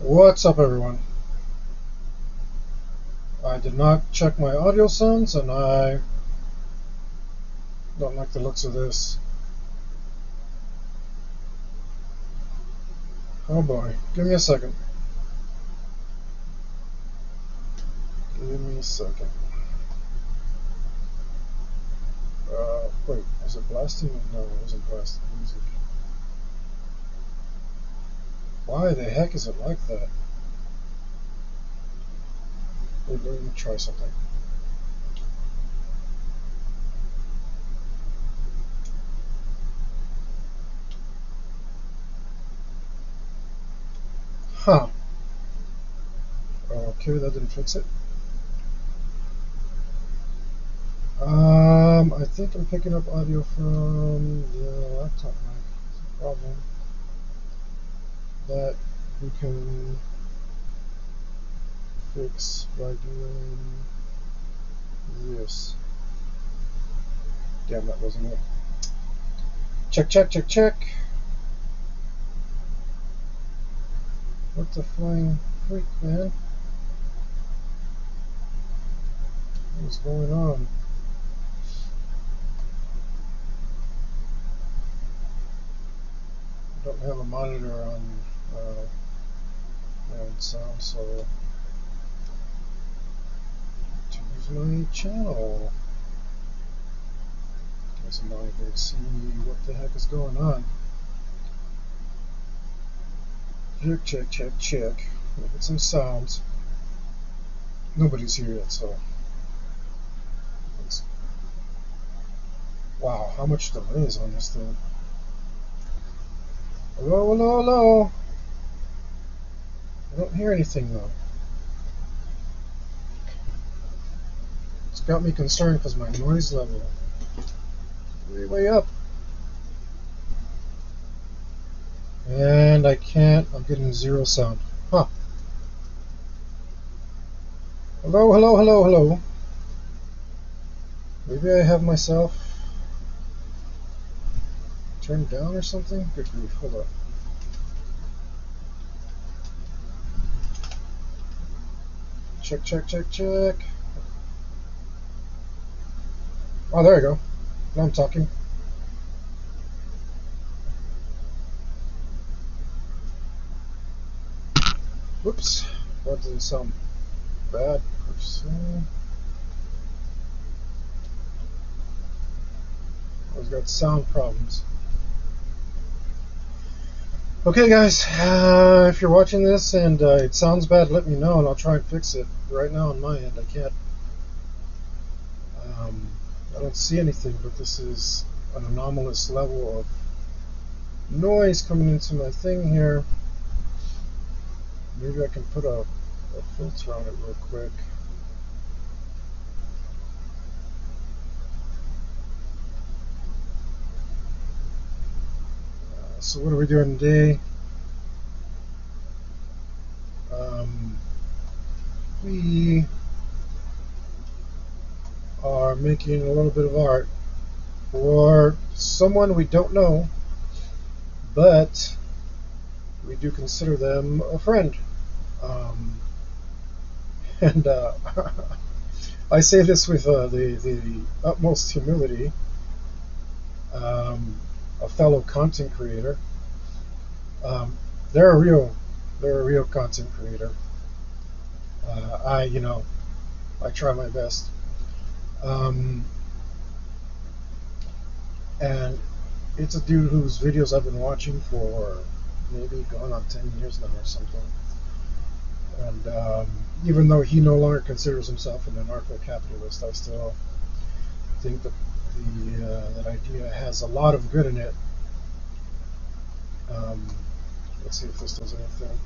What's up, everyone? I did not check my audio sounds, and I don't like the looks of this. Oh boy, give me a second. Give me a second. Wait, was it blasting? No, it wasn't blasting music. Why the heck is it like that? Wait, let me try something. Huh. Okay, that didn't fix it. I think I'm picking up audio from the laptop mic. It's a problem that we can fix by doing this. Damn, that wasn't it. Check, check, check, check. What the flying freak, man? What is going on? I don't have a monitor on sound, so choose my channel. There's a monitor to see what the heck is going on. Check, check, check, check. Look at some sounds. Nobody's here yet, so. Wow, how much delay is on this thing? Hello, hello, hello. I don't hear anything though. It's got me concerned because my noise level is way up. And I can't, I'm getting zero sound. Huh. Hello, hello, hello, hello. Maybe I have myself turned down or something? Good grief, hold up. Check, check, check, check. Oh, there you go. Now I'm talking. Whoops. That didn't sound bad per se. I've got sound problems. Okay, guys, if you're watching this and it sounds bad, let me know and I'll try and fix it. Right now on my end, I can't. I don't see anything, but this is an anomalous level of noise coming into my thing here. Maybe I can put a filter on it real quick. So what are we doing today? We are making a little bit of art for someone we don't know, but we do consider them a friend. And I say this with the utmost humility. A fellow content creator. They're a real content creator. I try my best. And it's a dude whose videos I've been watching for maybe going on 10 years now or something. And even though he no longer considers himself an anarcho-capitalist, I still think that that idea has a lot of good in it. Let's see if this does anything.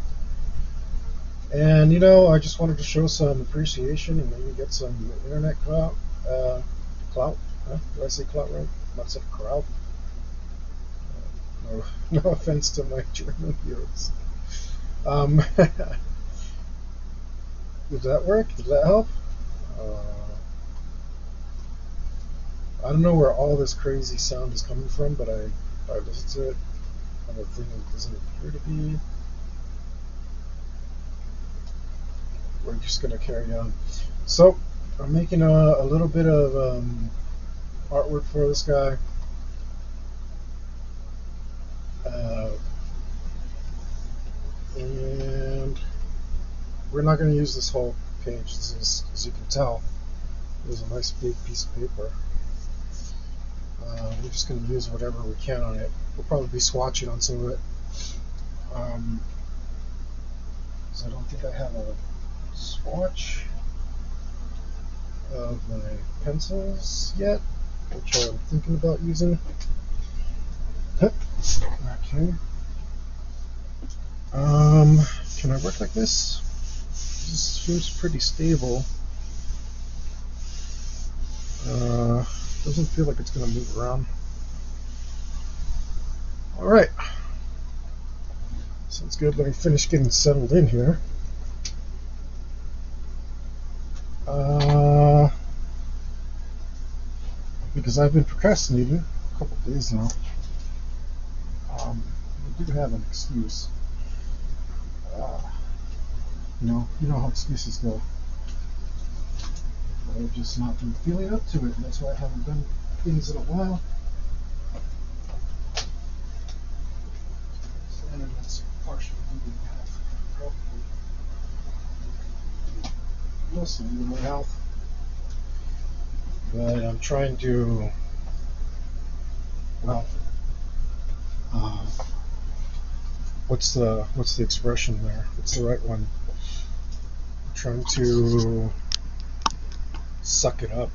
And I just wanted to show some appreciation and maybe get some internet clout. Clout? Huh? Did I say clout right? Not said crowd. No offense to my German viewers. Did that work? Did that help? I don't know where all this crazy sound is coming from, but I listened to it, and the thing doesn't appear to be we're just gonna carry on. So I'm making a little bit of artwork for this guy. And we're not going to use this whole page. This is, as you can tell, there's a nice big piece of paper. We're just going to use whatever we can on it. We'll probably be swatching on some of it. So I don't think I have a swatch of my pencils yet, which I'm thinking about using. Okay. Can I work like this? This seems pretty stable. Doesn't feel like it's going to move around. Alright. Sounds good. Let me finish getting settled in here. Because I've been procrastinating a couple of days now. I do have an excuse. You know how excuses go. I've just not been feeling up to it, and that's why I haven't done things in a while. And that's partially due to health, probably. Mostly due to my health. But I'm trying to, well, what's the expression there? What's the right one? I'm trying to suck it up,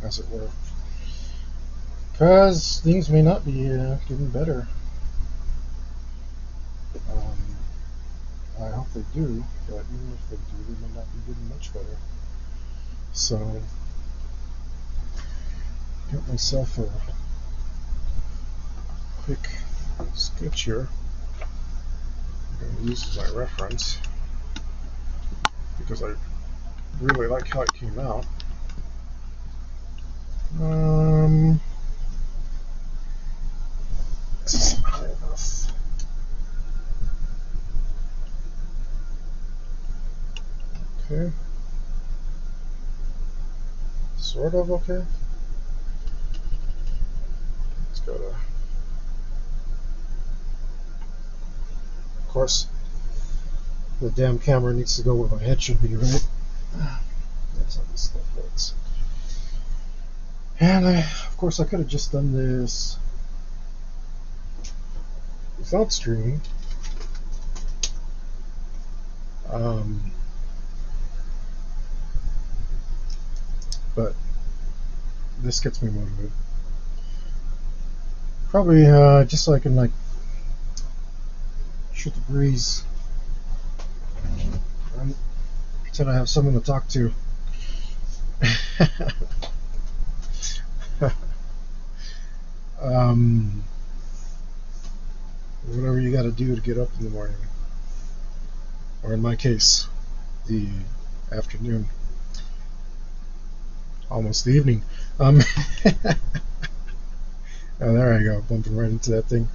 as it were, because things may not be getting better. I hope they do, but even if they do, they may not be getting much better. So, get myself a quick sketch here. I'm going to use as my reference because I really like how it came out. This isn't high enough. Okay. Sort of okay. It's got a. Of course, the damn camera needs to go where my head should be, right? That's how this stuff works. And of course, I could have just done this without streaming. But this gets me motivated. Probably just so I can like shoot the breeze, right? Pretend I have someone to talk to. Whatever you got to do to get up in the morning, or in my case, the afternoon, almost the evening. Oh, there I go, bumping right into that thing.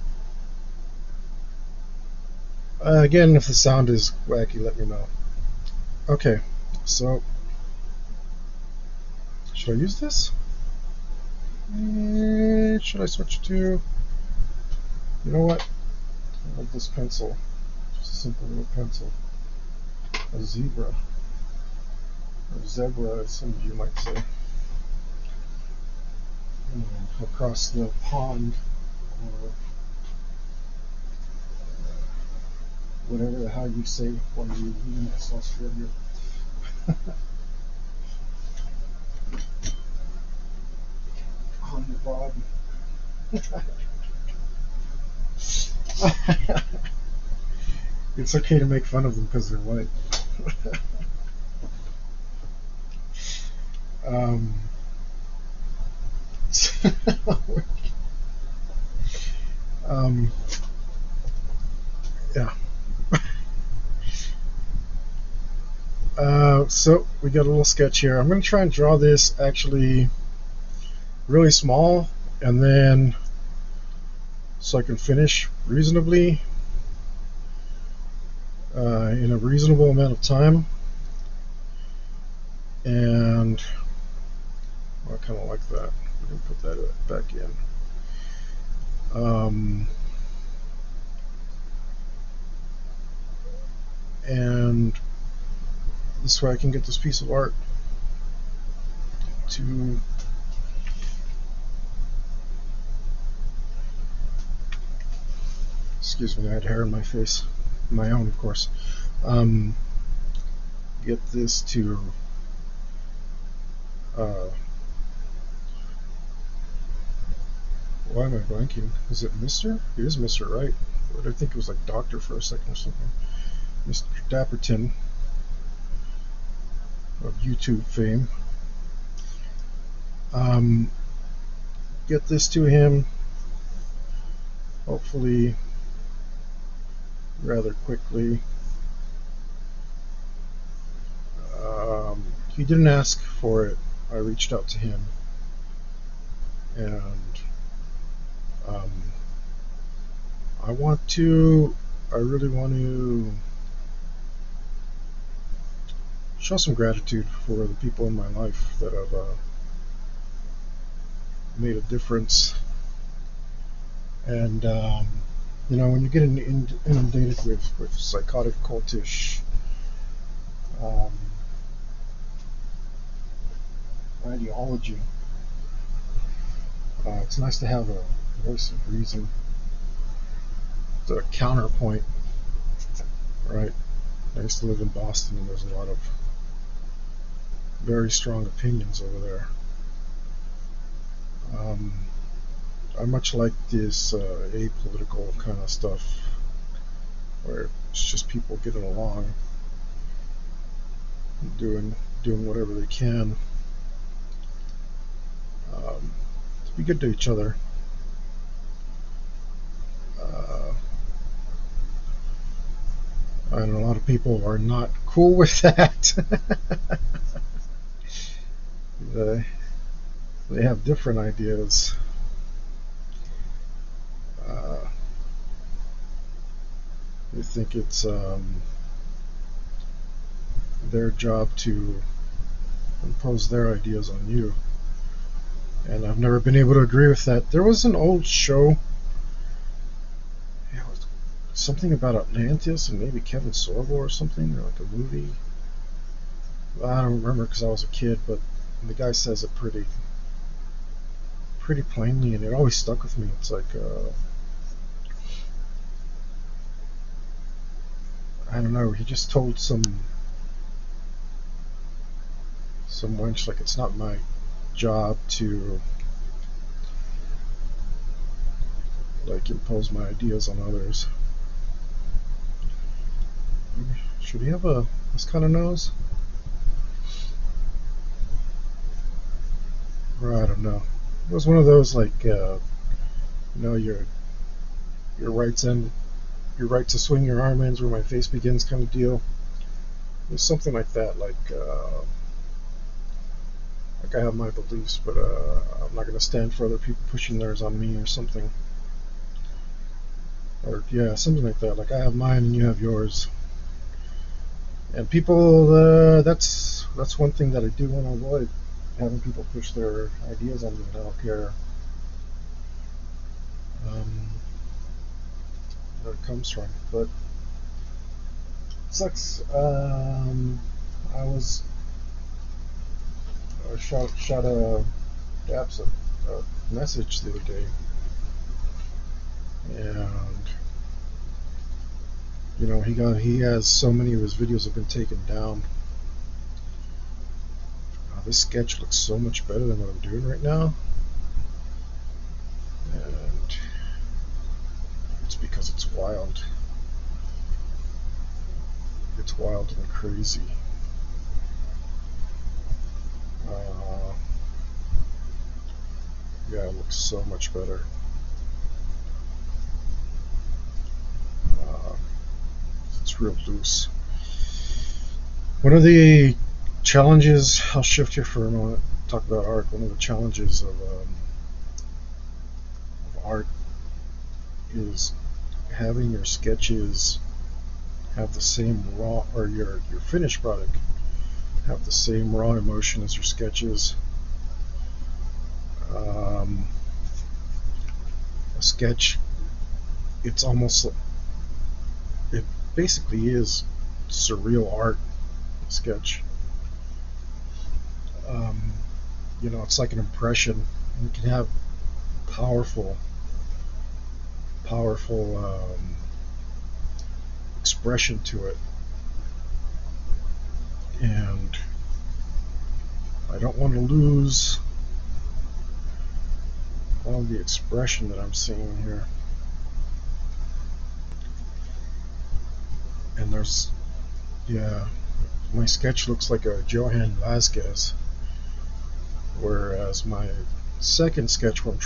Again, if the sound is wacky, let me know. Okay, so should I use this? Should I switch to? You know what? I like this pencil. Just a simple little pencil. A zebra. Or zebra, as some of you might say. Across the pond, or whatever the hell you say when you leave Australia. On the bottom. It's okay to make fun of them because they're white. Yeah. So we got a little sketch here. I'm going to try and draw this actually really small, and then so I can finish reasonably in a reasonable amount of time. And I kind of like that. We're going to put that back in. And this way I can get this piece of art to excuse me, I had hair in my face, my own, of course. Get this to why am I blanking? Is it Mr.? It is Mr., right? But I think it was like Doctor for a second or something. Mr. Dapperton of YouTube fame. Get this to him, hopefully rather quickly. He didn't ask for it. I reached out to him, and I really want to show some gratitude for the people in my life that have made a difference. And when you get inundated with psychotic, cultish ideology, it's nice to have a voice of reason, the counterpoint, right? I used to live in Boston, and there's a lot of very strong opinions over there. I much like this apolitical kind of stuff, where it's just people getting along, doing whatever they can to be good to each other. And a lot of people are not cool with that. They have different ideas. They think it's their job to impose their ideas on you. And I've never been able to agree with that. There was an old show, something about Atlantis and maybe Kevin Sorbo or something, or like a movie. I don't remember because I was a kid, but the guy says it pretty plainly, and it always stuck with me. It's like I don't know. He just told some wench like it's not my job to like impose my ideas on others. Should he have this kind of nose? Or I don't know. It was one of those like your right to swing your arm ends where my face begins kind of deal. It was something like that, like I have my beliefs, but I'm not going to stand for other people pushing theirs on me or something. Or yeah, something like that. Like I have mine and you have yours. And people, that's one thing that I do want to avoid, having people push their ideas on me. I don't care where it comes from, but it sucks. I shot a Daps a message the other day, and he has so many of his videos have been taken down. This sketch looks so much better than what I'm doing right now, and it's because it's wild. It's wild and crazy. Yeah, it looks so much better. It's real loose. One of the challenges, I'll shift here for a moment, talk about art. One of the challenges of art is having your sketches have the same raw, or your finished product have the same raw emotion as your sketches. A sketch, it's almost, it basically is surreal art. A sketch, you know, it's like an impression. You can have powerful, powerful expression to it, and I don't want to lose all the expression that I'm seeing here. And there's, yeah, my sketch looks like a Johann Vasquez, whereas my second sketch, where I'm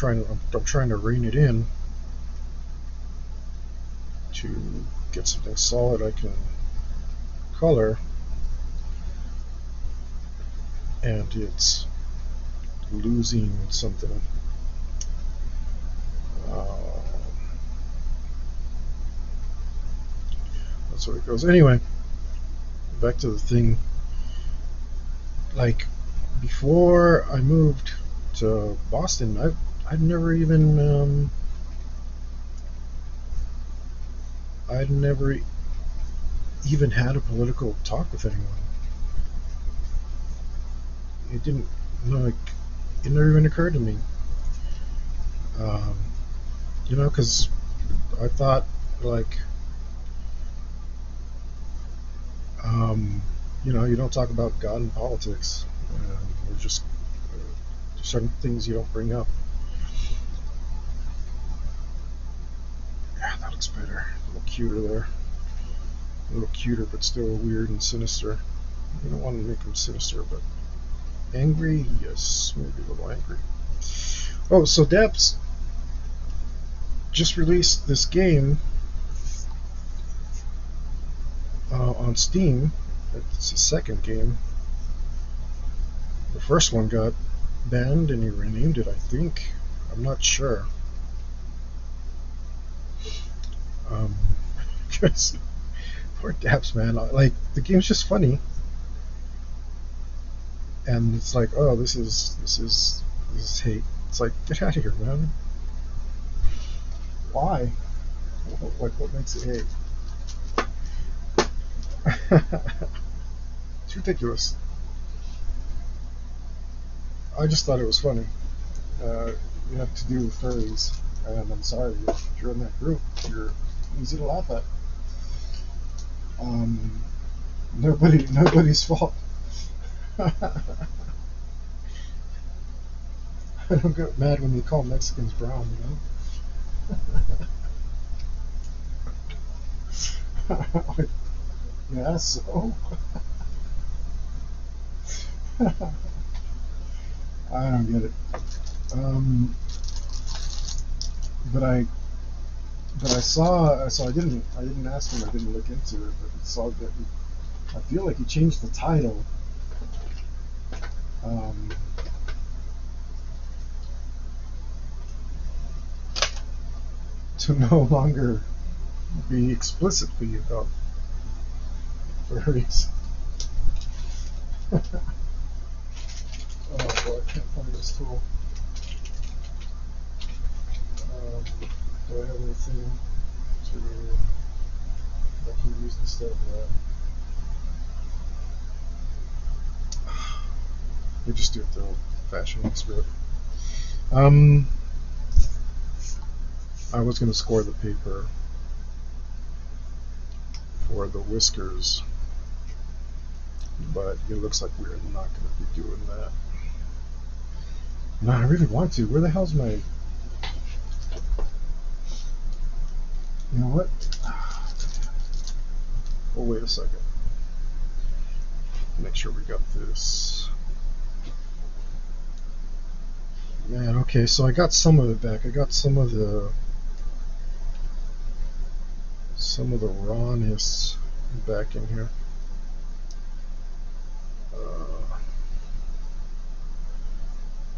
trying to rein it in to get something solid I can color, and it's losing something. That's where it goes. Anyway, back to the thing. Like, before I moved to Boston, I'd never even had a political talk with anyone. It didn't, like, it never even occurred to me. You know, because I thought, like, you know, you don't talk about God in politics. There's just certain things you don't bring up. Yeah, that looks better. A little cuter there. A little cuter, but still weird and sinister. You don't want to make him sinister, but angry, yes, maybe a little angry. Oh, so Dapps just released this game on Steam. It's the second game. The first one got banned and he renamed it, I think. I'm not sure. Poor Dapps, man. Like, the game's just funny. And it's like, oh, this is hate. It's like, get out of here, man. Why? What makes it hate? It's ridiculous. I just thought it was funny. You have to do with furries, and I'm sorry if you're in that group. You're easy to laugh at. Nobody's fault. I don't get mad when they call Mexicans brown, you know. Yeah, so I don't get it. But I saw, so I didn't ask him, I didn't look into it, but I saw that I feel like he changed the title. To no longer be explicitly about furries. Oh boy, I can't find this tool. Do I have anything that I can use instead of that? We just do it the old-fashioned script. I was going to score the paper for the whiskers, but it looks like we're not going to be doing that. No, I really want to. Where the hell's my... You know what? Oh, wait a second. Make sure we got this. Man, okay, so I got some of it back. I got some of the rawness back in here.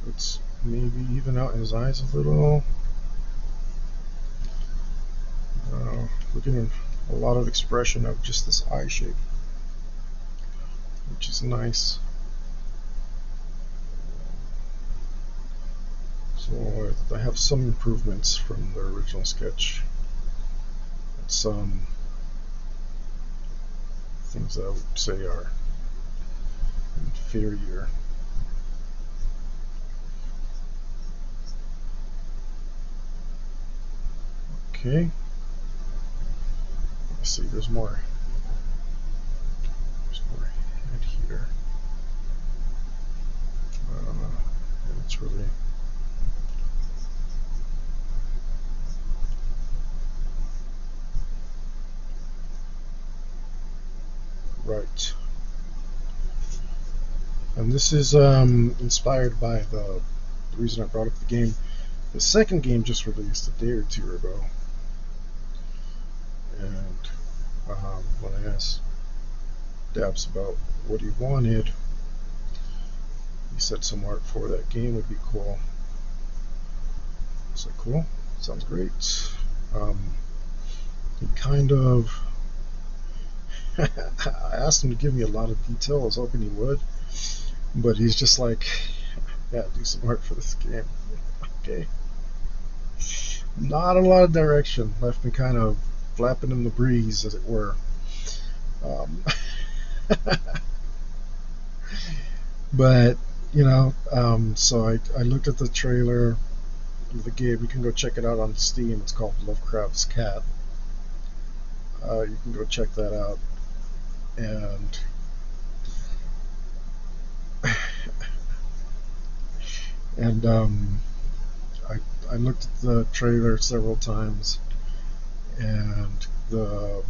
Let's maybe even out his eyes a little. We're getting a lot of expression of just this eye shape. which is nice. So I have some improvements from the original sketch. Some things that I would say are inferior. Okay. Let's see, there's more. There's more head here. It's really. Right. And this is inspired by the reason I brought up the game. The second game just released a day or two ago. And when I asked Dabs about what he wanted, he said some art for that game would be cool. I said, cool, sounds great. He kind of, I asked him to give me a lot of detail. I was hoping he would, but he's just like, yeah, do some art for this game. Okay. Not a lot of direction. Left me kind of flapping in the breeze, as it were. But so I looked at the trailer of the game. You can go check it out on Steam. It's called Lovecraft's Cat. You can go check that out. And I looked at the trailer several times, and the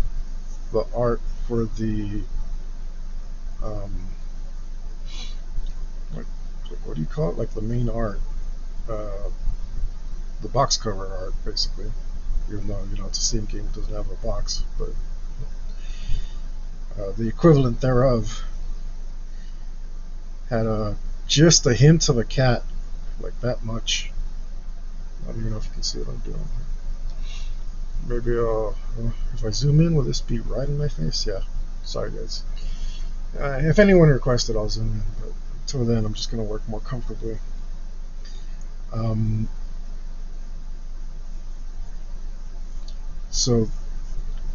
art for the what do you call it? Like the main art, the box cover art, basically. Even though it's the same game, it doesn't have a box, but the equivalent thereof had just a hint of a cat, like that much. I don't even know if you can see what I'm doing. Maybe if I zoom in, will this be right in my face? Yeah. Sorry, guys. If anyone requested, I'll zoom in, but until then, I'm just going to work more comfortably. So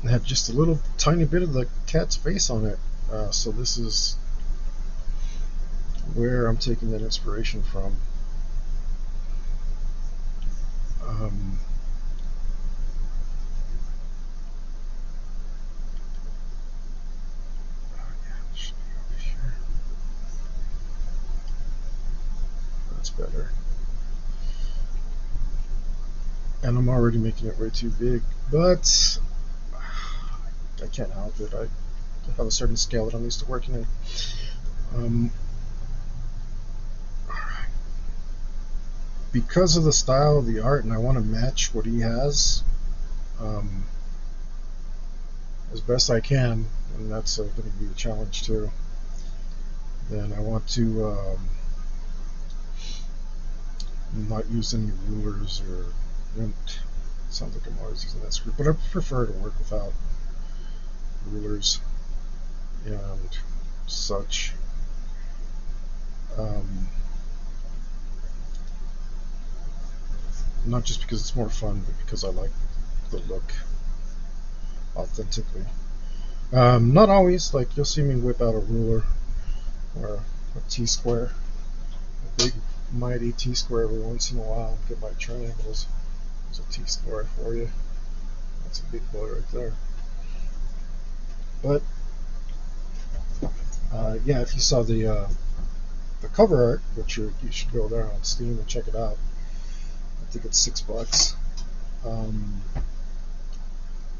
it had just a little tiny bit of the cat's face on it. So this is where I'm taking that inspiration from. That's better. And I'm already making it way too big, but I can't help it. I have a certain scale that I'm used to working in. Alright. Because of the style of the art, and I want to match what he has as best I can, and that's going to be a challenge too, then I want to not use any rulers or it sounds like I'm always using that screw, but I prefer to work without rulers and such. Not just because it's more fun, but because I like the look authentically. Not always. Like, you'll see me whip out a ruler or a T-square, a big mighty T-square every once in a while, and get my triangles. There's a T-square for you. That's a big boy right there. But yeah, if you saw the cover art, which you should go there on Steam and check it out. I think it's $6.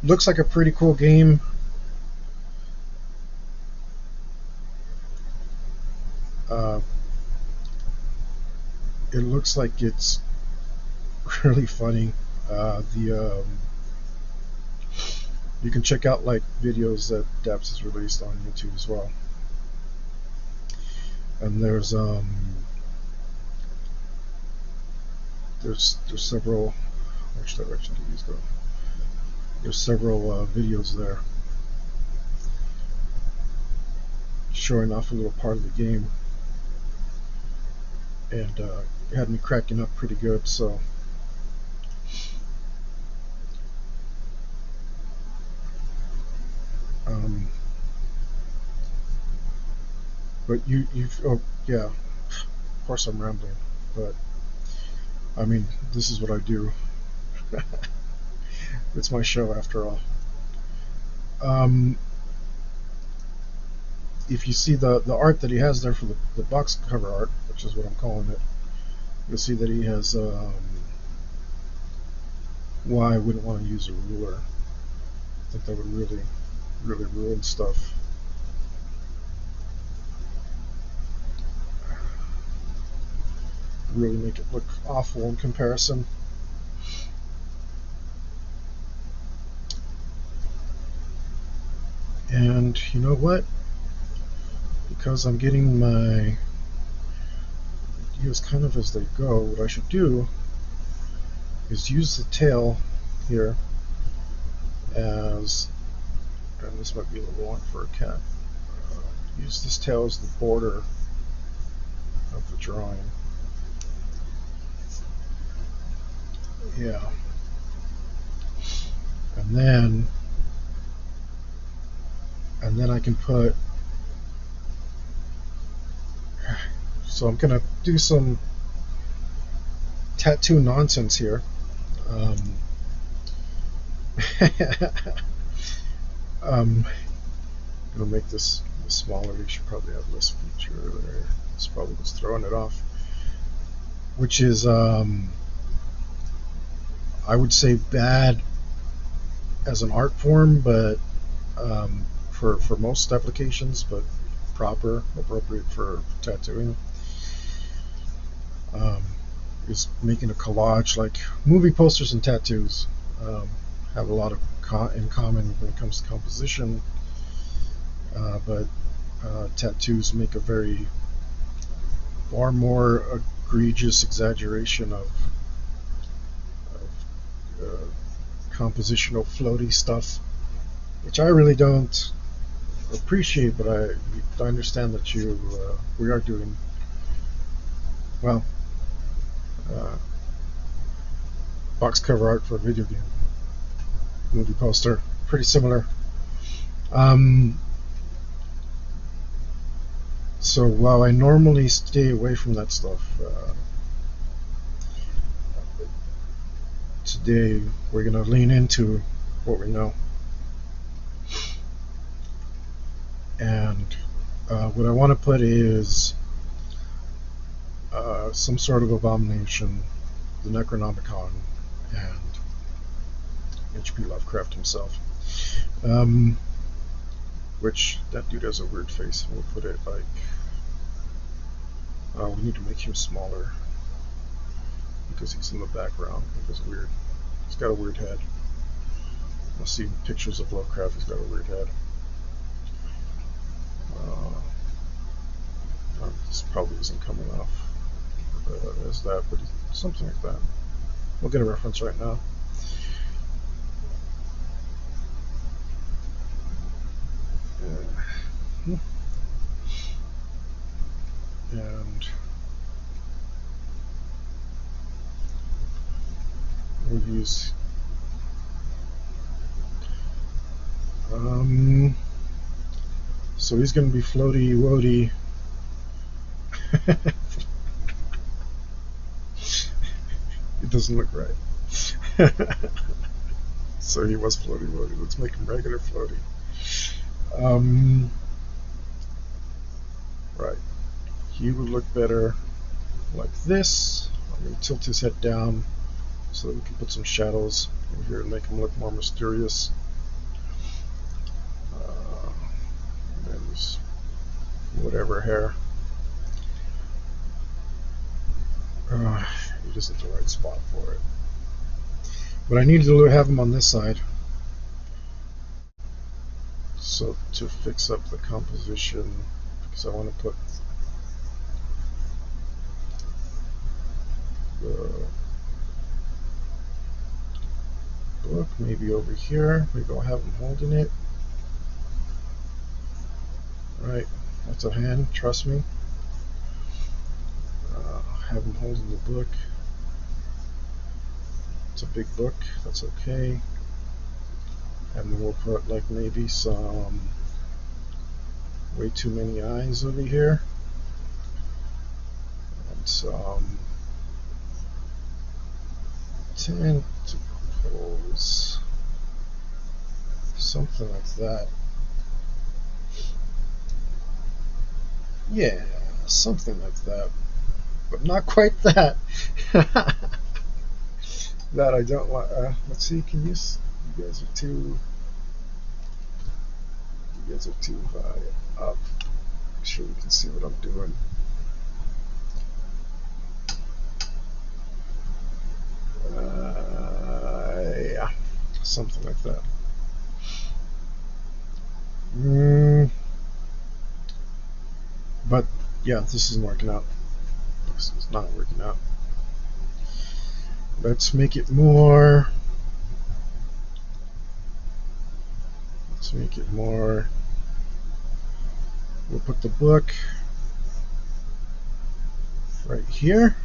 Looks like a pretty cool game. It looks like it's really funny. You can check out like videos that Daps has released on YouTube as well. And there's several. Which direction do these go? There's several videos there showing off a little part of the game, and it had me cracking up pretty good. So um, but oh yeah, of course I'm rambling, but I mean, this is what I do. It's my show after all. Um, if you see the art that he has there for the box cover art, which is what I'm calling it, you'll see that he has why I wouldn't want to use a ruler. I think that would really ruin stuff. Really make it look awful in comparison. And you know what? Because I'm getting my ideas kind of as they go, what I should do is use the tail here as, and this might be a little long for a cat, use this tail as the border of the drawing. Yeah. And then I can put, so I'm gonna do some tattoo nonsense here. I'm gonna make this smaller. You should probably have less feature there. It's probably just throwing it off, which is I would say bad as an art form, but for most applications, but appropriate for tattooing. Is making a collage. Like movie posters and tattoos have a lot of in common when it comes to composition, but tattoos make a far more egregious exaggeration of compositional floaty stuff, which I really don't appreciate, but I understand that we are doing well. Box cover art for a video game, movie poster, pretty similar. So while I normally stay away from that stuff, today we're going to lean into what we know. And what I want to put is some sort of abomination, the Necronomicon, and H.P. Lovecraft himself. Which, that dude has a weird face. We'll put it like, we need to make him smaller because he's in the background. He's weird. He's got a weird head. I'll see pictures of Lovecraft. He's got a weird head. This probably isn't coming off as that, but something like that. We'll get a reference right now. And we'll use so he's going to be floaty woaty. It doesn't look right. So he was floaty woaty. Let's make him regular floaty. Right. He would look better like this. I'm going to tilt his head down so that we can put some shadows in here and make him look more mysterious. And his whatever hair. He isn't the right spot for it. But I needed to have him on this side. So to fix up the composition, because I want to put the book maybe over here. Maybe I'll have him holding it. Right. That's a hand, trust me. Have him holding the book. It's a big book, that's okay. And then we'll put like maybe some way too many eyes over here. And some tentacles. Something like that. Yeah, something like that. But not quite that. That I don't want. Let's see, can you guys are too high up. Make sure you can see what I'm doing. Yeah, something like that. But yeah, this isn't working out. This is not working out. Let's make it more. Let's make it more. We'll put the book right here.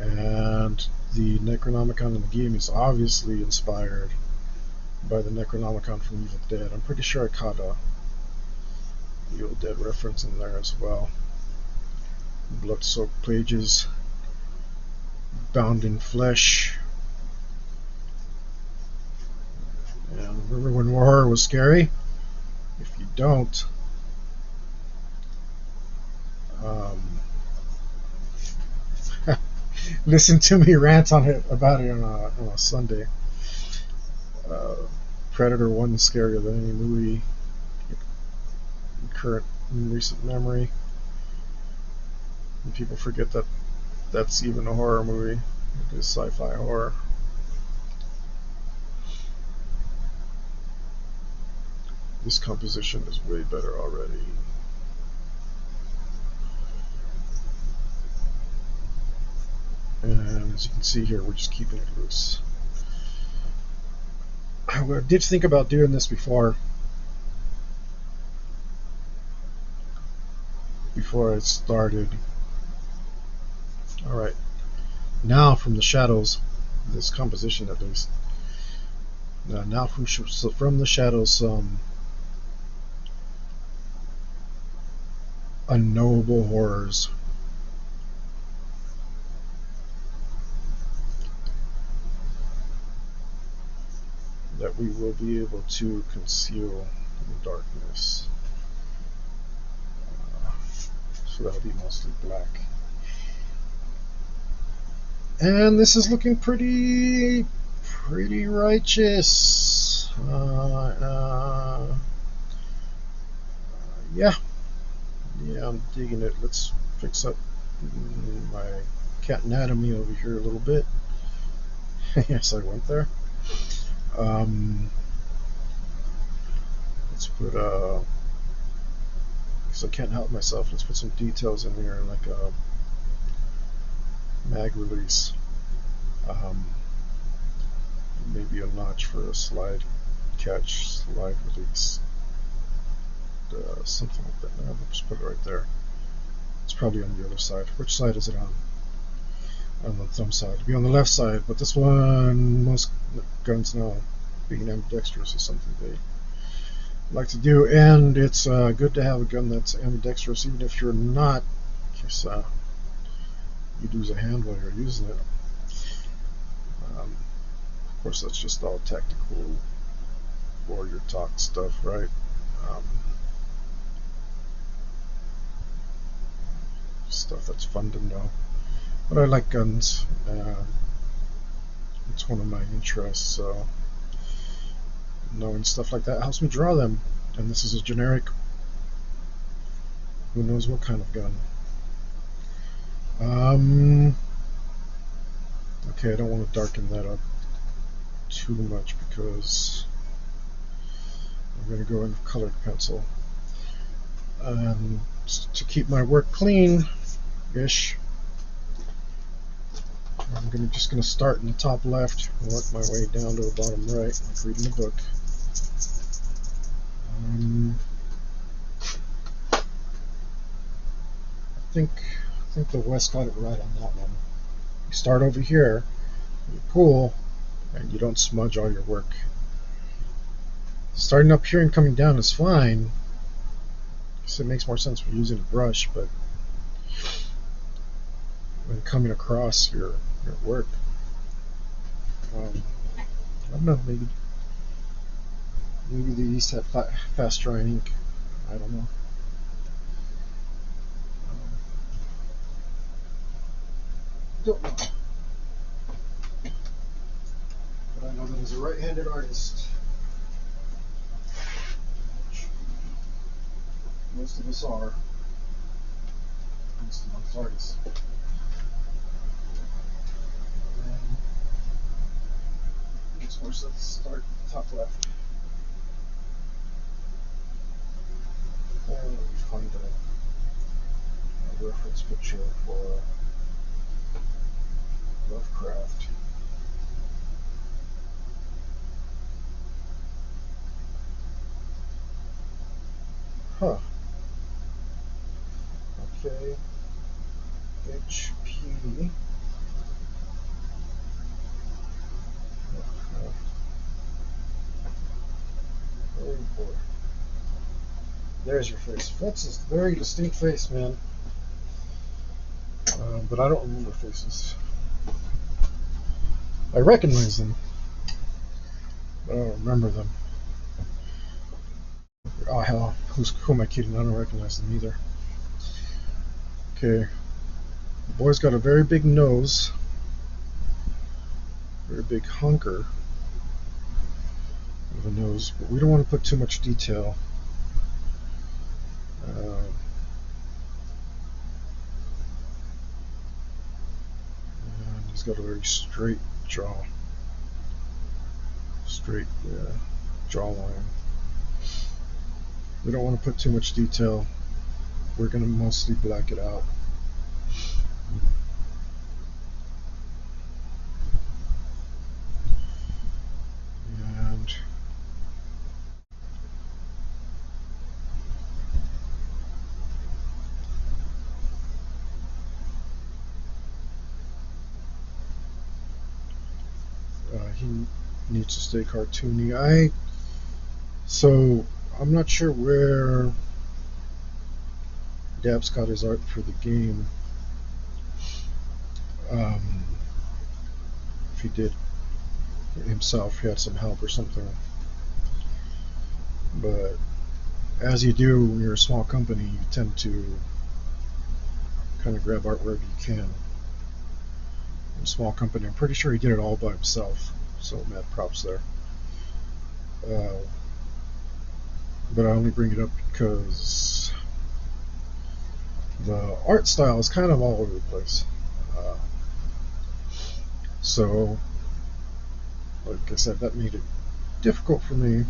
And the Necronomicon in the game is obviously inspired by the Necronomicon from Evil Dead. I'm pretty sure I caught a Evil Dead reference in there as well. Blood-soaked pages, bound in flesh. And remember when horror was scary? If you don't, listen to me rant on it about it on a Sunday. Predator 1 is scarier than any movie in recent memory. And people forget that that's even a horror movie. It is sci-fi horror. This composition is way better already. And as you can see here, we're just keeping it loose. I did think about doing this before I started. Alright, now from the shadows, this composition at least, now from the shadows some unknowable horrors. That we will be able to conceal in the darkness. So that'll be mostly black. And this is looking pretty righteous. Yeah, I'm digging it. Let's fix up my cat anatomy over here a little bit. Yes, I went there. Let's put because I can't help myself, let's put some details in here, like a mag release, maybe a notch for a slide release, something like that. I'll just put it right there. It's probably on the other side. Which side is it on? On the thumb side. It'd be on the left side, but this one, most guns now, being ambidextrous is something they like to do, and it's good to have a gun that's ambidextrous, even if you're not, because you lose a hand while you're using it. Of course, that's just all tactical warrior talk stuff, right? Stuff that's fun to know. But I like guns. It's one of my interests, so knowing stuff like that helps me draw them. And this is a generic, who knows what kind of gun. Okay, I don't want to darken that up too much because I'm going to go in with colored pencil. To keep my work clean-ish, I'm just going to start in the top left and work my way down to the bottom right, like reading the book. I think the West got it right on that one. You start over here, you pull, and you don't smudge all your work. Starting up here and coming down is fine, so it makes more sense for using a brush, but when coming across your work, I don't know, maybe they used to have fast drying ink. I don't know. Don't know. But I know that as a right-handed artist, most of us are, most of us artists. And makes more sense to start top left. And we find a reference picture for Lovecraft. Huh. Okay. HP. Lovecraft. Oh boy. There's your face. That's a very distinct face, man. But I don't remember faces. I recognize them, but I don't remember them. Oh hell, who am I kidding? I don't recognize them either. Okay, the boy's got a very big nose, very big hunker of a nose, but we don't want to put too much detail. And he's got a very straight jaw, straight jawline. We don't want to put too much detail. We're going to mostly black it out. And he needs to stay cartoony. So I'm not sure where Dab's got his art for the game. If he did himself, he had some help or something. But as you do when you're a small company, you tend to kind of grab art wherever you can. In a small company, I'm pretty sure he did it all by himself, so mad props there. But I only bring it up because the art style is kind of all over the place. So, like I said, that made it difficult for me.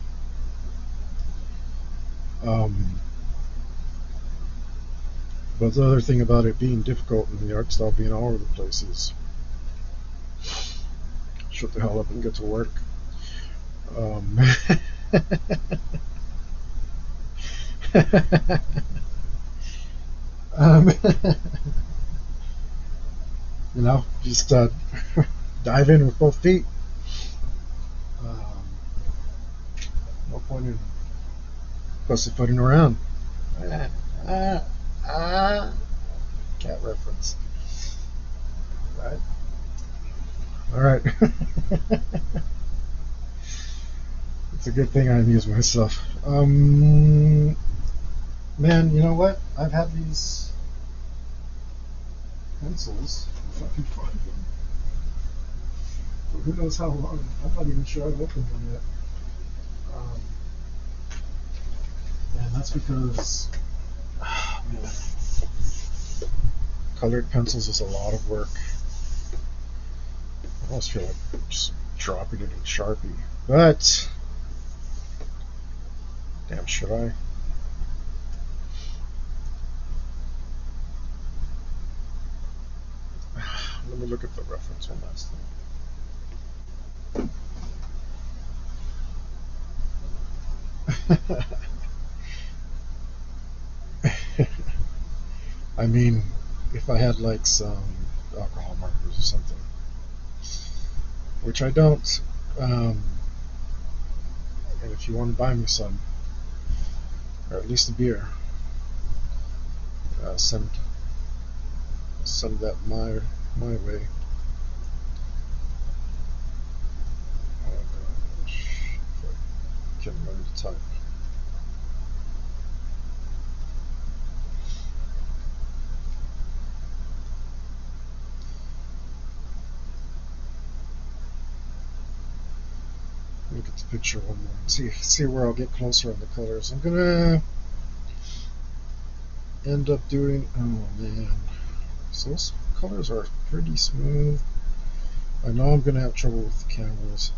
But the other thing about it being difficult and the art style being all over the place is shut the hell up and get to work. Just dive in with both feet. No point in pussyfooting around. Cat reference. Right. All right. It's a good thing I amuse myself. Man, you know what? I've had these pencils, if I can find them, for who knows how long. I'm not even sure I've opened them yet. And that's because, man, colored pencils is a lot of work. I almost feel like just dropping it in Sharpie. But, damn, should I? Let me look at the reference one last time. I mean, if I had like some alcohol markers or something, which I don't. And if you want to buy me some, or at least a beer, send that my way. Oh gosh, if I can learn to type. Look at the picture one more. See where I'll get closer on the colors. I'm gonna end up doing. Oh man, so those colors are pretty smooth. I know I'm gonna have trouble with the cameras.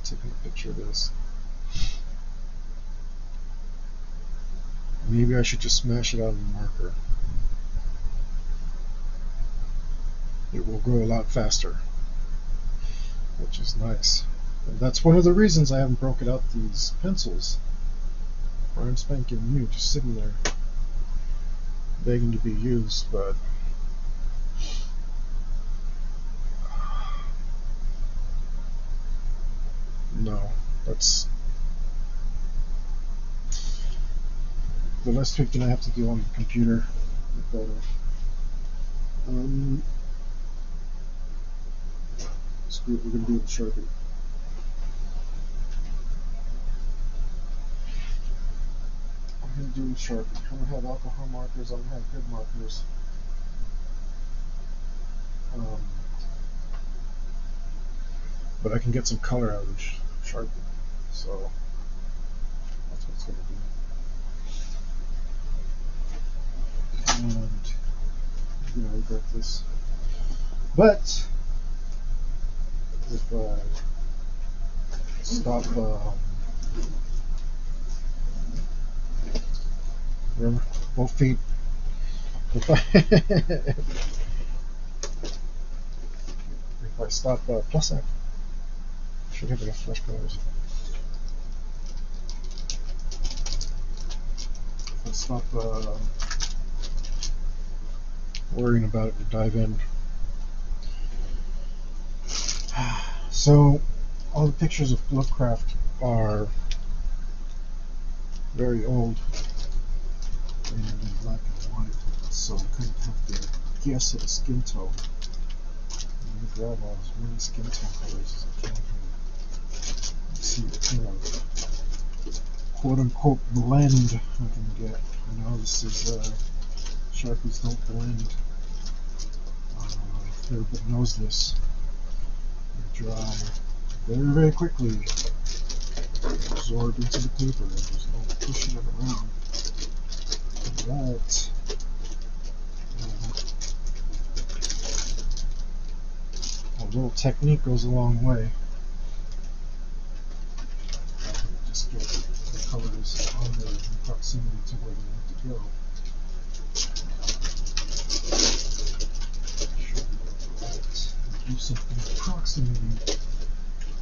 Taking a picture of this. Maybe I should just smash it out of the marker. It will go a lot faster, which is nice. And that's one of the reasons I haven't broken out these pencils. Brand spanking new, just sitting there, begging to be used, but no, that's the less tweaking I have to do on the computer, the better. Screw it, we're going to do it with Sharpie. I'm going to do it with Sharpie. I don't have alcohol markers, I don't have good markers. But I can get some color out of Sharpie, so that's what it's going to do. And you know, we got this. But if I stop, remember, both feet. If I stop, plus I should have enough flesh colors. If I stop worrying about it and dive in. So, all the pictures of Lovecraft are very old and in black and white, so I kind of have to guess at a skin tone. I'm going to grab all as many skin tone colors as I can here. See what kind of quote-unquote blend I can get. I know this is, Sharpies don't blend. Everybody knows this. They dry very, very quickly, absorb into the paper, and there's no pushing it around. But a little technique goes a long way. Just get the colors on there in proximity to where they need to go. Do something approximating the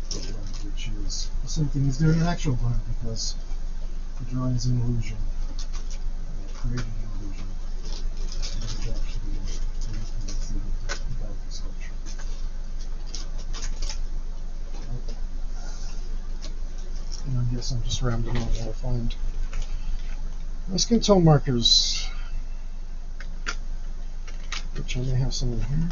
blend, which is the same thing as doing an actual blend, because the drawing is an illusion, creating an illusion, and actually making the about the sculpture. And I guess I'm just rambling on where I find my skin tone markers, which I may have some in here.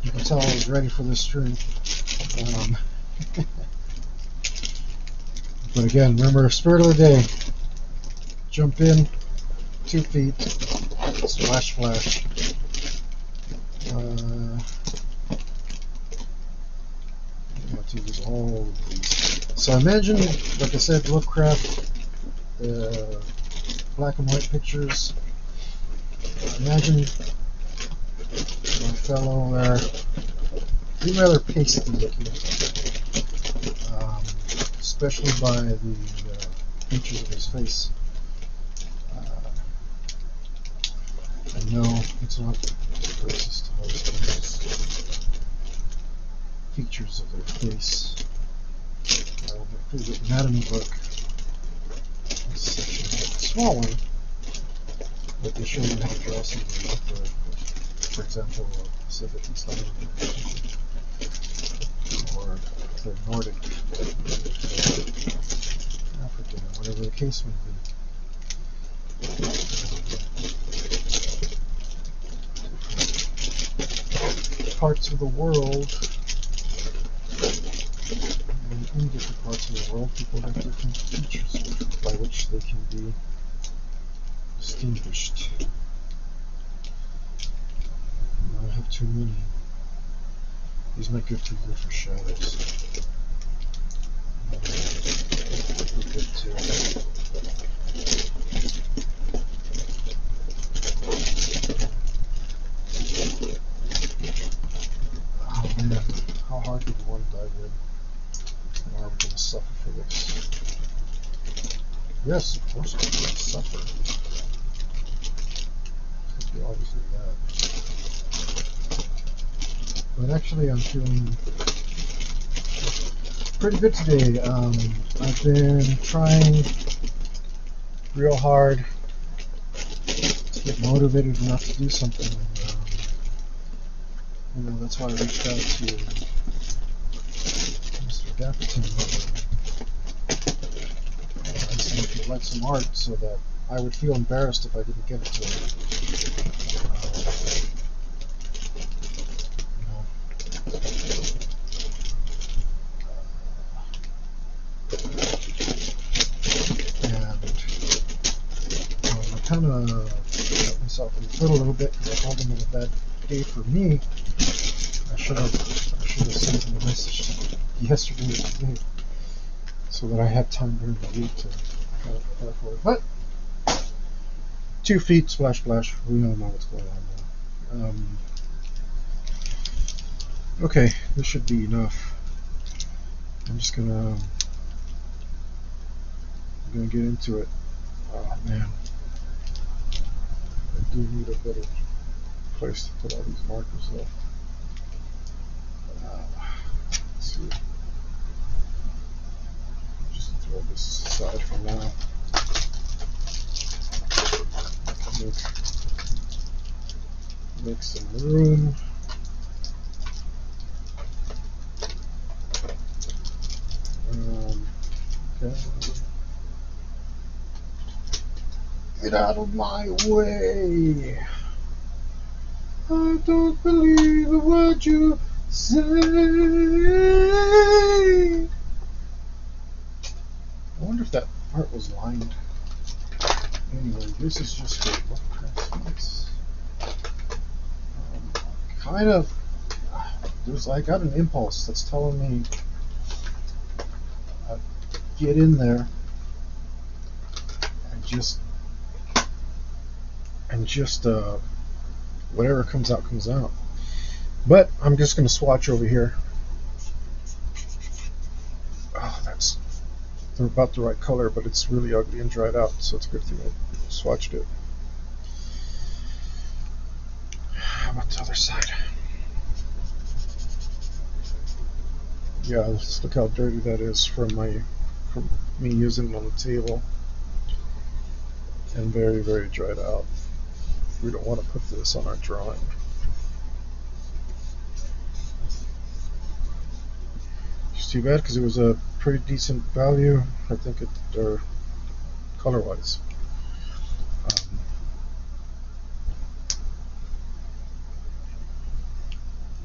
You can tell I was ready for this stream. But again, remember, spirit of the day. Jump in, 2 feet, splash, flash. To use all of these. So imagine, like I said, Lovecraft, black and white pictures. Imagine my fellow there, be rather pasty looking, especially by the features of his face. I know it's not racist to most people's features of their face. my favorite anatomy book. This section, a small one, but they show you how to draw something for example, Pacific East Islander, or the Nordic, African, whatever the case may be. Parts of the world, and in different parts of the world, people have different features by which they can be distinguished. I don't have too many. These might get too good for shadows. Good too. Oh man, how hard did one die with? Now we're going to suffer for this. Yes, of course I'm going to suffer. Could be obviously that. But actually I'm feeling pretty good today. I've been trying real hard to get motivated enough to do something. That's why I reached out to Mr. Dapper. I asked him if he'd like some art so that I would feel embarrassed if I didn't give it to him. I kind of cut myself in the foot a little bit because I told him it was a bad day for me. I should have sent him a message yesterday or today so that I had time during the week to kind of prepare for it. But 2 feet, splash, splash. We all know what's going on now. Okay, this should be enough. I'm gonna get into it. Oh man, I do need a better place to put all these markers though. Let's see. Just throw this aside for now. Make some room. Okay. Get out of my way. I don't believe a word you say. I wonder if that part was lined. Anyway, this is just for Lovecraft's. Kind of. I got an impulse that's telling me get in there and just whatever comes out comes out. But I'm just going to swatch over here. Oh, they're about the right color, but it's really ugly and dried out, so it's a good thing I swatched it. How about the other side? Yeah, just look how dirty that is from me using it on the table, and very, very dried out. We don't want to put this on our drawing. It's too bad because it was a pretty decent value, I think, or color-wise.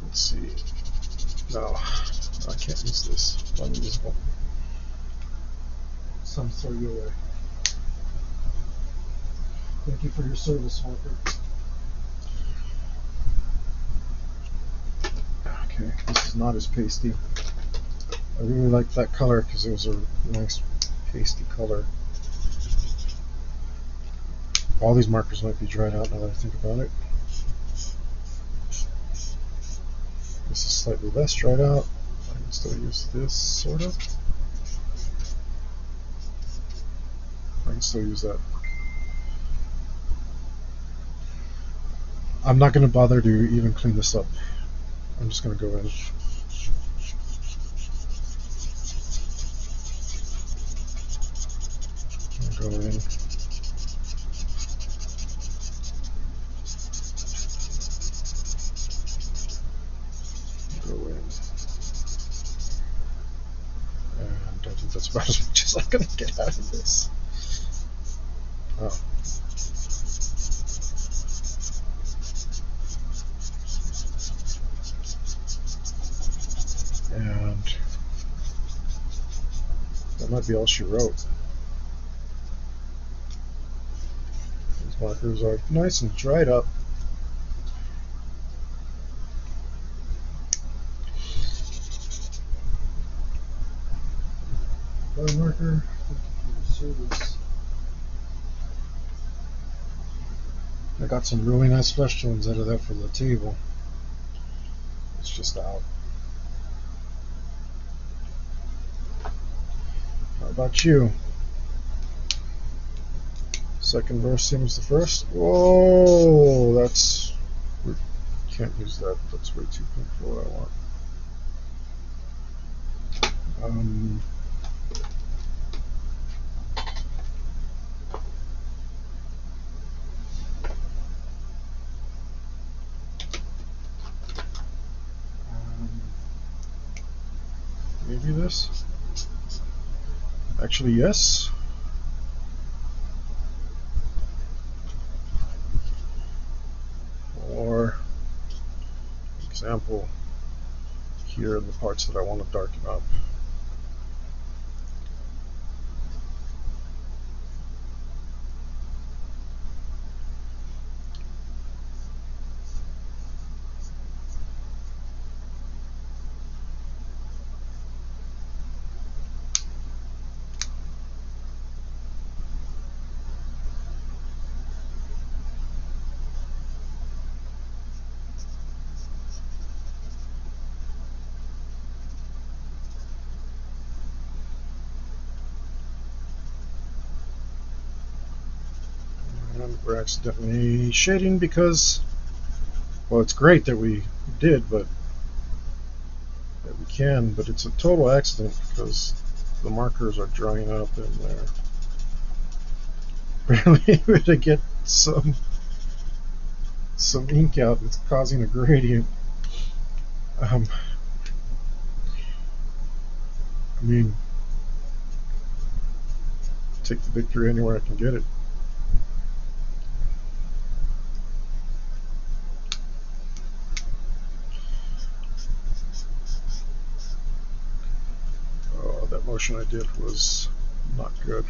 Let's see. No, I can't use this. It's unusable. Some throw you away. Thank you for your service, Walker. Okay, this is not as pasty. I really like that color because it was a nice pasty color. All these markers might be dried out now that I think about it. This is slightly less dried out. I can still use this, sort of. I can still use that. I'm not going to bother to even clean this up. I'm just going to go in. about as much as I'm gonna get out of this. Oh. And that might be all she wrote. These markers are nice and dried up. Color marker. I got some really nice flesh tones out of that for the table. It's just out. How about you? Second verse seems the first. Whoa, that's... We can't use that. That's way too pink for what I want. Maybe this? Actually, yes. Or, example, here are the parts that I want to darken up. And we're accidentally shading because, well, it's great that we did, but that we can, but it's a total accident because the markers are drying up and they're barely able to get some ink out. It's causing a gradient. I mean, take the victory anywhere I can get it. Oh, that motion I did was not good.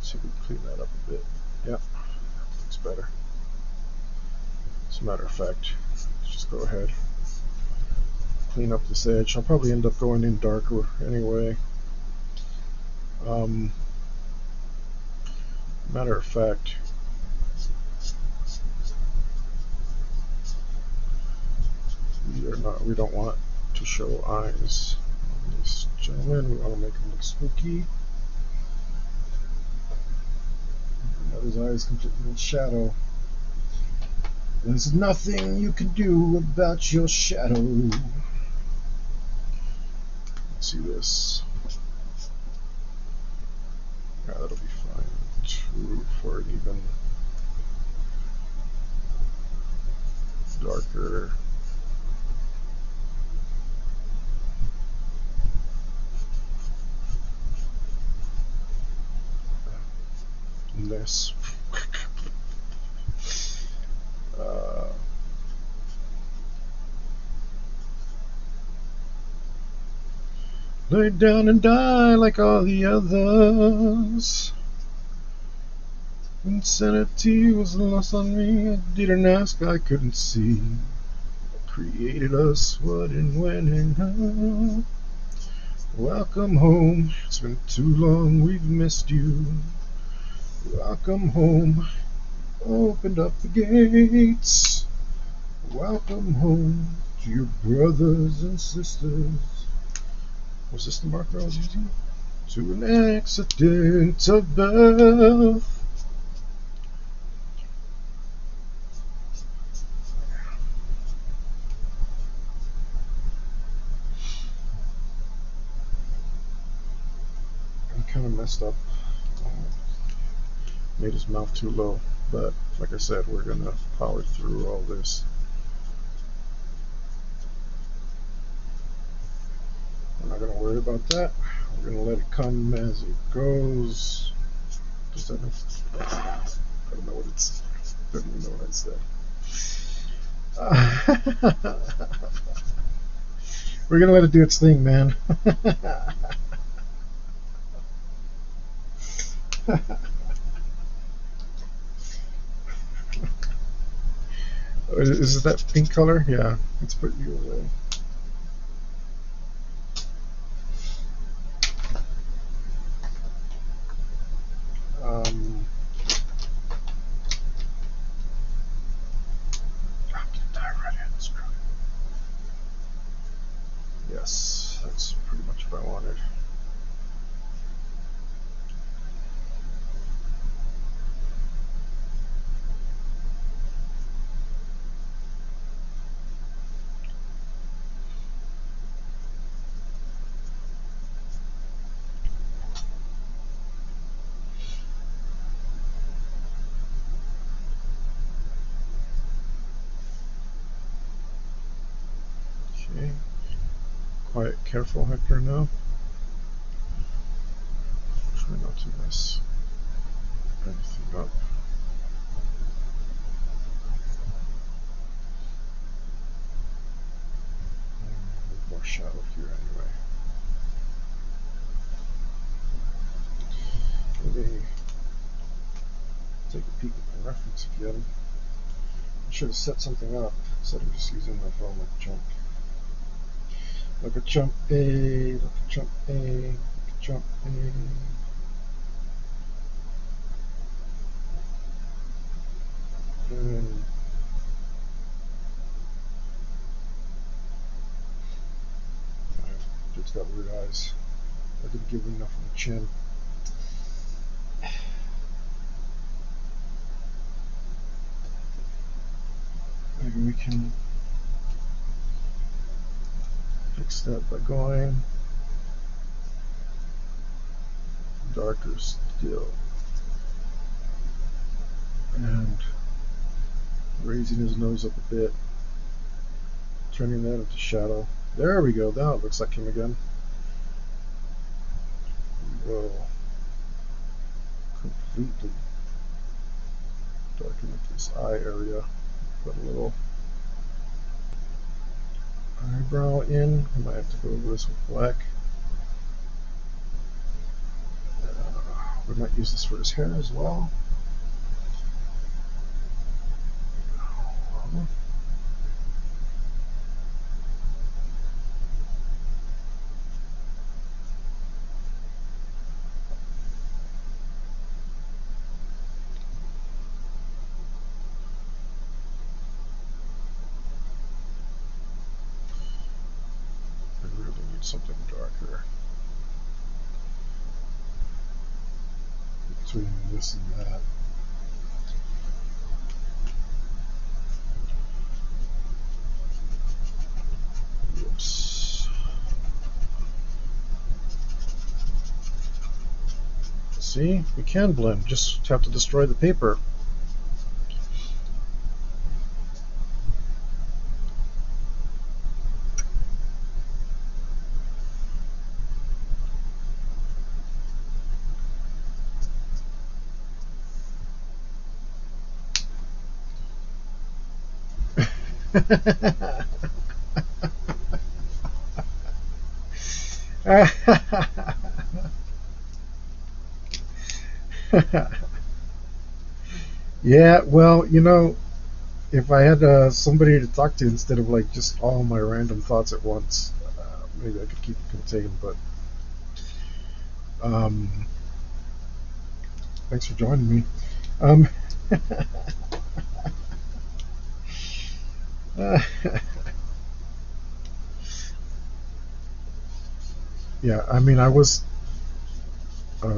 See if we can clean that up a bit. Yeah, looks better. As a matter of fact, let's just go ahead, clean up this edge. I'll probably end up going in darker anyway. Matter of fact, we don't want to show eyes on this gentleman. We want to make him look spooky. Have his eyes completely in shadow. There's nothing you can do about your shadow. Let's see this. Yeah, that'll be fine. 2 for an even darker. Less. Lay down and die like all the others. Insanity was lost on me. I didn't ask, I couldn't see. Created us, what and when and how. Welcome home. It's been too long, we've missed you. Welcome home. Opened up the gates. Welcome home to your brothers and sisters. Was this the marker I was using? To an accident of birth. messed up. Made his mouth too low. But like I said, we're gonna power through all this. We're not gonna worry about that. We're gonna let it come as it goes. I don't know what it's. I don't even know what I said. We're gonna let it do its thing, man. Is it that pink color? Yeah, let's put you away. Yes, that's pretty much what I wanted. Okay. Quiet, careful, Hector, now. Try not to mess anything up. More shadow here anyway. Maybe take a peek at my reference again. I should have set something up instead of just using my phone like a chump. Like a chump A, like a chump A, like a chump A. And dude's got weird eyes. I didn't give him enough of a chin. Maybe we can fix that by going darker still and raising his nose up a bit, turning that into shadow. There we go. Now it looks like him again. We will completely darken up this eye area. Put a little eyebrow in. I might have to go over this with black. We might use this for his hair as well. I really need something darker between this and that. Whoops. See, we can blend, just have to destroy the paper. Yeah, well, you know, if I had somebody to talk to instead of like just all my random thoughts at once, maybe I could keep it contained. But thanks for joining me. Yeah, I mean, I was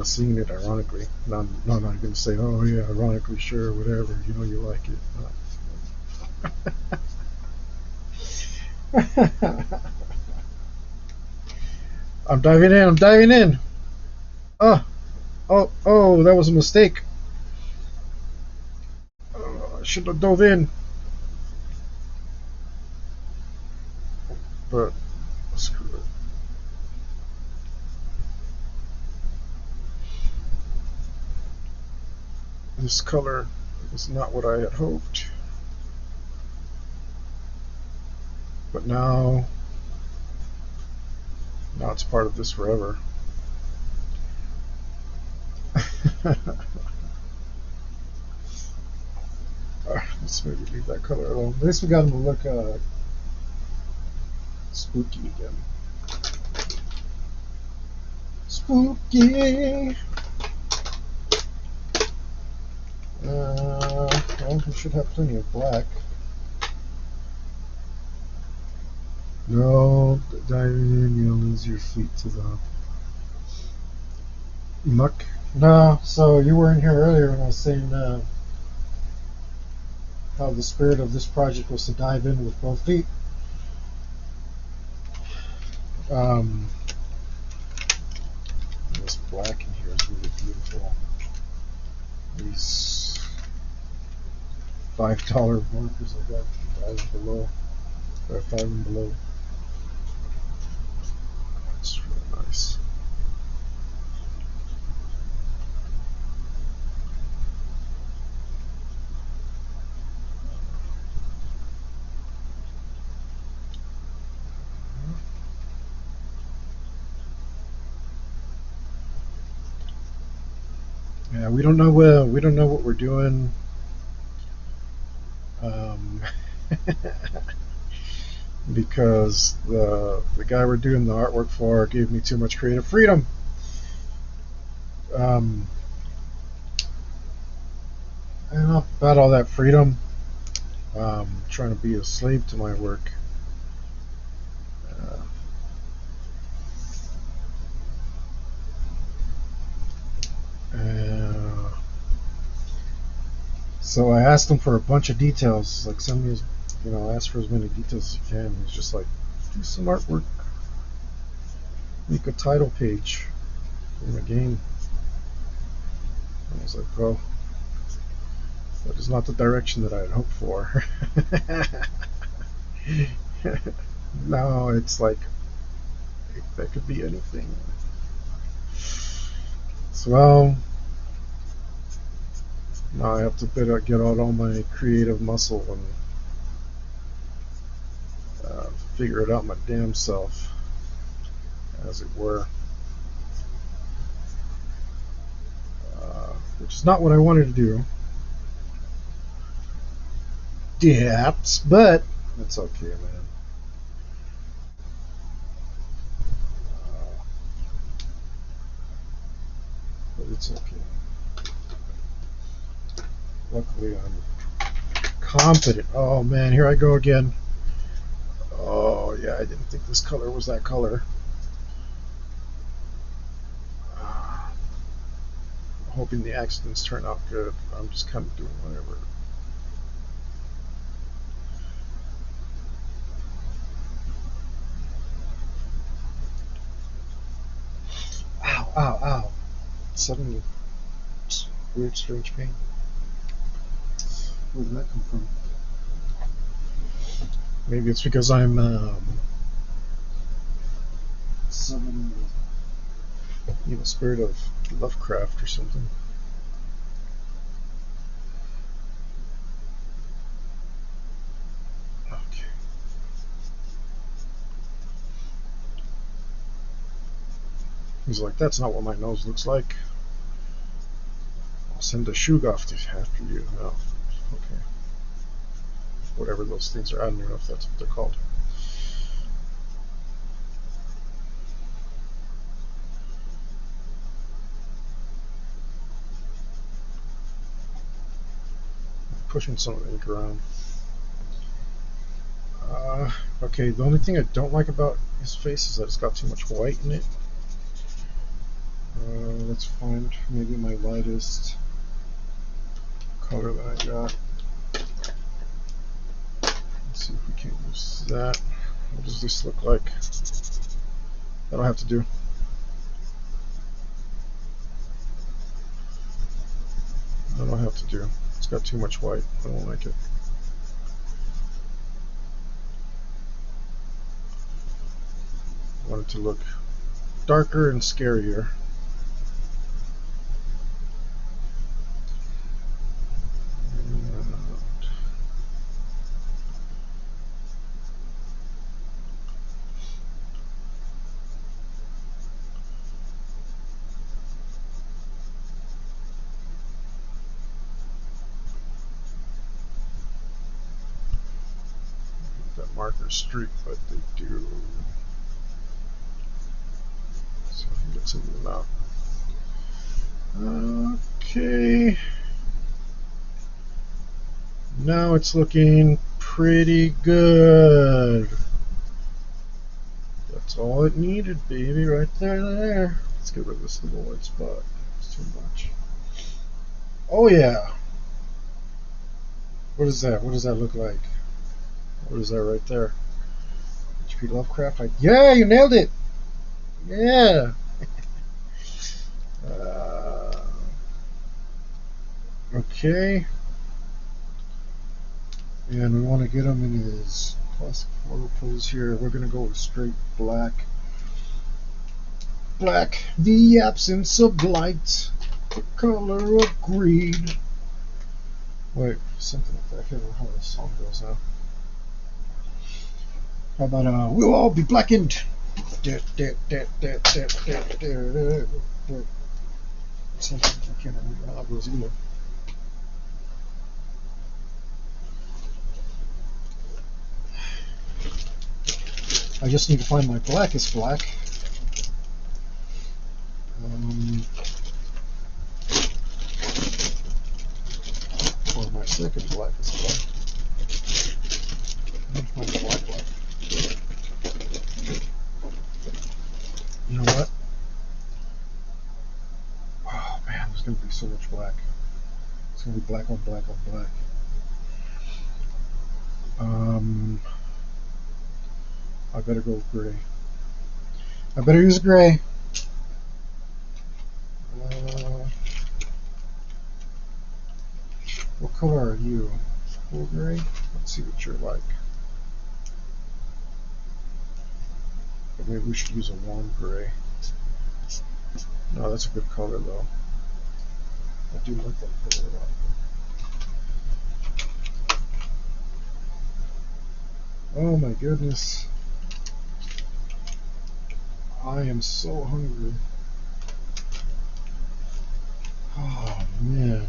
seeing it ironically. Not going to say, oh yeah, ironically, sure, whatever. You know, you like it. I'm diving in. Oh, Oh, that was a mistake. I should have dove in. But screw it. This color is not what I had hoped. But now it's part of this forever. Let's maybe leave that color alone. At least we got him to look spooky again. Spooky! Well, we should have plenty of black. No, diving in, you'll lose your feet to the muck. No, so you were in here earlier when I was saying how the spirit of this project was to dive in with both feet. This black in here is really beautiful. These $5 markers I got 5 and below. It's really nice. Yeah, we don't know what we're doing. Because the guy we're doing the artwork for gave me too much creative freedom. And about all that freedom, trying to be a slave to my work. So I asked him for a bunch of details, like send me, ask for as many details as you can. He's just like, do some artwork, make a title page in a game. And I was like, well, that is not the direction that I had hoped for. No, it's like, that could be anything. So, well, now I have to get out all my creative muscle and figure it out my damn self, as it were. Which is not what I wanted to do. Daps, but it's okay, man. But it's okay. Luckily, I'm confident. Oh man, here I go again. Oh yeah, I didn't think this color was that color. Hoping the accidents turn out good. I'm just kind of doing whatever. Ow, ow, ow. Suddenly, weird, strange pain. Where did that come from? Maybe it's because I'm summoning the spirit of Lovecraft or something. Okay. He's like, that's not what my nose looks like. I'll send a Shuggoth after you. No. Okay. Whatever those things are. I don't even know if that's what they're called. Pushing some of the ink around. Okay, the only thing I don't like about his face is that it's got too much white in it. Let's find maybe my lightest color that I got. Let's see if we can use that. What does this look like? That'll have to do. what to do. It's got too much white. I don't like it. I want it to look darker and scarier. That marker streak, but they do. So I can get some of them out. Okay. Now it's looking pretty good. That's all it needed, baby, right there. Let's get rid of this little white spot. It's too much. Oh yeah. What is that? What does that look like? What is that right there? HP Lovecraft? Yeah, you nailed it. Yeah. Okay. And we want to get him in his classic photo pose here. We're going to go with straight black. Black, the absence of light, the color of greed. Wait, something like that. I can't remember how this song goes now. How about, we'll all be blackened. Something, I can't remember how it goes either. I just need to find my blackest black. Or my second blackest black. I need to find the black. You know what? Oh man, there's going to be so much black. It's going to be black on black on black. I better go with gray. I better use gray. What color are you? Full gray? Let's see what you're like. But maybe we should use a warm gray. No, that's a good color though. I do like that color a lot. Oh my goodness. I am so hungry. Oh man.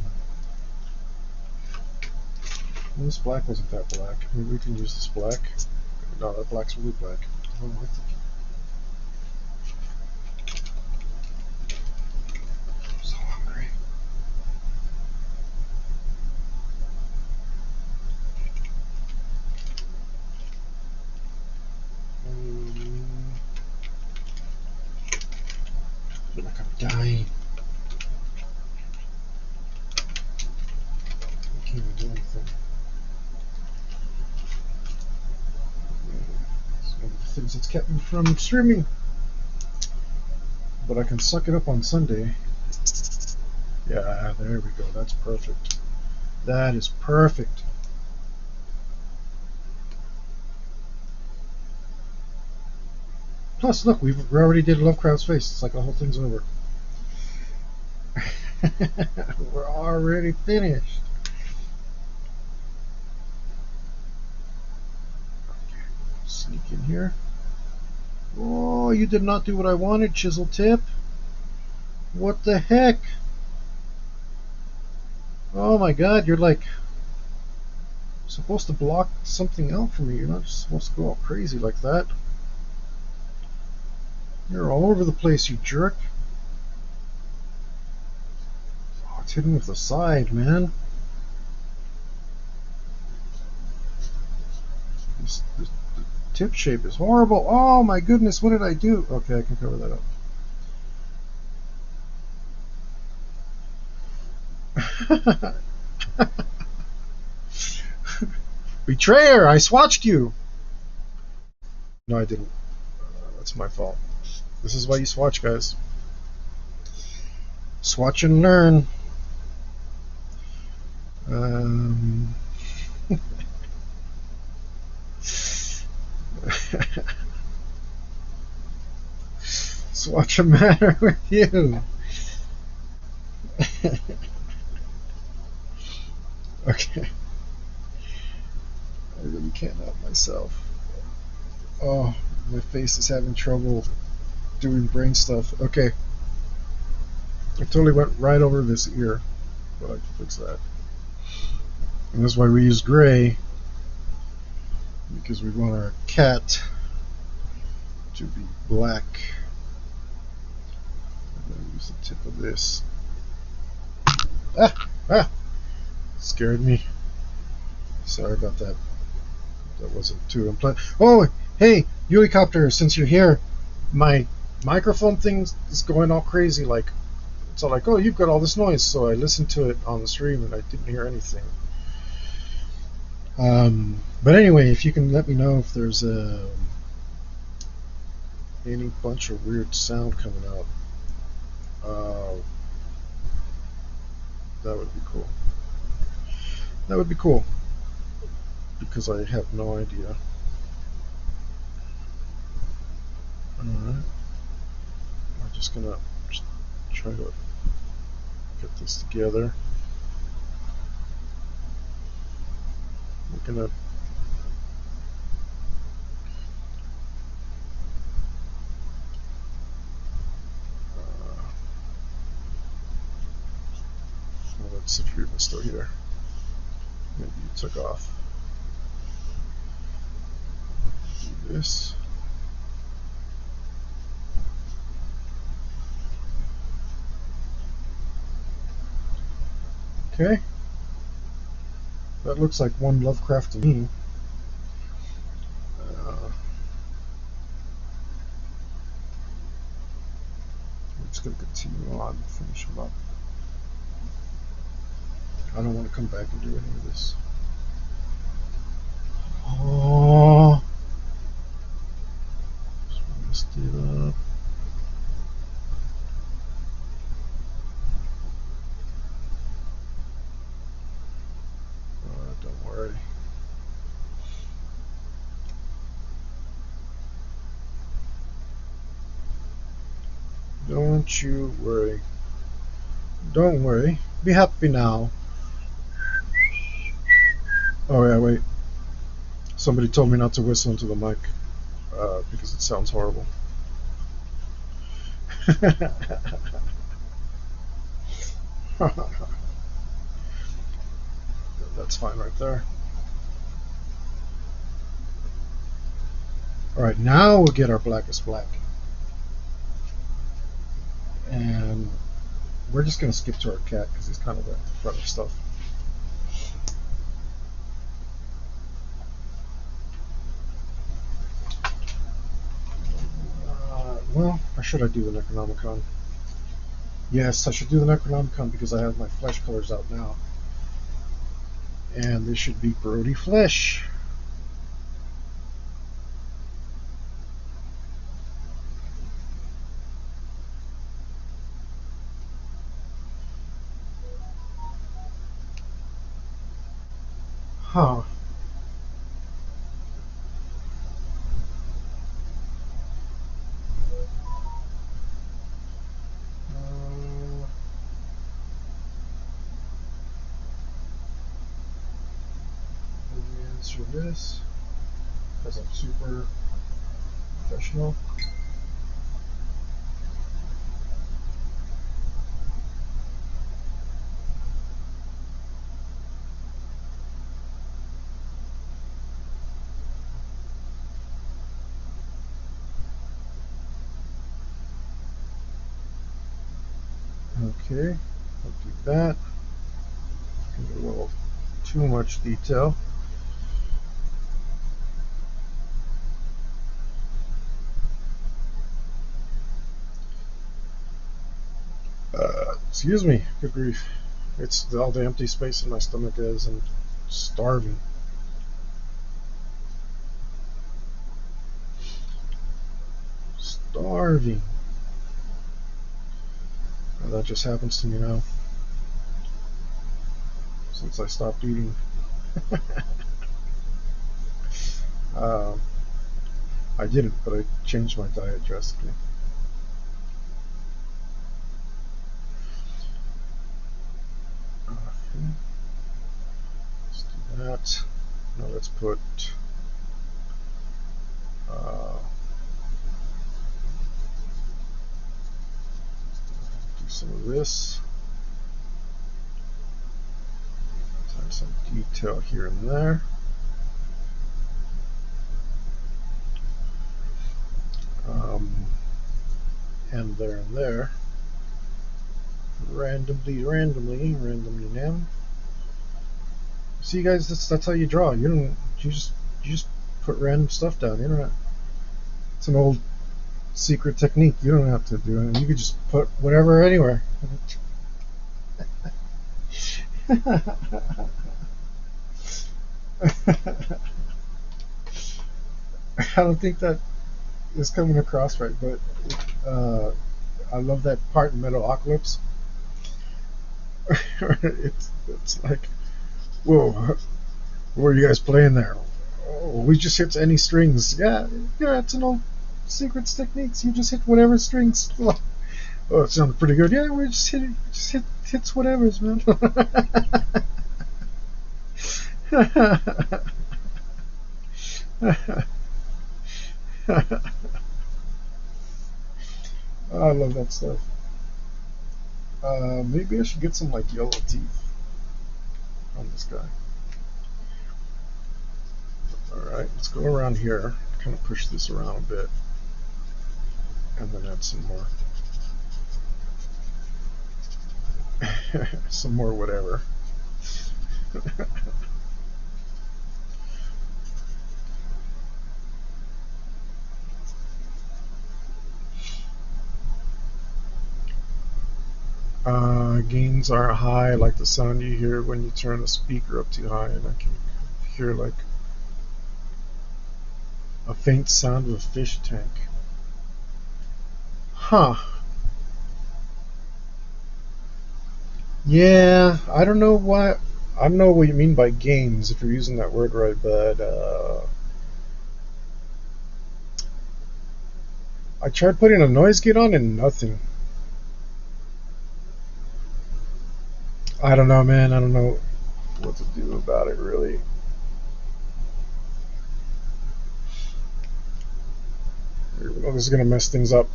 Well, this black wasn't that black. Maybe we can use this black. No, that black's really black. I don't like it. I'm so hungry. I feel like I'm dying. I can't even do anything. It's one of the things that's kept me from streaming. But I can suck it up on Sunday. Yeah, there we go. That's perfect. That is perfect. Plus, look, we already did Lovecraft's face. It's like the whole thing's over. We're already finished. Okay, sneak in here. Oh, you did not do what I wanted, Chisel Tip. What the heck? Oh my god, you're like supposed to block something out for me. You're not supposed to go all crazy like that. You're all over the place, you jerk. Oh, it's hitting with the side, man. The tip shape is horrible. Oh my goodness, what did I do? Okay, I can cover that up. Betrayer, I swatched you. No, I didn't. That's my fault. This is why you swatch, guys. Swatch and learn. Um, so what's the matter with you? Okay, I really can't help myself. Oh, my face is having trouble doing brain stuff. Okay, I totally went right over this ear, but I can fix that. And that's why we use gray, because we want our cat to be black. I'm going to use the tip of this. Ah! Ah! Scared me. Sorry about that. That wasn't too unpleasant. Oh, hey, helicopter, since you're here, my microphone thing is going all crazy. Like, it's all like, oh, you've got all this noise. So I listened to it on the stream and I didn't hear anything. But anyway, if you can let me know if there's any bunch of weird sound coming out, that would be cool. That would be cool, because I have no idea. Alright. I'm just gonna try to get this together. We're gonna let's see if you're even still here. Maybe you took off. Do this. Okay. That looks like one Lovecraft to me. I'm just going to continue on, finish them up. I don't want to come back and do any of this. Oh, just messed it up. Don't worry. Don't you worry. Don't worry. Be happy now. Oh yeah, wait. Somebody told me not to whistle into the mic because it sounds horrible. That's fine right there. Alright, now we'll get our blackest black. And we're just going to skip to our cat because he's kind of at the front of stuff. Well, or should I do the Necronomicon? Yes, I should do the Necronomicon because I have my flesh colors out now. And this should be Brody Flesh. Huh. Answer this because I'm super professional. Okay, I'll do that. A little too much detail. Excuse me, good grief. It's all the empty space in my stomach is, and starving. Starving. Well, that just happens to me now. since I stopped eating. um, I didn't, but I changed my diet drastically. Okay. Let's do that. Now let's put uh, do some of this. Add some detail here and there. And there and there. Randomly now. See, guys, that's how you draw. You just put random stuff down. You don't. It's an old secret technique. You don't have to do it. You could just put whatever anywhere. I don't think that is coming across right, but I love that part in Metalocalypse. It's like, whoa, what are you guys playing there? Oh, we just hit any strings. Yeah, it's an old secrets techniques. You just hit whatever strings. Oh, it sounded pretty good. Yeah, we just hits whatever's, man. I love that stuff. Maybe I should get some like yellow teeth on this guy. Alright, let's go around here, kind of push this around a bit, and then add some more. Some more whatever. Gains are high, like the sound you hear when you turn the speaker up too high, and I can hear like a faint sound of a fish tank. Huh. Yeah, I don't know what you mean by gains if you're using that word right, but I tried putting a noise gate on and nothing. I don't know, man. I don't know what to do about it, really. This is going to mess things up.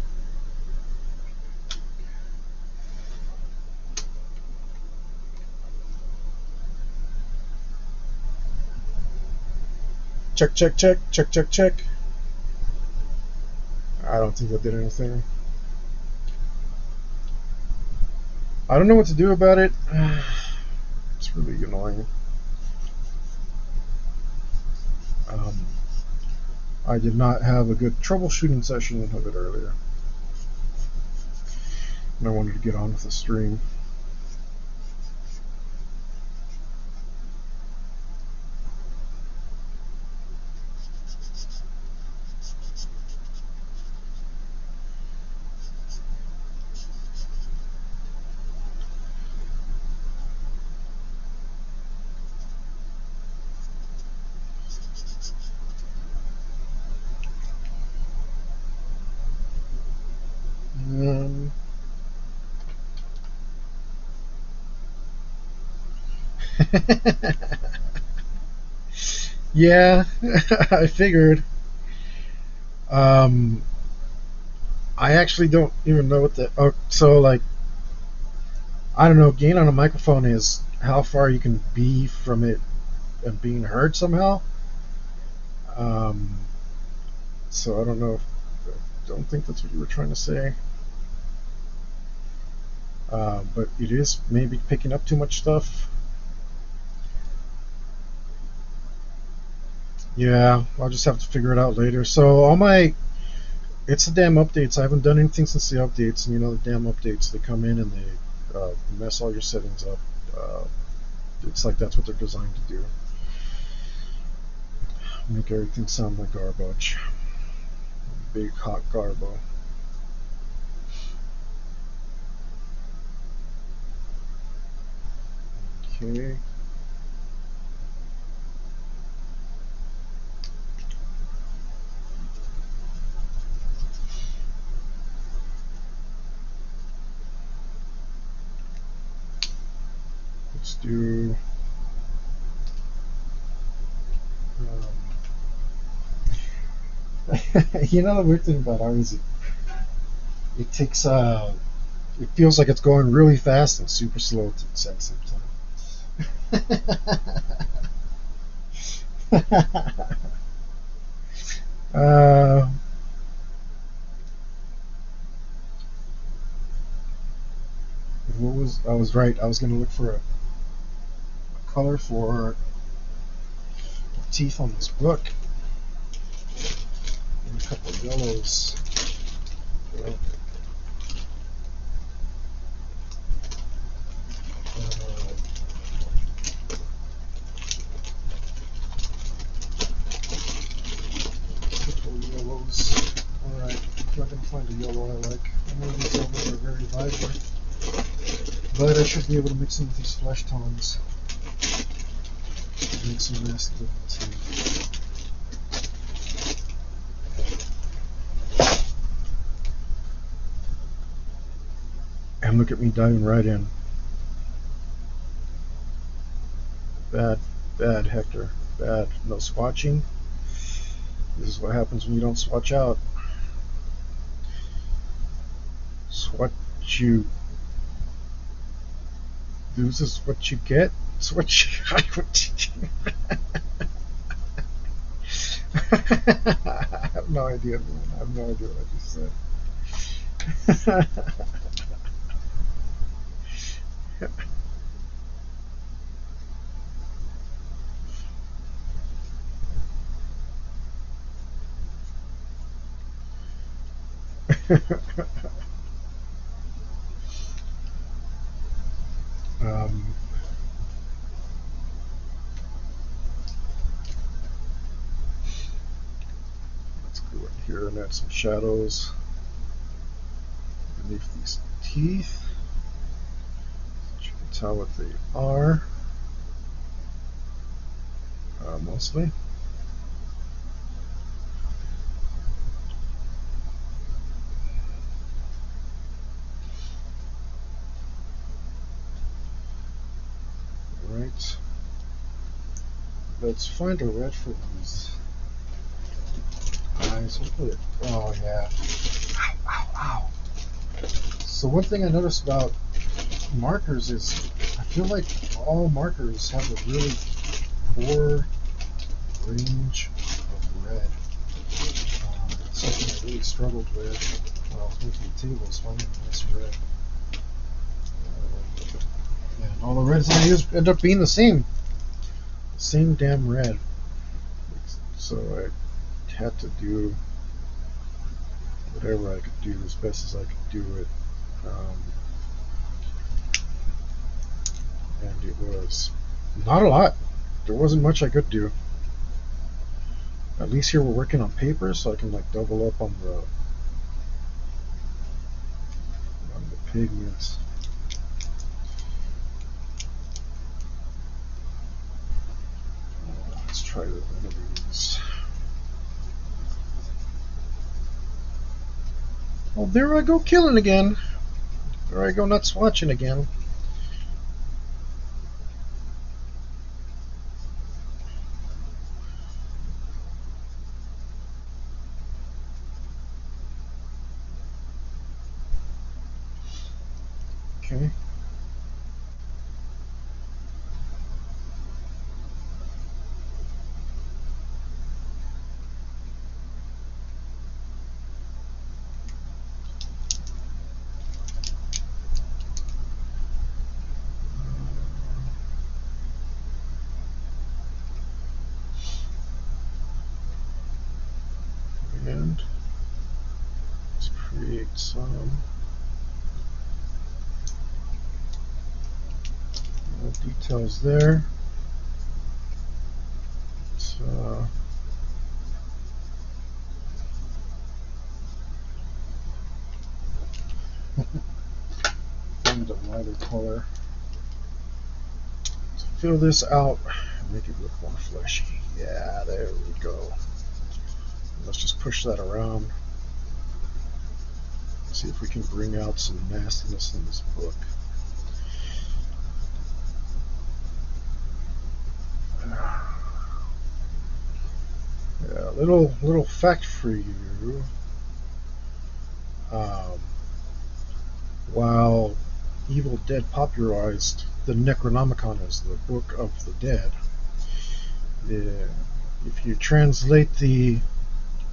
Check, check, check, check, check, check. I don't think that did anything. I don't know what to do about it. It's really annoying. I did not have a good troubleshooting session of it earlier, and I wanted to get on with the stream. Yeah, I figured. I actually don't even know what the. Oh, so like, I don't know. Gain on a microphone is how far you can be from it and being heard somehow. So I don't know. I don't think that's what you were trying to say. But it is maybe picking up too much stuff. Yeah, I'll just have to figure it out later. So it's the damn updates. I haven't done anything since the updates, and the damn updates, they come in and they mess all your settings up. It's like that's what they're designed to do. Make everything sound like garbage. Big hot garbo. Okay. do. You know the weird thing about art is it takes it feels like it's going really fast and super slow at the exact same time. I was right. I was going to look for a color for teeth on this book. And a couple of yellows. Couple of yellows. Alright, if I can find a yellow I like. I know these yellows are very vibrant. But I should be able to mix them with these flesh tones. Make some nasty looking teeth. And look at me diving right in. Bad, bad, Hector. Bad. No swatching. This is what happens when you don't swatch out. Swatch you. This is what you get. It's what you. I have no idea, man. I have no idea what I just said. Let's go in here and add some shadows beneath these teeth. You can tell what they are, mostly. Right. Let's find a red for these eyes. Hopefully, oh yeah. Ow, ow, ow. So one thing I noticed about markers is I feel like all markers have a really poor range of red. It's something I really struggled with when I was making the tables, finding a nice red. And all the reds I use end up being the same damn red. So I had to do whatever I could do as best as I could do it. And it was not a lot. There wasn't much I could do. At least here we're working on paper, so I can like double up on the pigments. Let's try one of these. Oh, there I go killing again. There I go not swatching again. Okay. And let's create some details there. So find a lighter color to fill this out and make it look more fleshy. Yeah, there we go. Let's just push that around. See if we can bring out some nastiness in this book. Little fact for you. Um, while Evil Dead popularized the Necronomicon as the Book of the Dead, if you translate the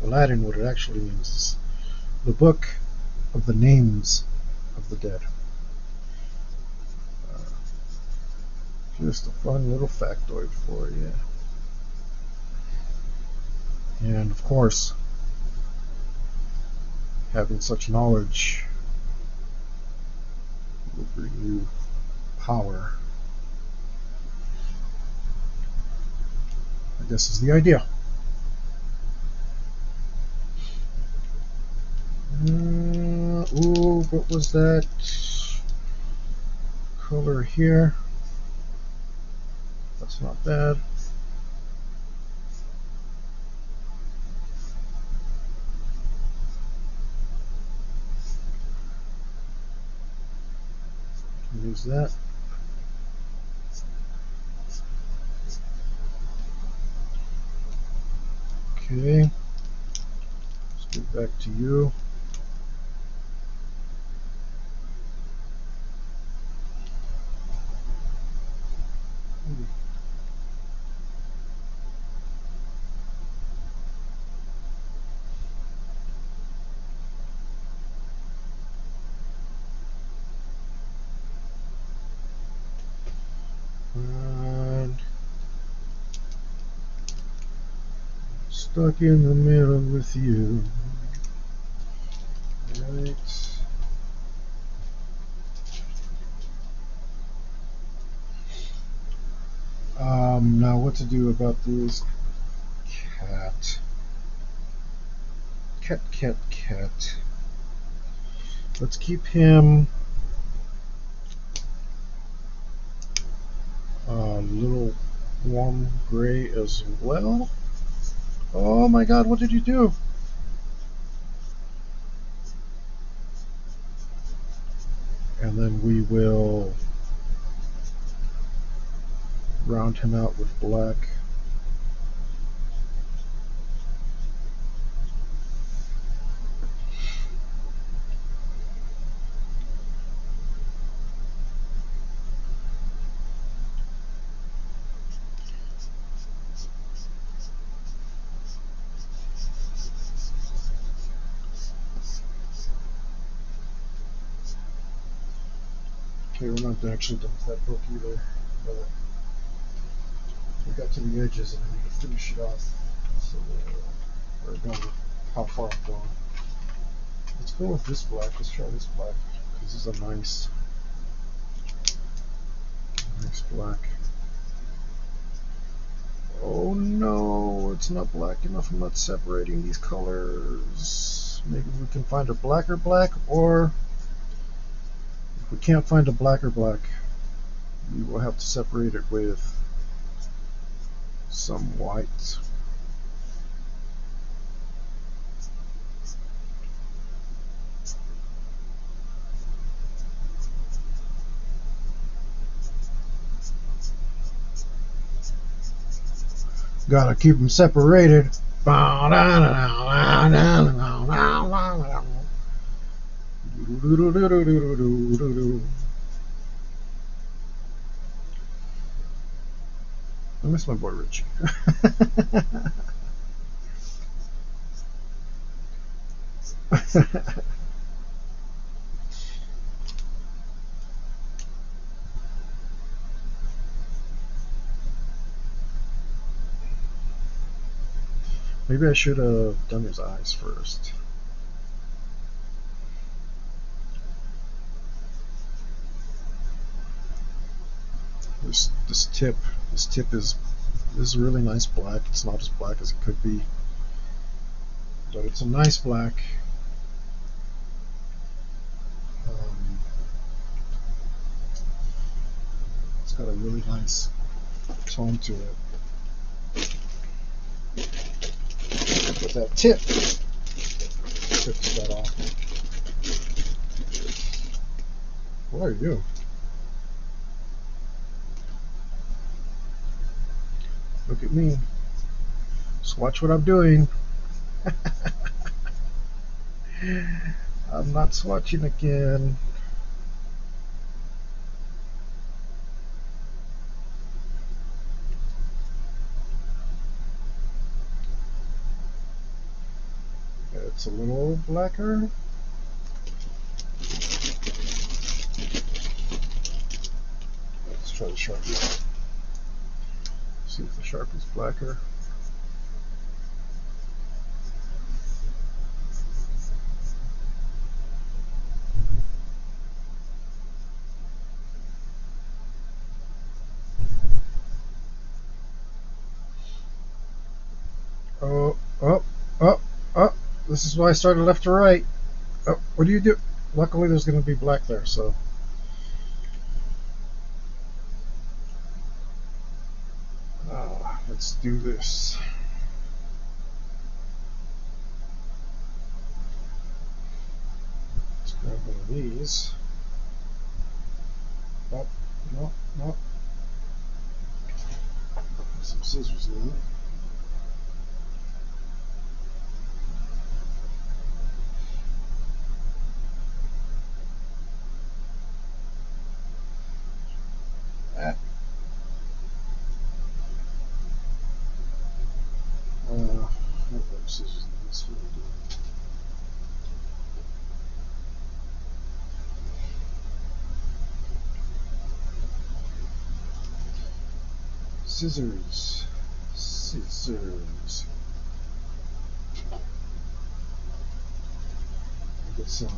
Latin, what it actually means is the Book of the Names of the Dead. Just a fun little factoid for you. And of course, having such knowledge will bring you power. I guess is the idea. Ooh, what was that color here? That's not bad. Use that. Okay. Let's get back to you. And stuck in the middle with you. Right. Now what to do about this cat? Cat. Let's keep him a little warm gray as well. Oh my god, what did you do? And then we will round him out with black. Okay, we're not actually done with that book either, but we got to the edges and I need to finish it off. So we're going with how far I'm going. Let's go with this black. Let's try this black because this is a nice black. Oh no, it's not black enough. I'm not separating these colors. Maybe we can find a blacker black, or if we can't find a blacker black, we will have to separate it with some white. Gotta keep them separated. Let I miss my boy Richie. Maybe I should have done his eyes first. This tip is a really nice black. It's not as black as it could be, but it's a nice black. It's got a really nice tone to it. But that tip tips that off. What are you? Look at me, Just watch what I'm doing. I'm not swatching again. It's a little blacker. Let's try the Sharpie. See if the Sharpie's blacker. Oh, oh, oh, oh. This is why I started left to right. Oh, what do you do? Luckily, there's going to be black there, so. Let's do this. Let's grab one of these. Oh, no, no. Some scissors in it. I've got scissors in this one. Scissors. Scissors. I'll get some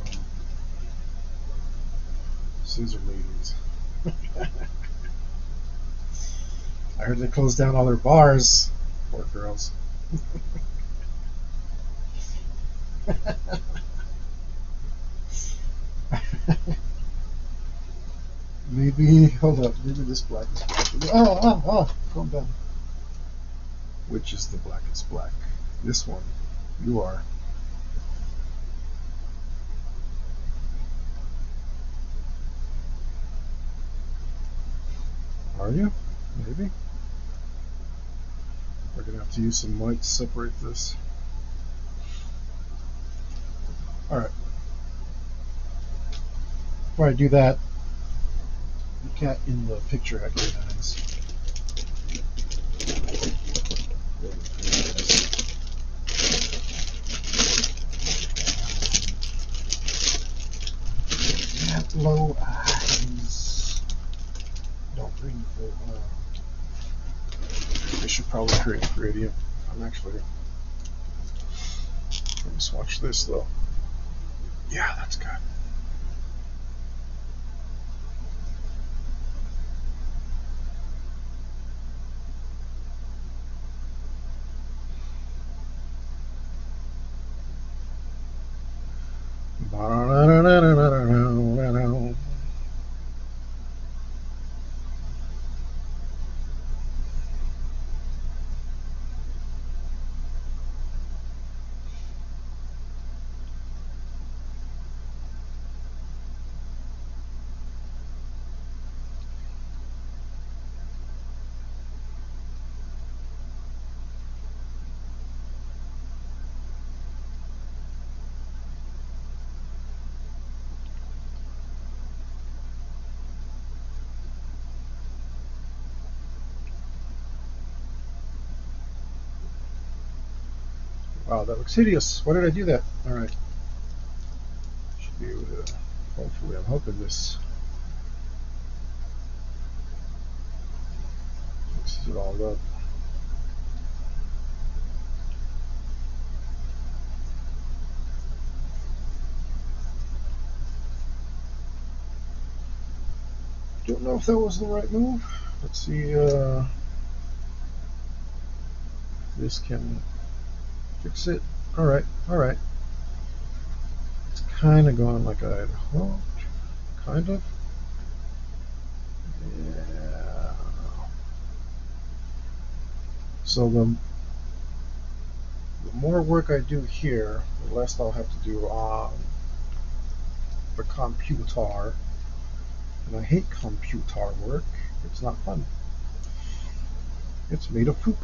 scissor ladies. I heard they closed down all their bars. Poor girls. Maybe, hold up, maybe this black is black. Oh, calm down. Which is the blackest black? This one. You are. Are you? Maybe. We're going to have to use some white to separate this. Alright. Before I do that, the cat in the picture had great eyes. Low eyes. Don't breathe for I should probably create a gradient. I'm actually going to swatch this though. Yeah, that's good. Wow, that looks hideous. Why did I do that? Alright. Should be able to, hopefully, I'm hoping this mixes it all up. Don't know if that was the right move. Let's see, this can fix it. Alright, alright. It's kind of going like I had hoped. Kind of. Yeah. So the more work I do here, the less I'll have to do on the computer. And I hate computer work. It's not fun. It's made of poop.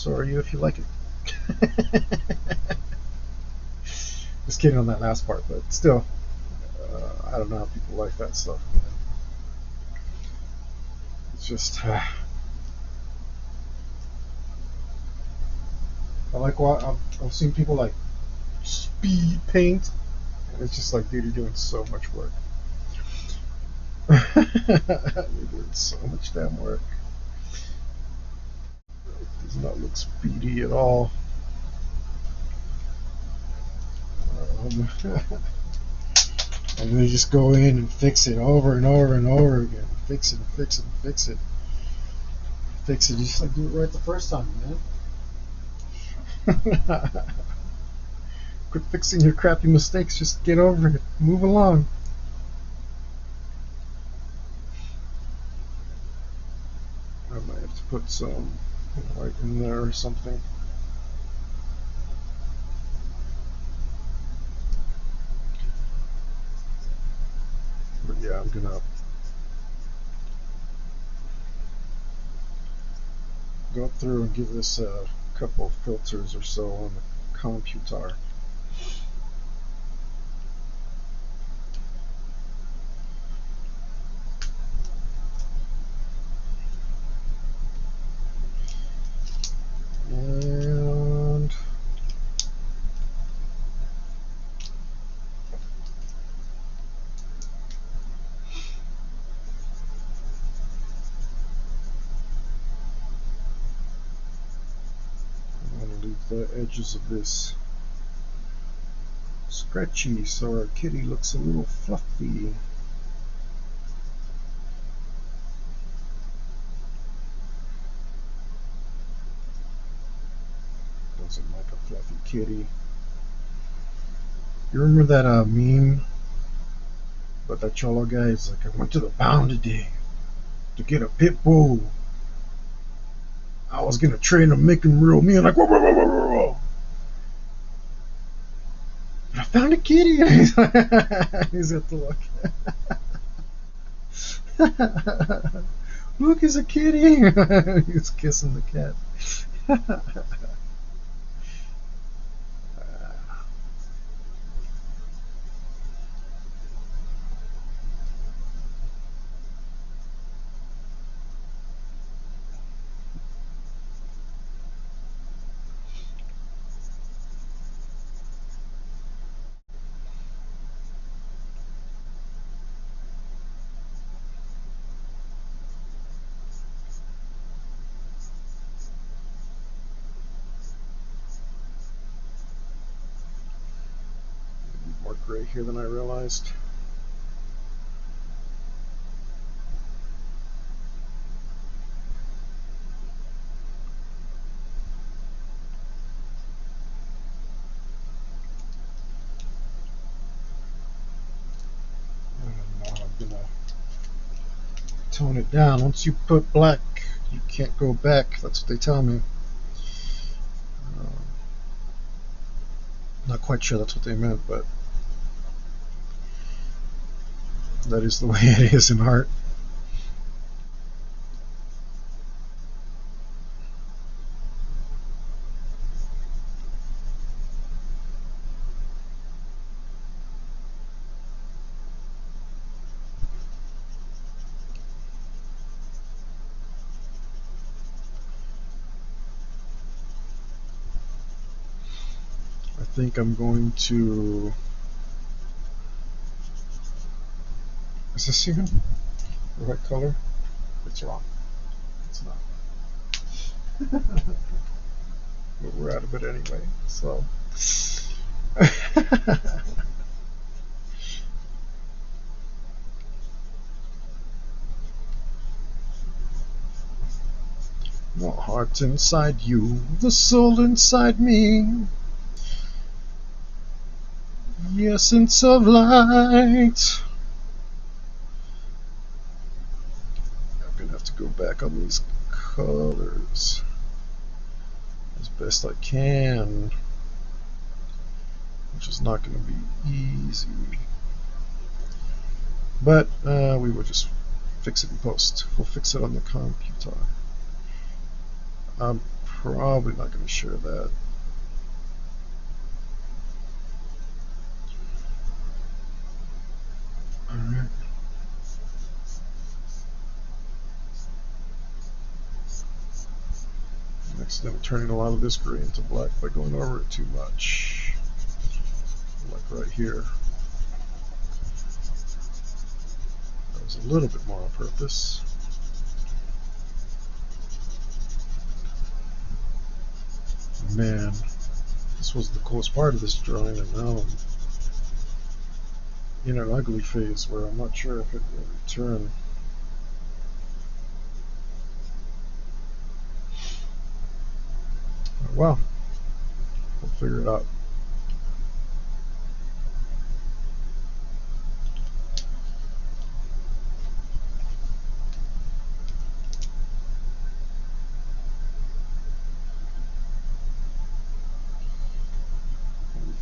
So are you if you like it. Just kidding on that last part, but still, I don't know how people like that stuff. It's just, I like what I've seen people like speed paint, and it's just like, dude, you're doing so much work. You're doing so much damn work. It does not look speedy at all. And then you just go in and fix it over and over and over again. Fix it and fix it and fix it. Fix it. You just like do it right the first time, man. Quit fixing your crappy mistakes. Just get over it. Move along. I might have to put some white in there or something. But yeah, I'm gonna go through and give this a couple of filters or so on the computer. And I'm going to leave the edges of this scratchy so our kitty looks a little fluffy. Doesn't like a fluffy kitty. You remember that meme about that cholo guy? It's like, I went to the pound today to get a pit bull. I was gonna train him, make him real mean, like whoa, whoa, whoa, whoa, whoa. But I found a kitty. He's got the look. Look, he's a kitty. He's kissing the cat. More gray here than I realized. I'm gonna tone it down. Once you put black, you can't go back. That's what they tell me. Not quite sure that's what they meant, but that is the way it is in art. I think I'm going to... Is this even the right color? It's wrong. It's not. But we're out of it anyway, so... The heart inside you, the soul inside me, the essence of light. I'm gonna have to go back on these colors as best I can, which is not going to be easy. But we will just fix it in post. We'll fix it on the computer. I'm probably not going to share that. Alright. I'm accidentally turning a lot of this gray into black by going over it too much. Like right here. That was a little bit more on purpose. Man, this was the coolest part of this drawing, and now I'm in an ugly phase where I'm not sure if it will return. Well, we'll figure it out.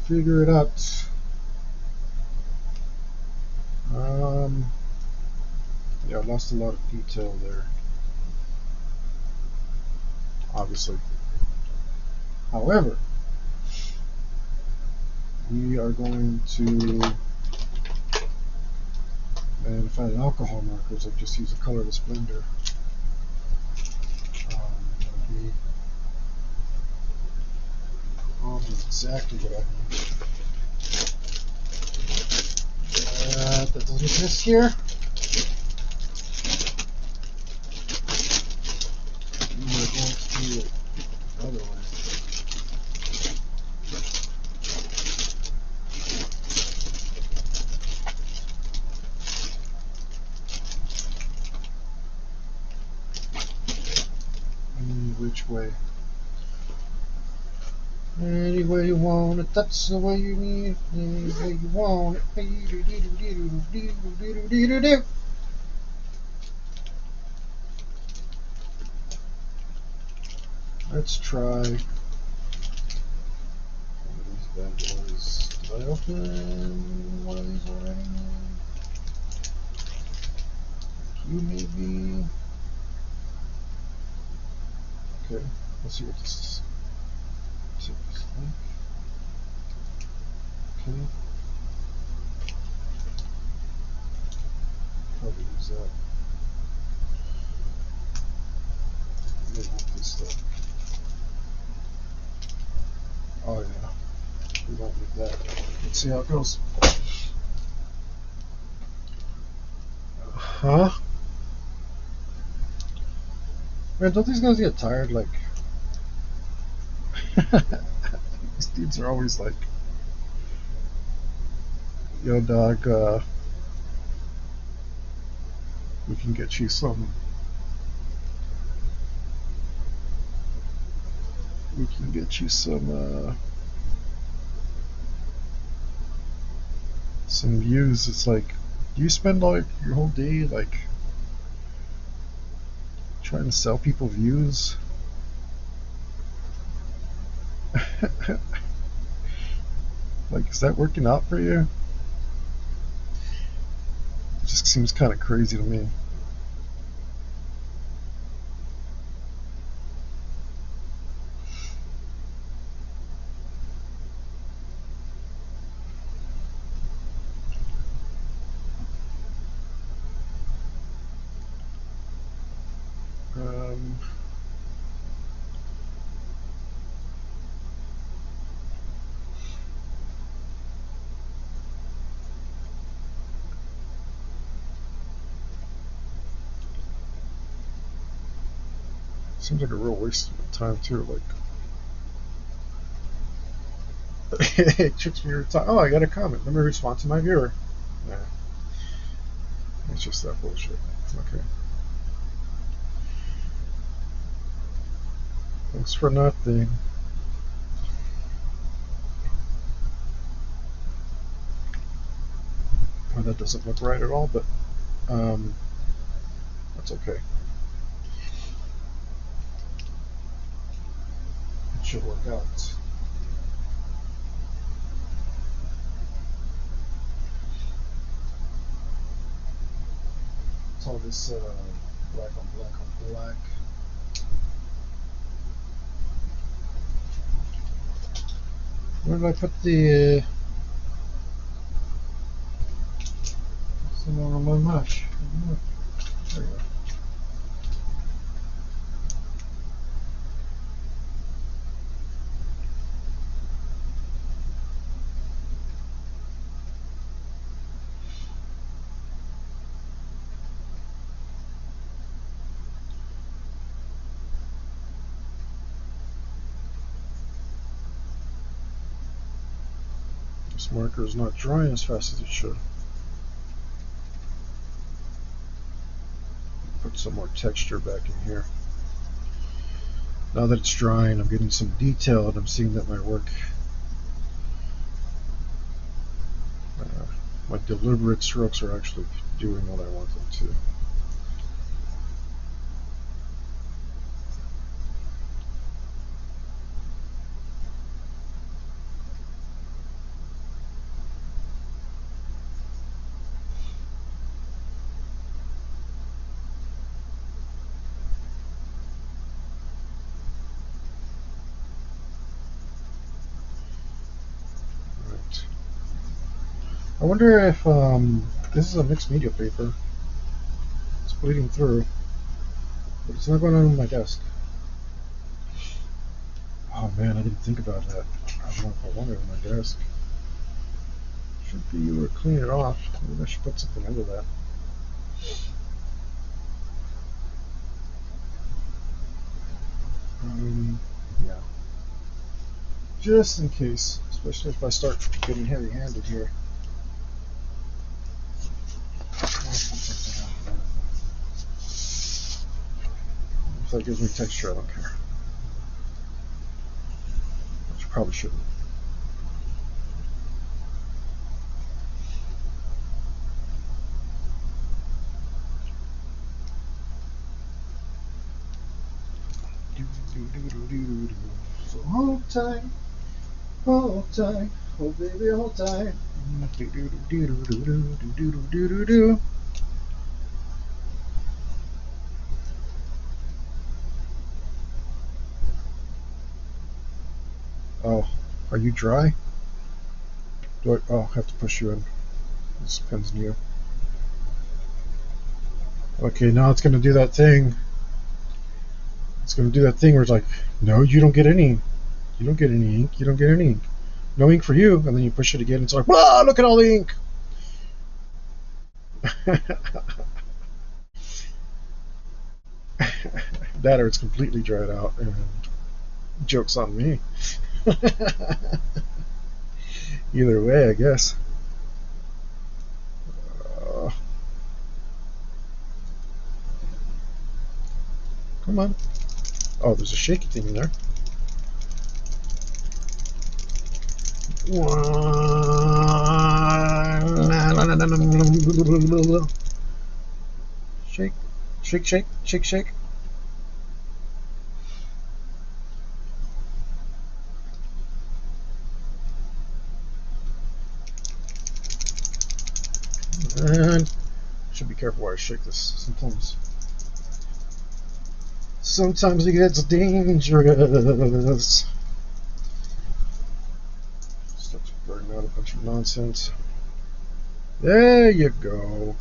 Figure it out. Yeah, I lost a lot of detail there, obviously. However, we are going to, and if I had alcohol markers, I'd just use a colorless blender. That would be almost exactly what I need. That doesn't exist here. We're going to do it the other way. Which way? Any way you want it, that's the way you need it. Any way you want it. Let's try one of these bad boys. Did I open one of these already? You maybe. Okay, let's see what this is. See what this is like. Okay. Probably use that. I may want this stuff. Oh yeah, we don't need that. Let's see how it goes. Huh? Man, don't these guys get tired? Like, these dudes are always like, yo dog, we can get you some. We can get you some views. It's like, do you spend like your whole day like trying to sell people views? Like, is that working out for you? It just seems kind of crazy to me. Seems like a real waste of time too. Like, it tricks me every time. Oh, I got a comment. Let me respond to my viewer. Nah, it's just that bullshit. Okay. Thanks for nothing. Oh, that doesn't look right at all, but that's okay. It should work out. It's all this black on black on black. Where did I put the somewhere on my mesh? There you go. This marker is not drying as fast as it should. Put some more texture back in here. Now that it's drying, I'm getting some detail and I'm seeing that my work, my deliberate strokes are actually doing what I want them to. I wonder if this is a mixed media paper. It's bleeding through, but it's not going on my desk. Oh man, I didn't think about that. I don't know if I want it on my desk. Should be able to clean it off. Maybe I should put something under that. Yeah. Just in case, especially if I start getting heavy-handed here. If that gives me texture, I don't care. Which probably shouldn't. So hold tight, oh baby, hold tight. Oh, are you dry? I have to push you in. This pen's new. Okay, now it's gonna do that thing. It's gonna do that thing where it's like, no, you don't get any. You don't get any ink. You don't get any ink. No ink for you. And then you push it again. It's like, wow, look at all the ink. That or it's completely dried out. And joke's on me. Either way, I guess. Come on. Oh, there's a shaky thing in there. Shake, shake, shake, shake, shake. And should be careful where I shake this. Sometimes it gets dangerous. Starts burning out a bunch of nonsense. There you go.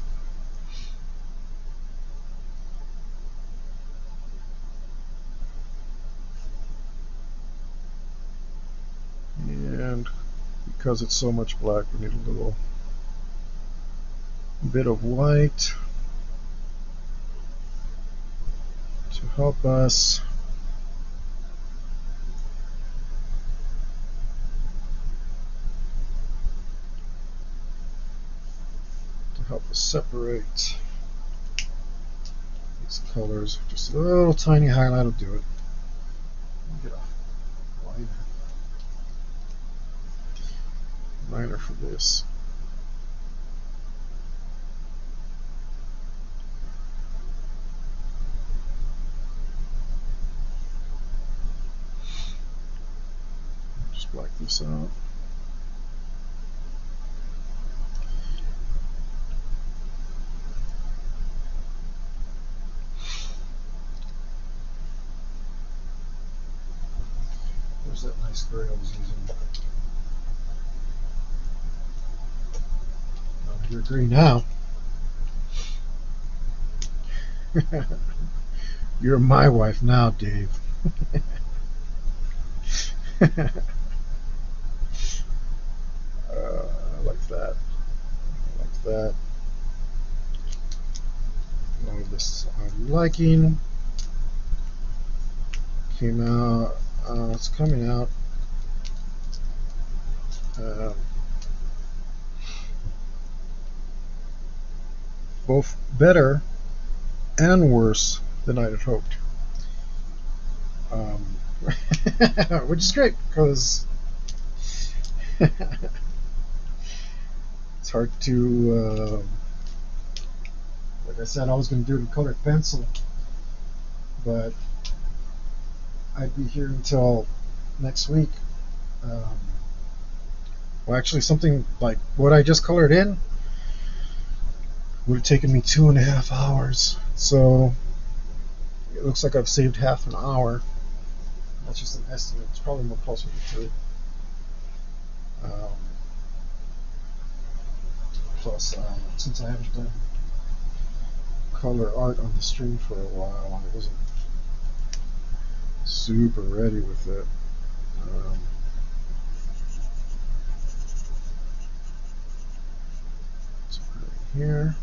And because it's so much black, we need a little bit of white to help us separate these colors. Just a little tiny highlight will do it. Get a liner for this. Just black this out. There's that nice gray I was using. You agree now. You're my wife now, Dave. I like that. I like that. All of this I'm liking. Came out. It's coming out. Both better and worse than I'd have hoped. Which is great because it's hard to. Like I said, I was going to do it in colored pencil, but I'd be here until next week. Well, actually, something like what I just colored in would have taken me 2.5 hours. So it looks like I've saved half an hour. That's just an estimate. It's probably more closer to 3. Plus, since I haven't done color art on the stream for a while, I wasn't super ready with it. So right here.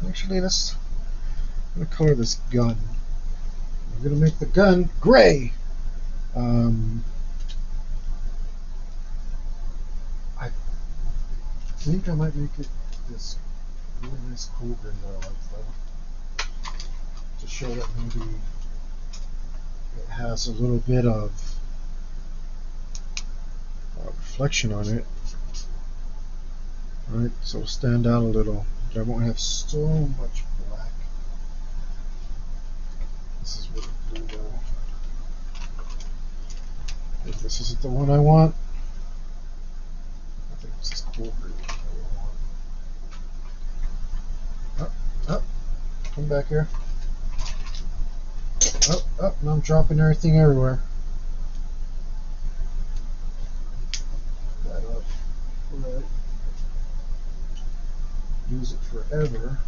Actually, I'm gonna color this gun. I'm gonna make the gun gray. I think I might make it this really nice cool gray that I like though, to show that maybe it has a little bit of reflection on it. Right, so it'll stand out a little. But I won't have so much black. This is really cool though. If this isn't the one I want, I think this is cool green. Up, come back here. Up, now I'm dropping everything everywhere. That up, right. Use it forever.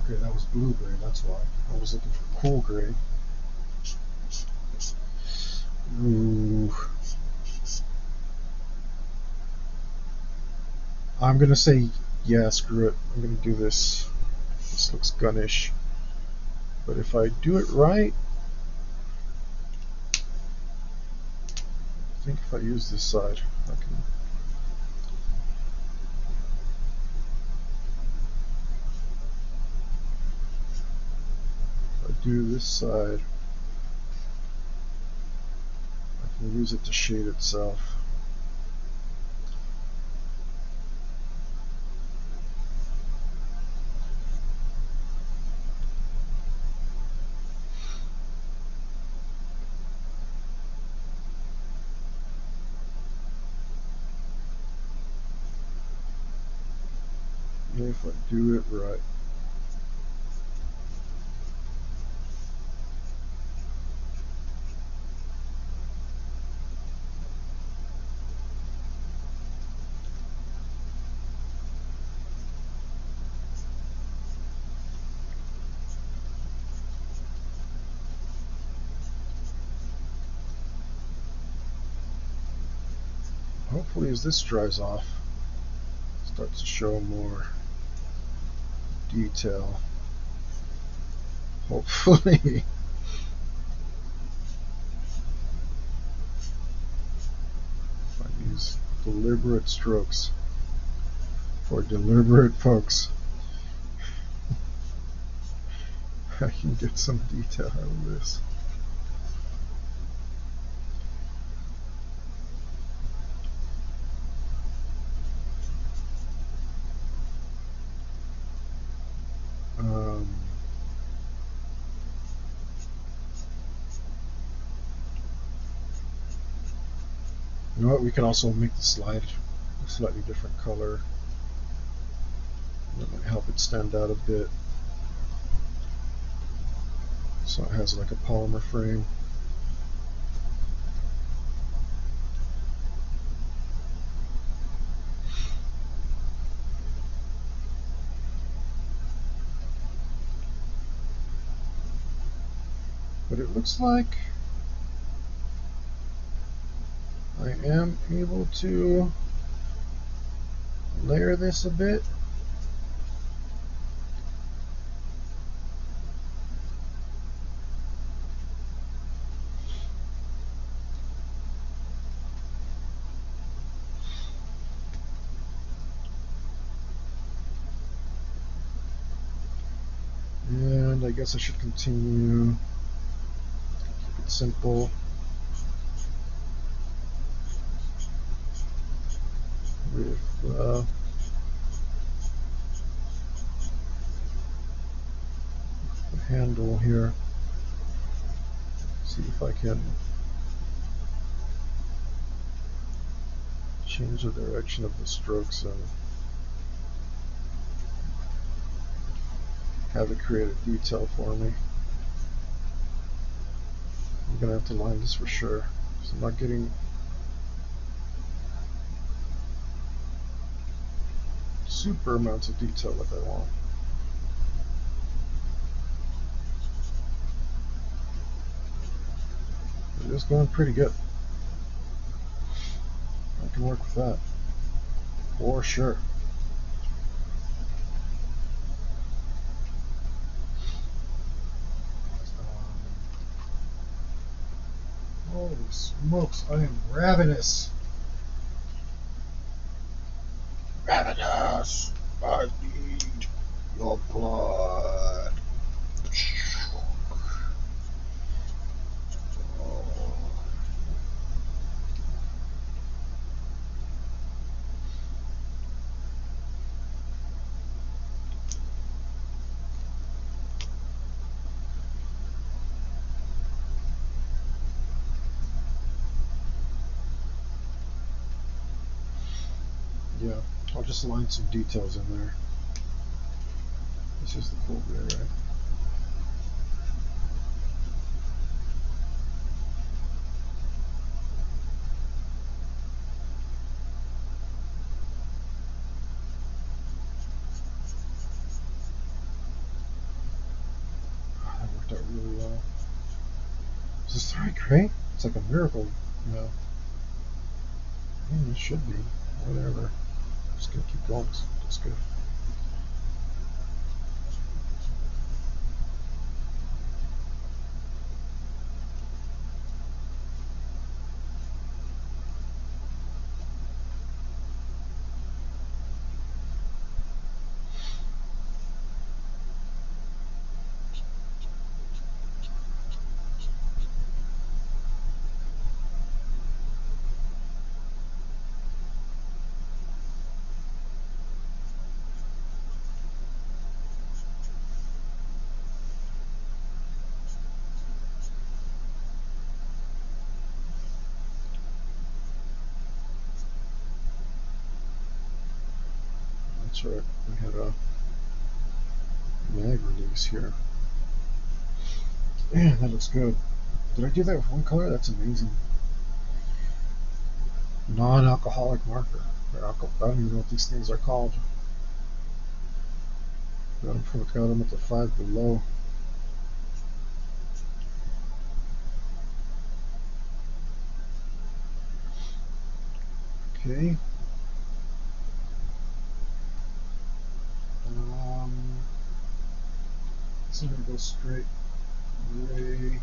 Okay, that was blue gray, that's why. I was looking for cool gray. Ooh. I'm gonna say, yeah, screw it. I'm gonna do this. This looks gunnish. But if I do it right, I think if I use this side, I can. If I do this side, I can use it to shade itself. If I do it right. Hopefully as this dries off, it starts to show more detail. Hopefully. If I use deliberate strokes for deliberate folks, I can get some detail out of this. You know what, we can also make the slide a slightly different color. That might help it stand out a bit. So it has like a polymer frame. it looks like I am able to layer this a bit. And I guess I should continue. Keep it simple. With the handle here. See if I can change the direction of the strokes and have it create a detail for me. I'm gonna have to line this for sure, so I'm not getting super amounts of detail like I want. It is going pretty good. I can work with that for sure. Holy smokes, I am ravenous. Ravenous! I need your blood. Oh. Yeah, I'll just line some details in there. This is the cool gray, right? Oh, that worked out really well. Is this the right gray? It's like a miracle, you know. It should be. Whatever. Just gonna keep going. That's good. That's right. We had a mag release here. Man, that looks good. Did I do that with one color? That's amazing. Non-alcoholic marker. Or I don't even know what these things are called. Got them at the Five Below. Okay. This is gonna go straight gray.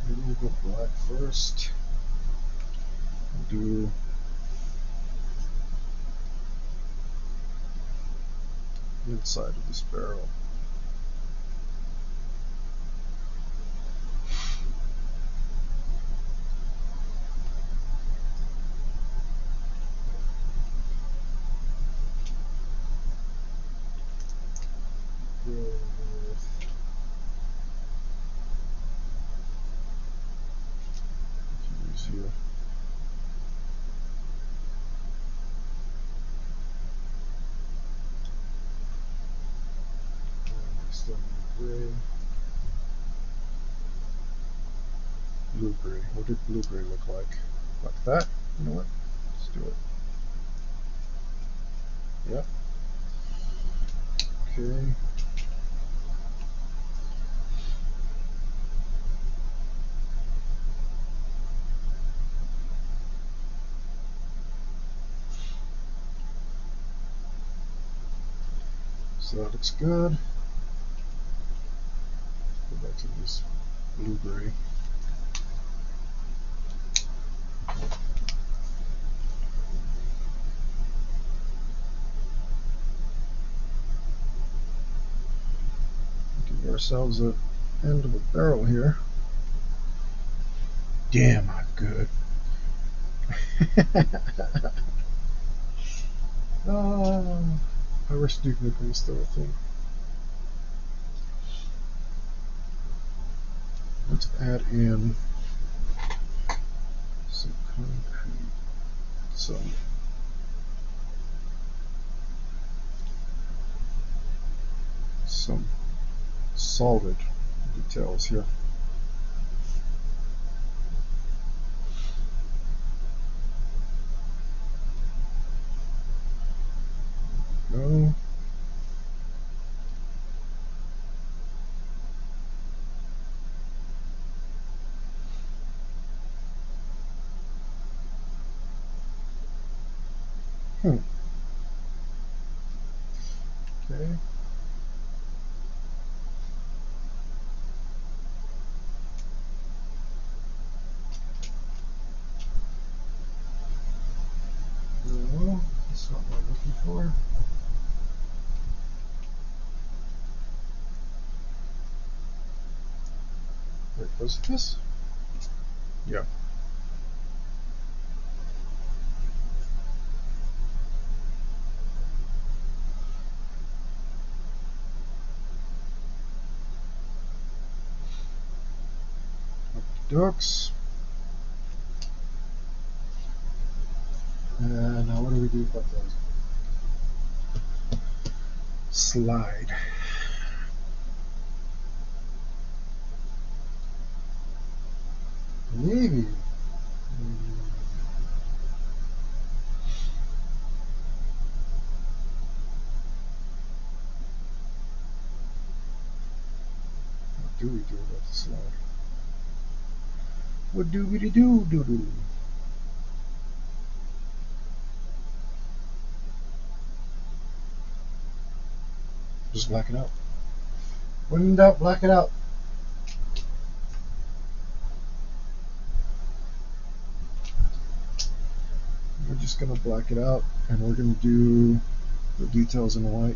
Maybe we'll go black first. We'll do the inside of this barrel. Here. Still gray. Blue gray. What did blue gray look like? Like that? You know what? Let's do it. Yep. Okay. So that looks good. Go back to this blue-gray. Give ourselves an end of a barrel here. Damn, I'm good. I wish Duke Nukem was still a thing. Let's add in some concrete, some solid details here. Go. Okay. No, that's not what I'm looking for. Wait, was it this? Yeah. Ducks. And now what do we do about those? Slide. Maybe. What do we do about the slide? What do we do? Just black it out. When in doubt, black it out. We're just gonna black it out, and we're gonna do the details in white.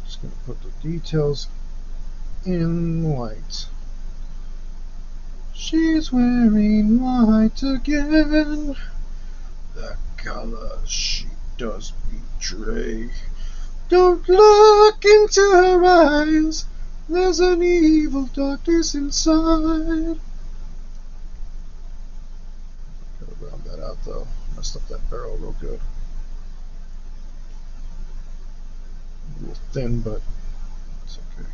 Just gonna put the details in white. She's wearing white again. The color she does betray. Don't look into her eyes. There's an evil darkness inside. Gotta round that out though. Messed up that barrel real good. A little thin, but it's okay.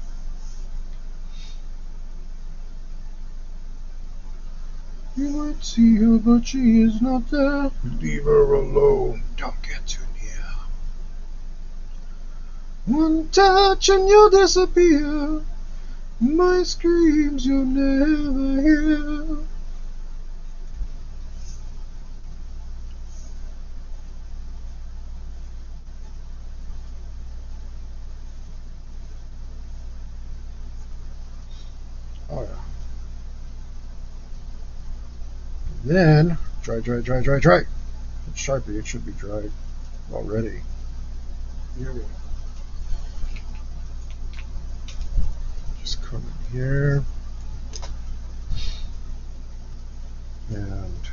You might see her, but she is not there. Leave her alone. Don't get too near. One touch and you'll disappear. My screams you'll never hear. Oh yeah. Then dry. It's Sharpie, it should be dried already. Here we go. Just come in here and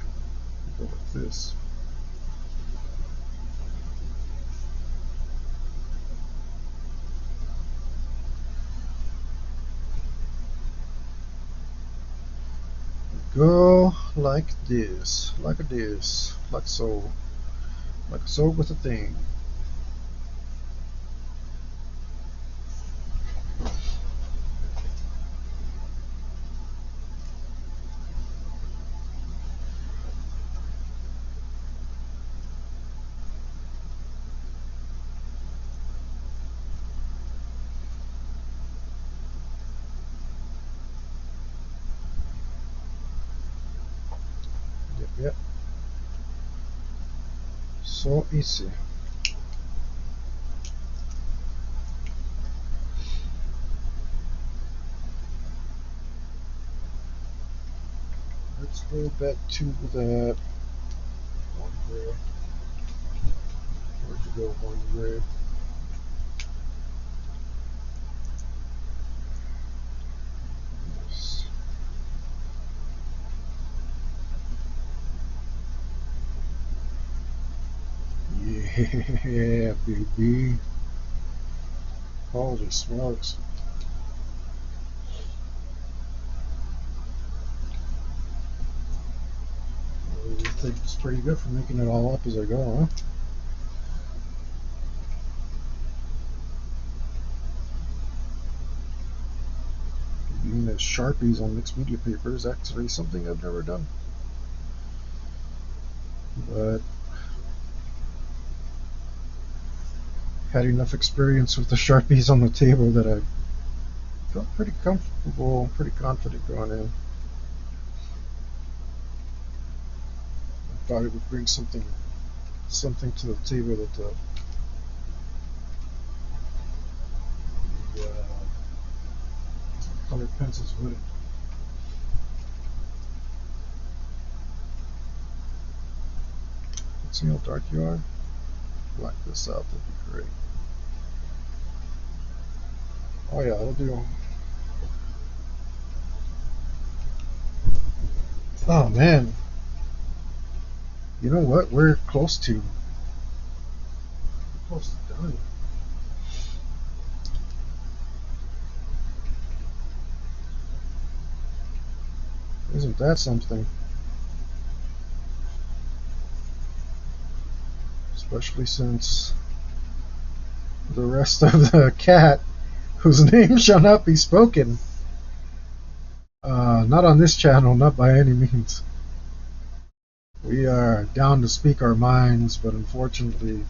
go with this. Go like this, like so with a thing. Yep. So easy. Let's go back to that one gray. Where'd you go, one gray? Yes. Yeah, baby. Holy smokes. I think it's pretty good for making it all up as I go, huh? Being as Sharpies on mixed media paper is actually something I've never done. But had enough experience with the Sharpies on the table that I felt pretty comfortable, pretty confident going in. I thought it would bring something to the table that the colored pencils wouldn't. Let's see how dark you are. Black this out, that'd be great. Oh yeah, that'll do. Oh man, you know what? We're close to done. Isn't that something? Especially since the rest of the cat, whose name shall not be spoken, not on this channel, not by any means. We are down to speak our minds, but unfortunately,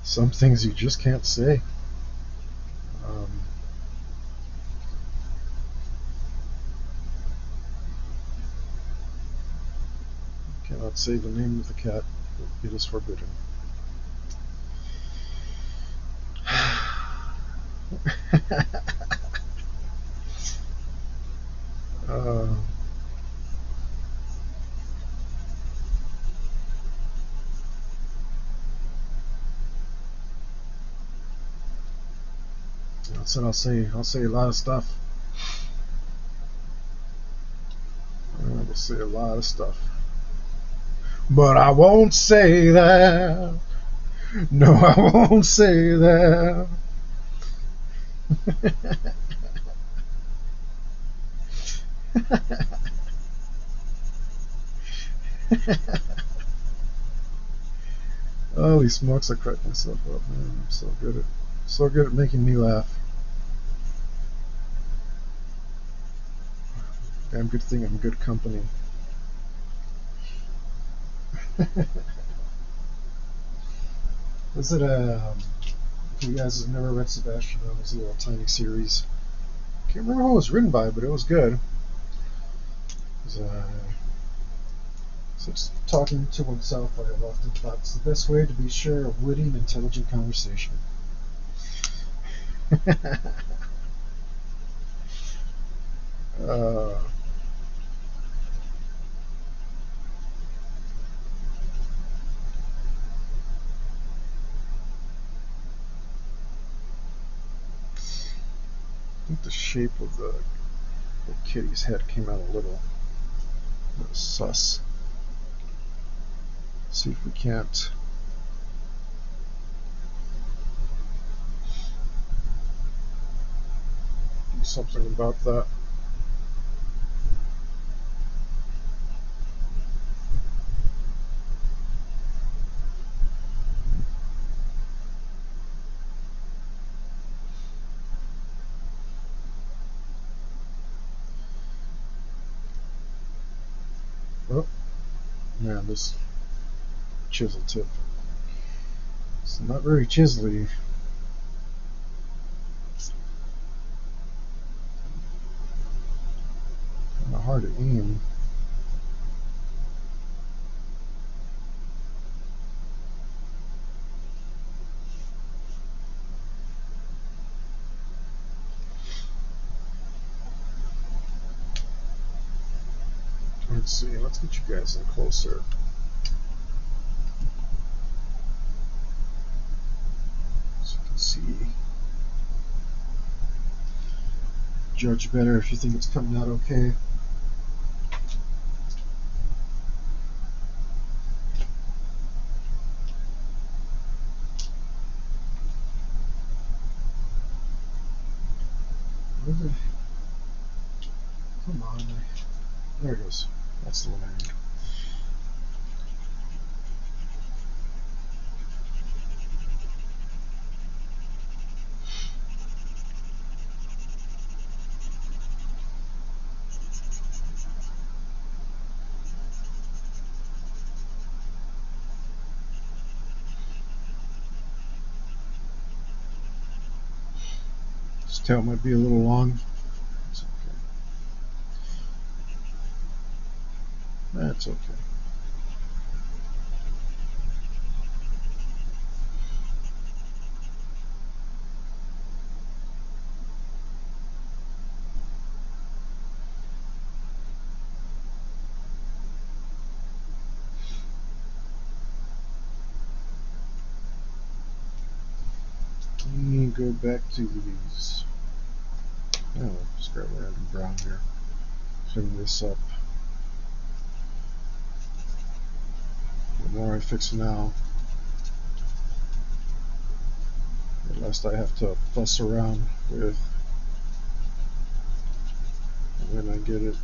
some things you just can't say. Um, cannot say the name of the cat. It is forbidden. uh, I said I'll say a lot of stuff. I will say a lot of stuff. But I won't say that. No, I won't say that. Holy smokes, I cracked myself up, man. I'm so good at making me laugh. Damn good thing I'm good company. Was it if you guys have never read Sebastian, it was a little tiny series. Can't remember who it was written by, but it was good. It was, so talking to oneself, I have often thought it's the best way to be sure of witty and intelligent conversation. uh, I think the shape of the kitty's head came out a little sus. See if we can't do something about that. Oh, man, this chisel tip. It's not very chiselly. Kind of hard to aim. Let's see. Let's get you guys in closer. So you can see. Judge better if you think it's coming out okay. Come on. There it goes. That's the one I need. This tail might be a little long. It's okay. That's okay. Let me go back to these. Oh, just grab a random brown here. Trim this up. The more I fix now, the less I have to fuss around with when I get it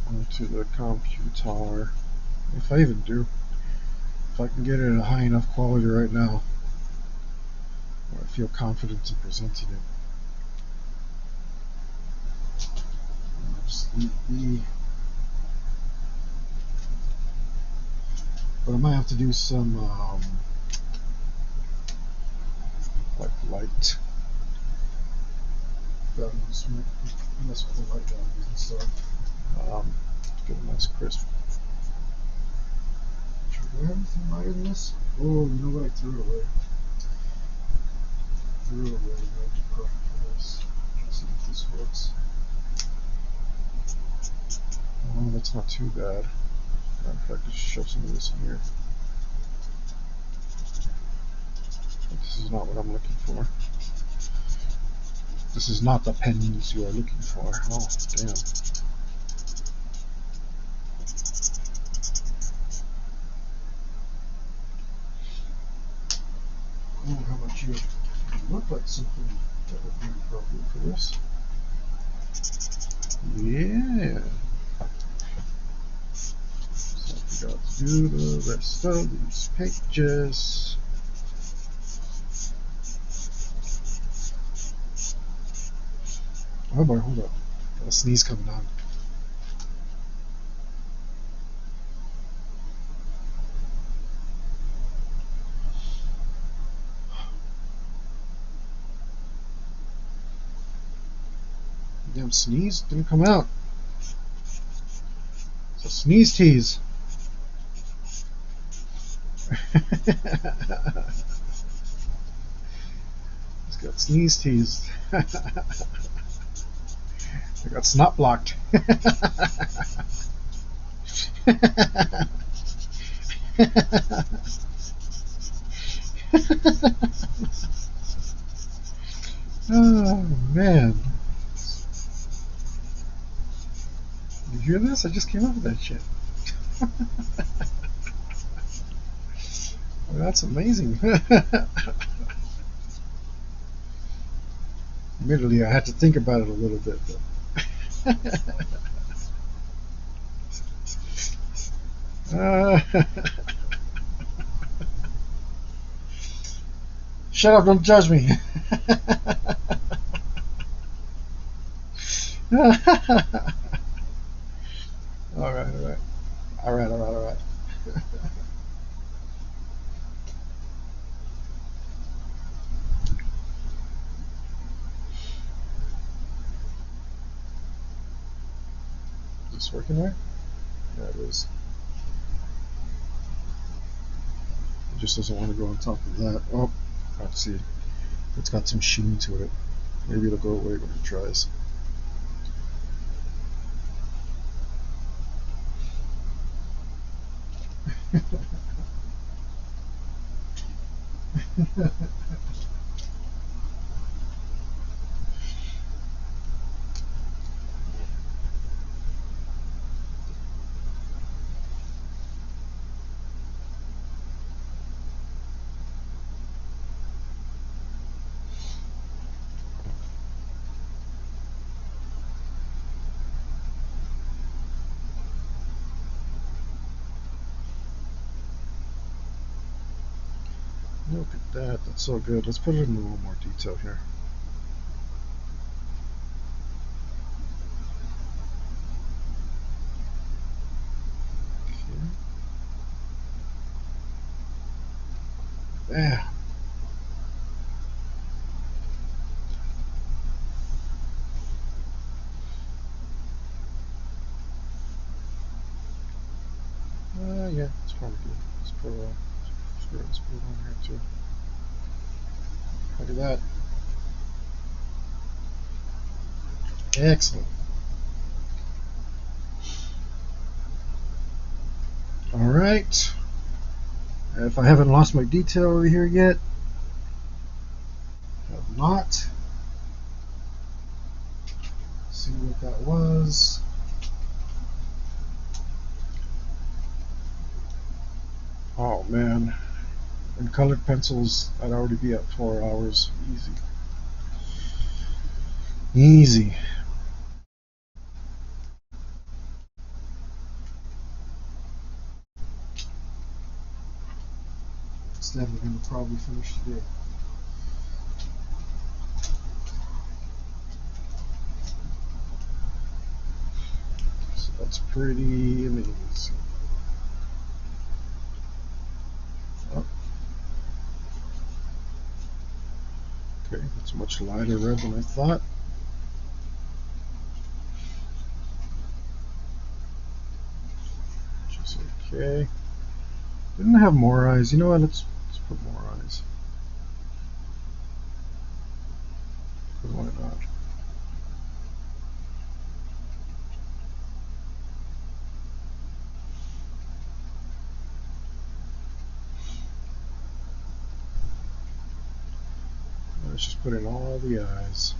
onto the computer. If I even do. If I can get it at a high enough quality right now, where I feel confident in presenting it. Just leave the. But I might have to do some like light values, mess with the light values and stuff. Get a nice crisp. Should I have anything lighter than this? Oh, you know what? I threw it away. That would be perfect for this. Let's see if this works. Oh, that's not too bad. In fact, just shove some of this in here. But this is not what I'm looking for. This is not the pennies you are looking for. Oh, damn. Oh, how about you? You look like something that would be appropriate for this. Yeah. So I forgot to do the rest of these pages. Oh boy, hold up. Got a sneeze coming on. Damn sneeze didn't come out. It's a sneeze tease. It's got sneeze teased. I got snot blocked. Oh man. You hear this? I just came up with that shit. Well, that's amazing. Admittedly, I had to think about it a little bit. Shut up, don't judge me. All right. Is this working right? Yeah, it is. It just doesn't want to go on top of that. Oh, let's see. It's got some sheen to it. Maybe it'll go away when it dries. Look at that. That's so good. Let's put it in a little more detail here. Okay. Yeah. Yeah, it's probably good. Let's put let's put it on here too. Look at that. Excellent. All right. If I haven't lost my detail over here yet, I have not. See what that was. Oh man. In colored pencils, I'd already be at 4 hours. Easy. Easy. Instead, we're going to probably finish today. So that's pretty amazing. Oh. Okay, that's much lighter red than I thought. Just okay. Didn't have more eyes. You know what? Let's put more eyes. Why not? Let's just put in all the eyes.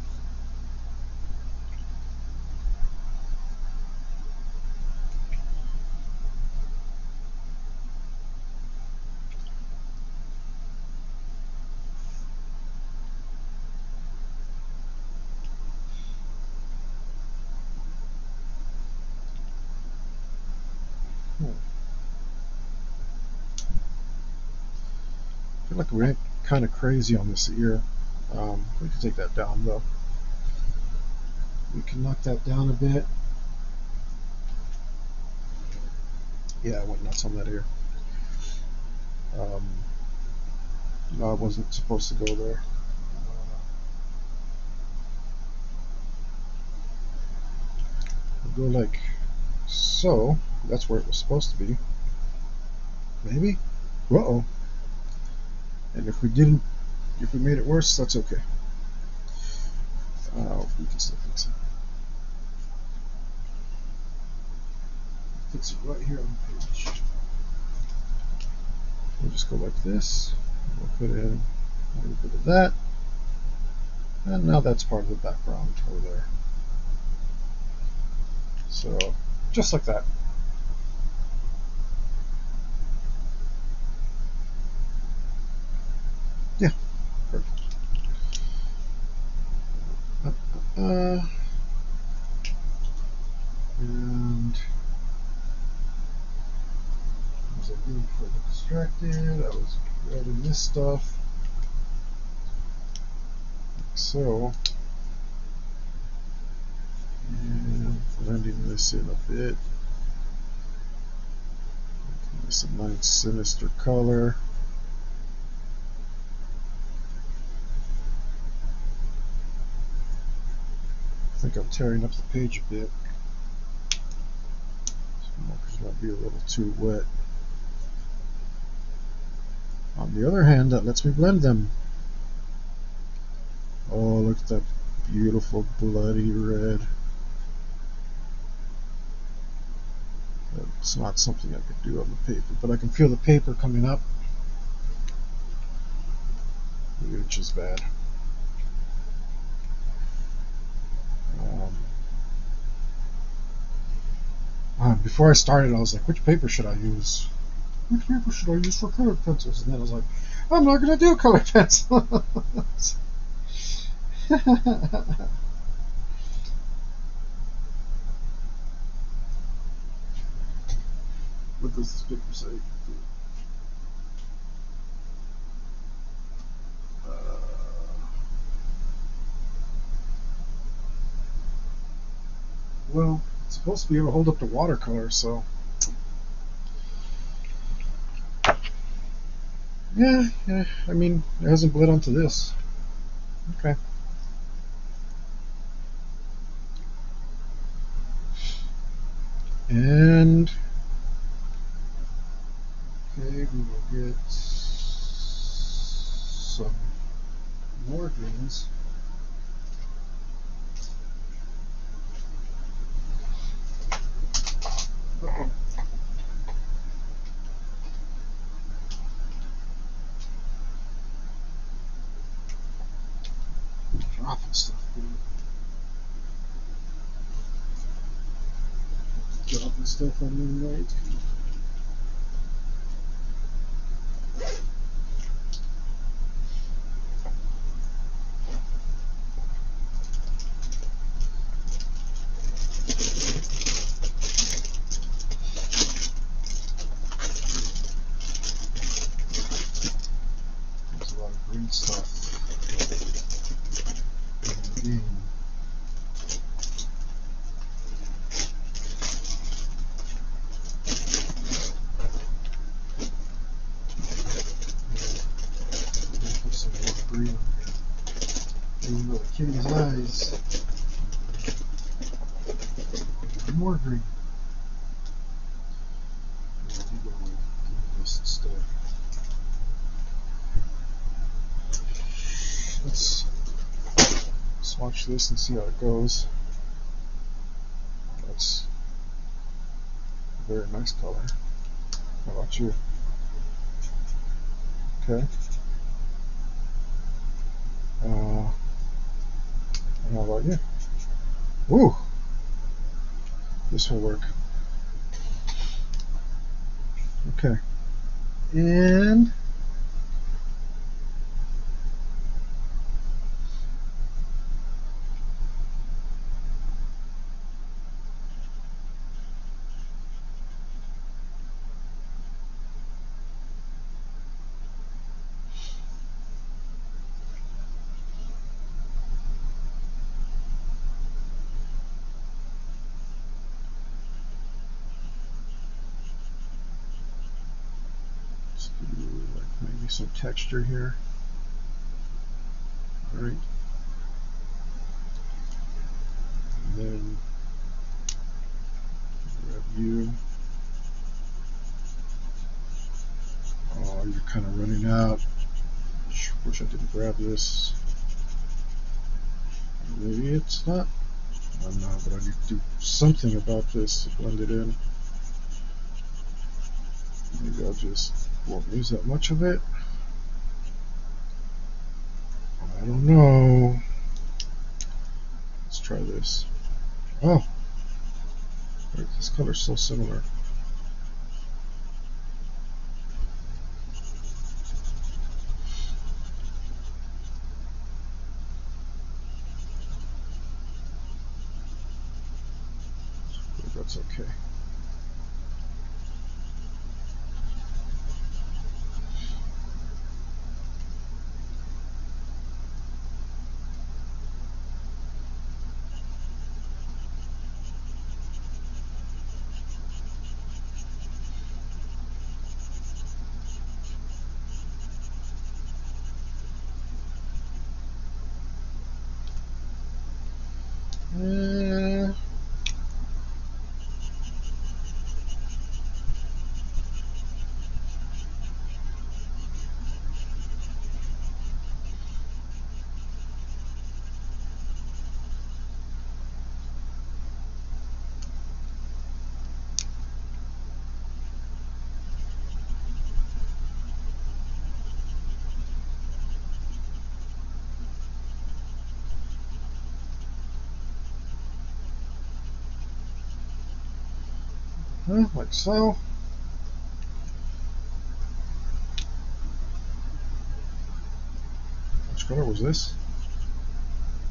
I feel like we went kind of crazy on this ear. We can take that down though. We can knock that down a bit. Yeah, I went nuts on that ear. No, I wasn't supposed to go there. We'll go like so. That's where it was supposed to be. Maybe? Uh-oh. And if we didn't, if we made it worse, that's okay. We can still fix it. Fix it right here on the page. We'll just go like this. We'll put in a little bit of that. And now that's part of the background over there. So, just like that. Yeah, perfect. And was I being further distracted? I was writing this stuff. Like so. And blending this in a bit. Making this a nice sinister color. I think I'm tearing up the page a bit. Some markers might be a little too wet. On the other hand, that lets me blend them. Oh, look at that beautiful bloody red. That It's not something I could do on the paper, but I can feel the paper coming up, which is bad. Before I started, I was like, which paper should I use? Which paper should I use for colored pencils? And then I was like, I'm not going to do colored pencils. What does this paper say? Well, it's supposed to be able to hold up to watercolor, so yeah, I mean, it hasn't bled onto this. Okay. And okay, we will get some more greens. Uh-oh. Dropping stuff, dude. Dropping stuff on the right. There's a lot of green stuff in the game. Put some more green in here. Even though the kitty's eyes. More green. Yeah, you go with this instead. Let's swatch this and see how it goes. That's a very nice color. How about you? Okay. And how about you? Woo! This will work. Okay. And let's do like maybe some texture here. All right. And then grab you. Oh, you're kind of running out. Wish I didn't grab this. Maybe it's not. I don't know, but I need to do something about this to blend it in. Maybe I'll just won't use that much of it. I don't know. Let's try this. Oh, this color's so similar. That's okay. like so. Which color was this?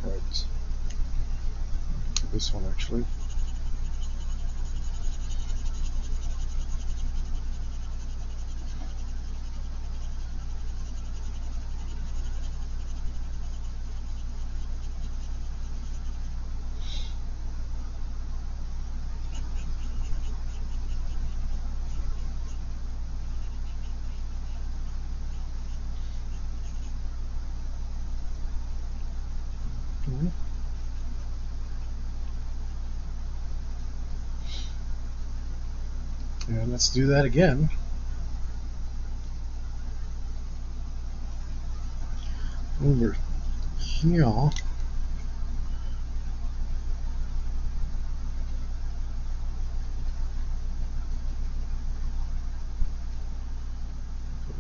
Right. This one actually. Okay. And let's do that again. Over here.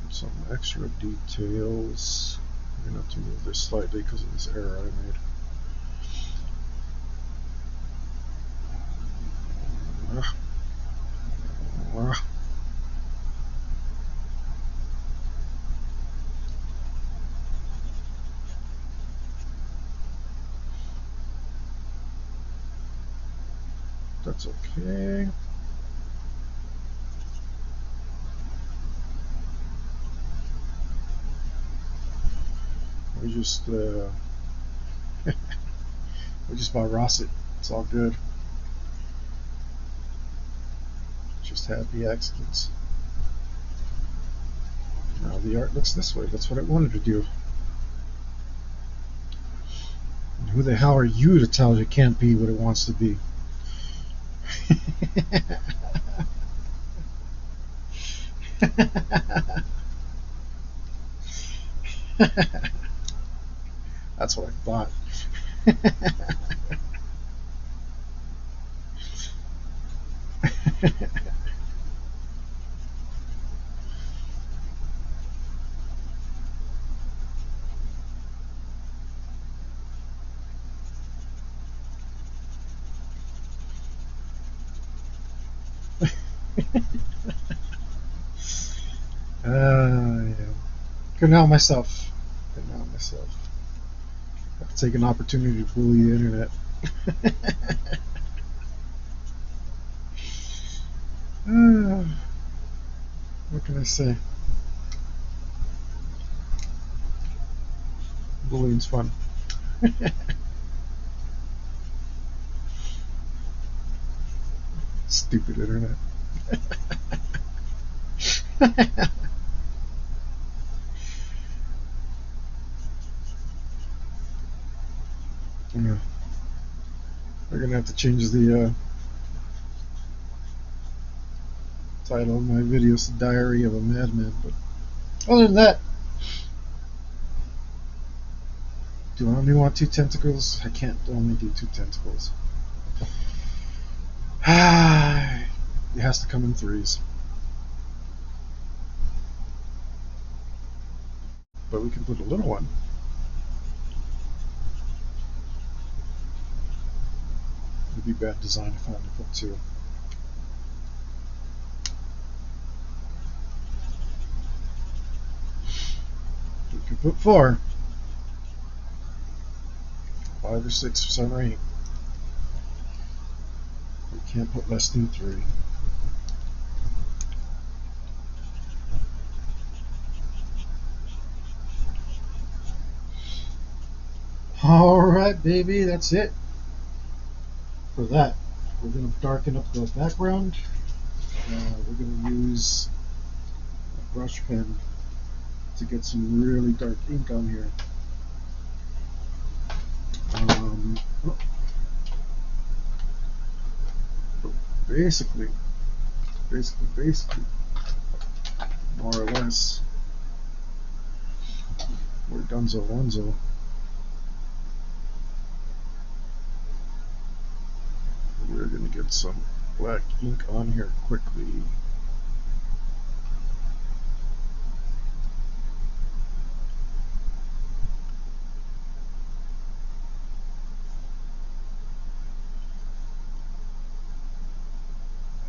Some extra details. I'm going to have to move this slightly because of this error I made. That's okay. We just we just bought Rosset. It's all good. Just happy accidents. Now the art looks this way. That's what I wanted to do. And who the hell are you to tell it can't be what it wants to be? That's what I thought. Yeah. Good now myself. Good now myself. I have to take an opportunity to bully the internet. What can I say? Bullying's fun. Stupid internet. Yeah. We're gonna have to change the title of my videos to Diary of a Madman, but other than that, do I only want 2 tentacles? I can't only do 2 tentacles. It has to come in 3s. But we can put a little one. It'd be bad design if I only put 2. We can put 4. 5 or 6 or 7 or 8. We can't put less than 3. Alright, baby, that's it for that. We're going to darken up the background. We're going to use a brush pen to get some really dark ink on here. Basically, more or less, we're donezo onezo. We're going to get some black ink on here quickly.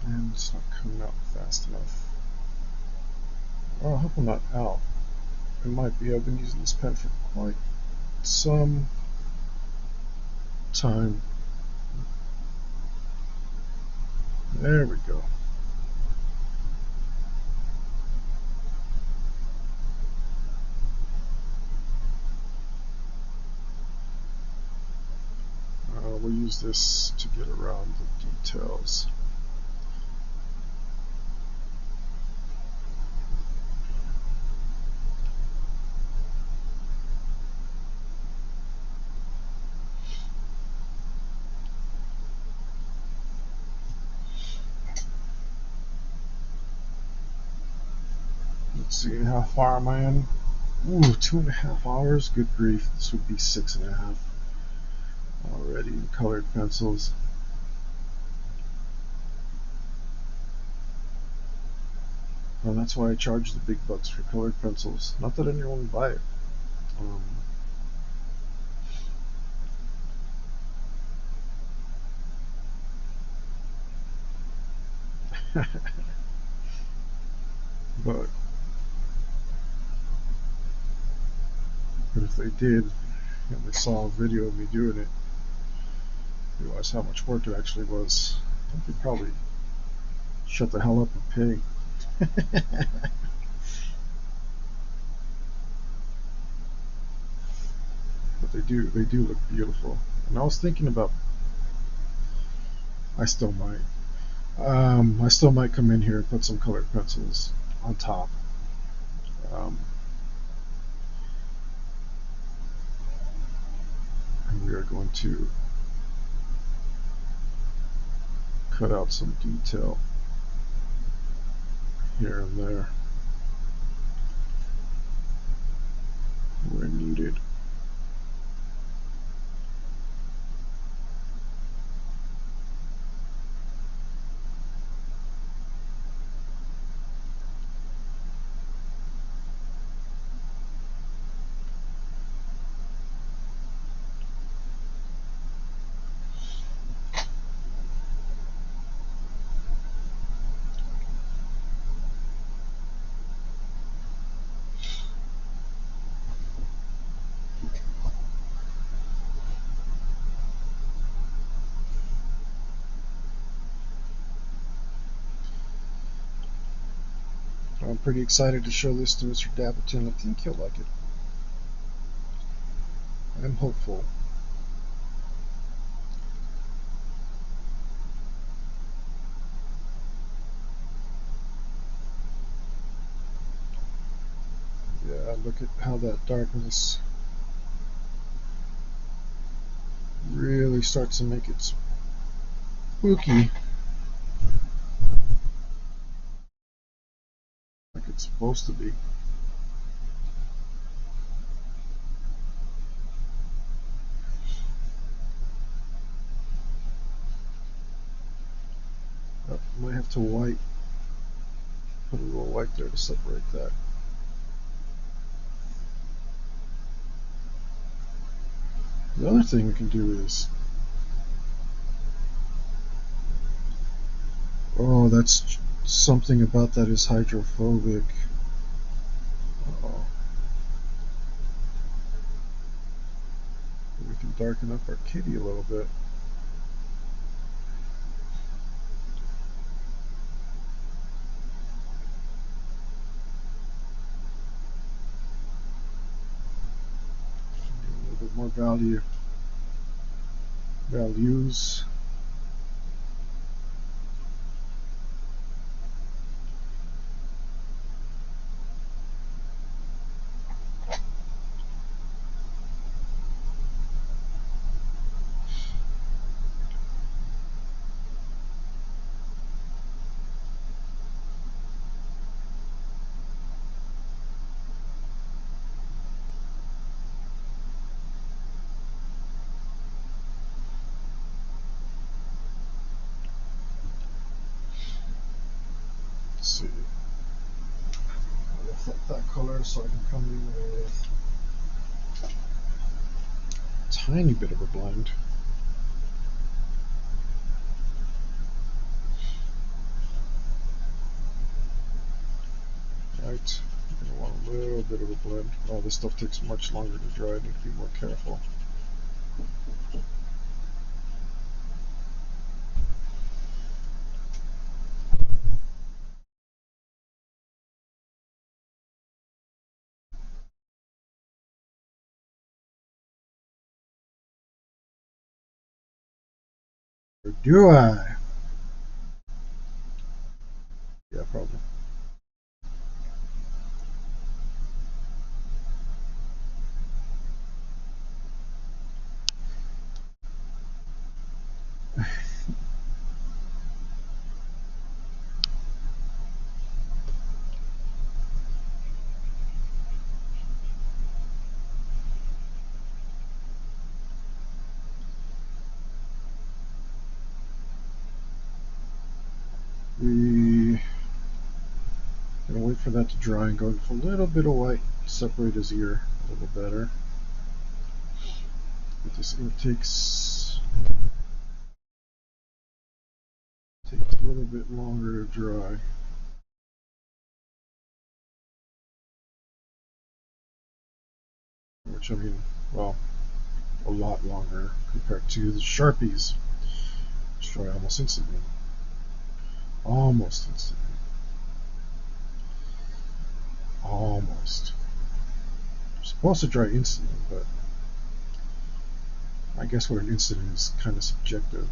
And it's not fast enough. Oh, I hope I'm not out. It might be. I've been using this pen for quite some time. There we go. We'll use this to get around the details. Let's see, how far am I in? Ooh, 2.5 hours? Good grief, this would be 6.5 already in colored pencils. And that's why I charge the big bucks for colored pencils. Not that anyone would buy it. But if they did, and they saw a video of me doing it, realize how much work it actually was, I think they'd probably shut the hell up and pay. But they do look beautiful. And I was thinking about, I still might come in here and put some colored pencils on top. And we are going to cut out some detail here and there where needed. I'm pretty excited to show this to Mr. Dapperton. I think he'll like it. I'm hopeful. Yeah, look at how that darkness really starts to make it spooky. Like it's supposed to be. Oh, might have to put a little white there to separate that. The other thing we can do is, oh, that's something about that is hydrophobic. Oh. We can darken up our kitty a little bit. A little bit more values. Let's see. I'll flip that color so I can come in with a tiny bit of a blend. right. You're going to want a little bit of a blend. Oh, this stuff takes much longer to dry. I need to be more careful. Or do I? Yeah, probably. We gonna wait for that to dry and go with a little bit of white to separate his ear a little better. But this ink takes a little bit longer to dry. Which I mean, well, a lot longer compared to the Sharpies, which dry almost instantly. Almost instantly. Almost. It's supposed to dry instantly, but I guess what an instant is kind of subjective.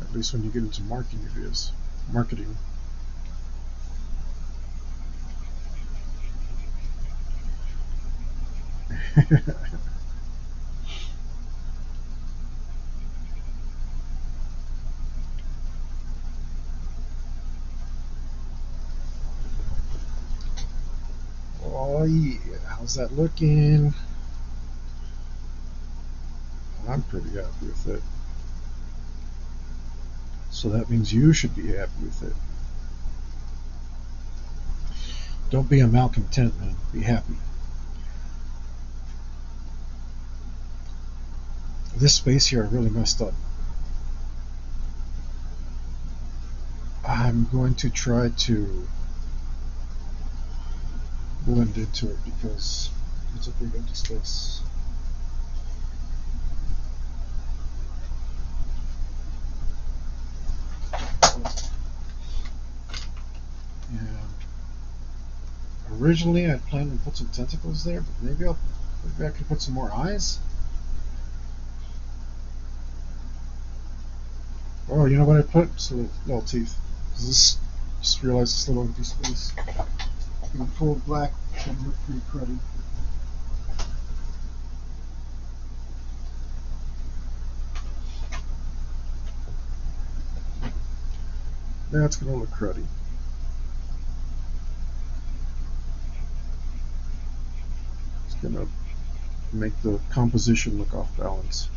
At least when you get into marketing, it is. Marketing. Oh yeah, how's that looking? I'm pretty happy with it. So that means you should be happy with it. Don't be a malcontent, man. Be happy. This space here I really messed up. I'm going to try to blend into it because it's a big empty space. And originally I planned to put some tentacles there, but maybe I can put some more eyes. Oh, you know what I put? Some little teeth. Just realized this little empty space. Being full of black can look pretty cruddy. That's gonna look cruddy. It's gonna make the composition look off balance.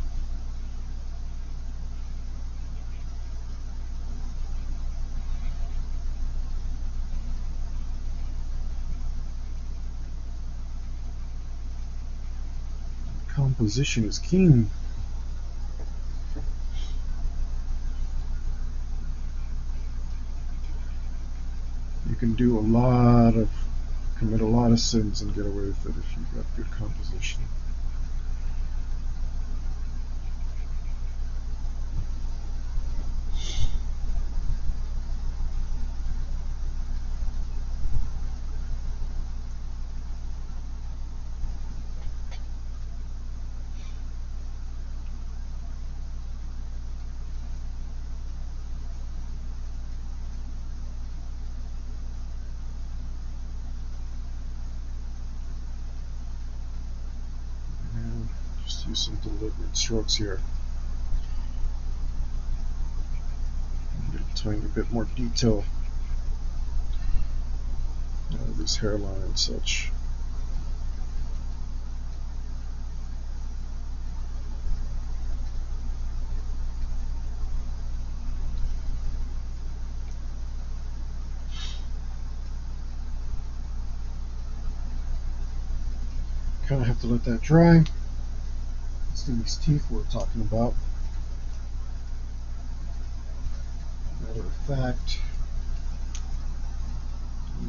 Composition is king. You can commit a lot of sins and get away with it if you've got good composition. And just use some deliberate strokes here. Get a tiny bit more detail out of this hairline and such. kind of have to let that dry. Let's do these teeth we're talking about. Matter of fact,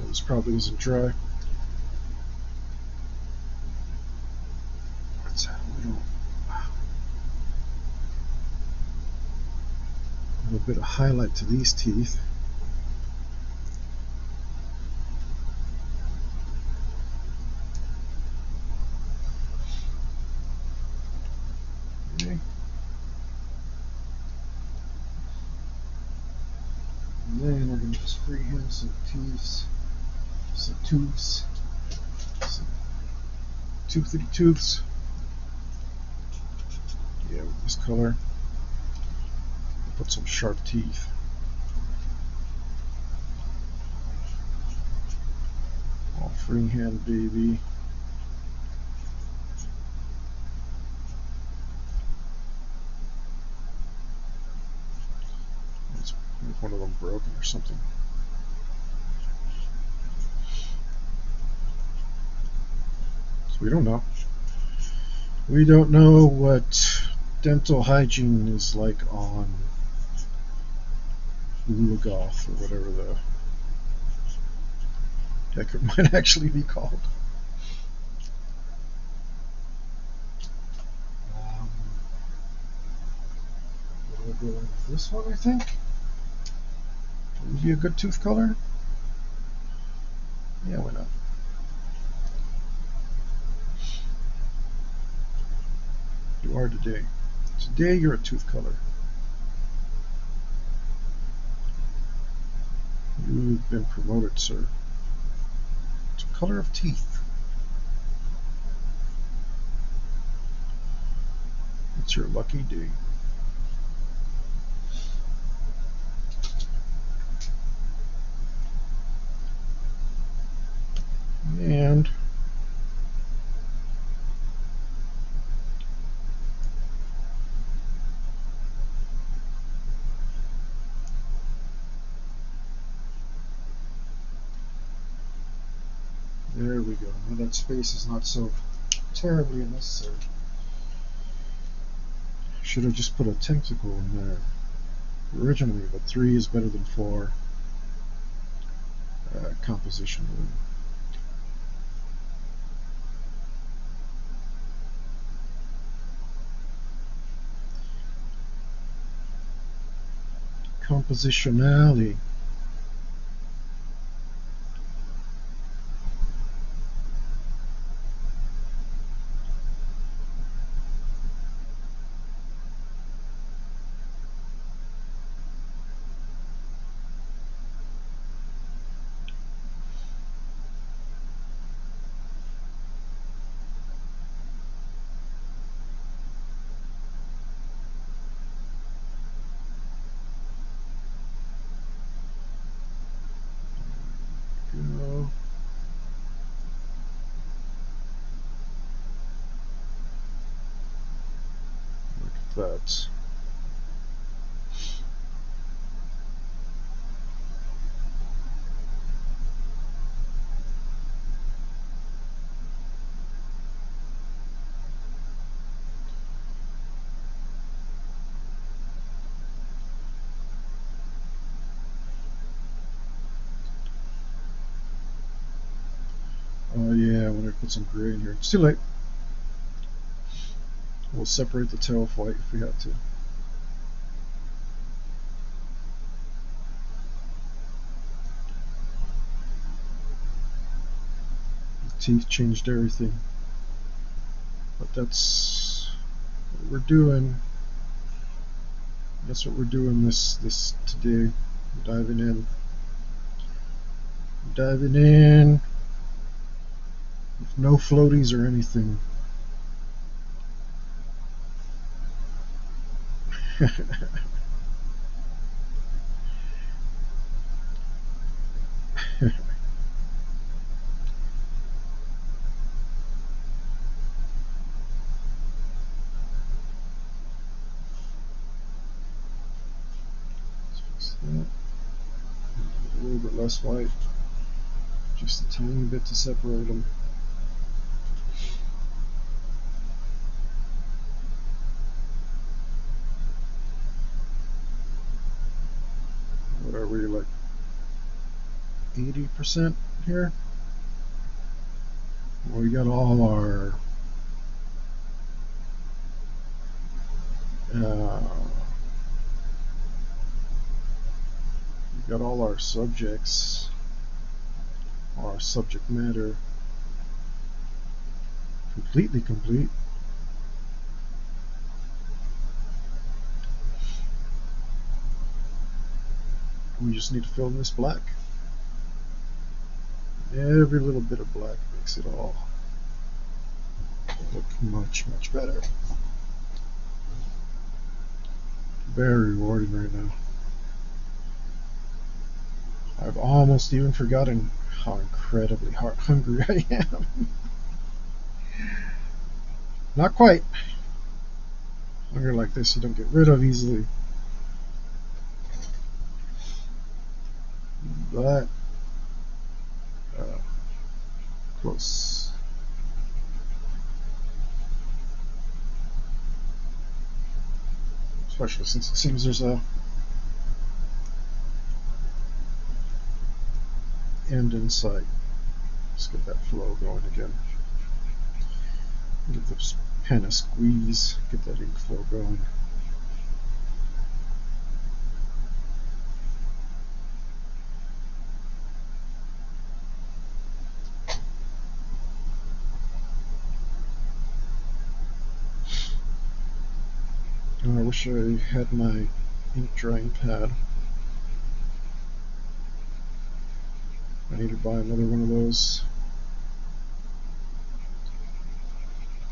this probably isn't dry. Let's add a little bit of highlight to these teeth. Okay. And then we're going to just freehand some teeth, some tooths, some toothy tooths. Yeah, with this color. Put some sharp teeth. All freehand, baby. It's one of them broken or something. So we don't know. We don't know what dental hygiene is like on Lulagoth or whatever the heck it might actually be called. We'll go with this one, I think. Would be a good tooth color. Yeah, why not? You are today. Today you're a tooth color. You've been promoted, sir. It's a color of teeth. It's your lucky day. And there we go. Now that space is not so terribly unnecessary. Should have just put a tentacle in there originally, but 3 is better than 4 compositionally. Compositionality. Go. Look at that. Oh yeah, I want to put some gray in here. It's too late. We'll separate the tail off white if we have to. The teeth changed everything. But that's what we're doing. That's what we're doing this today. Diving in. Diving in. With no floaties or anything. A little bit less white, just a tiny bit to separate them. 1% here. We got all our subjects, our subject matter completely complete. We just need to fill in this black. Every little bit of black makes it all look much, much better. Very rewarding right now. I've almost even forgotten how incredibly hungry I am. Not quite. Hunger like this you don't get rid of easily. But close. Especially since it seems there's a end in sight. Let's get that flow going again. Give this pen a squeeze, get that ink flow going. I wish I had my ink drying pad. I need to buy another one of those.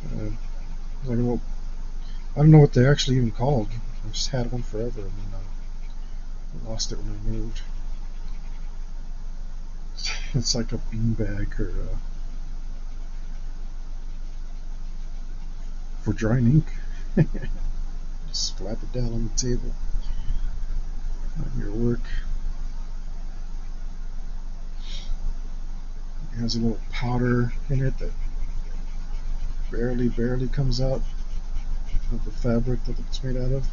I don't know what they're actually even called. I just had one forever, and then I lost it when I moved. It's like a beanbag or for drying ink. Just slap it down on the table on your work. It has a little powder in it that barely comes out of the fabric that it's made out of.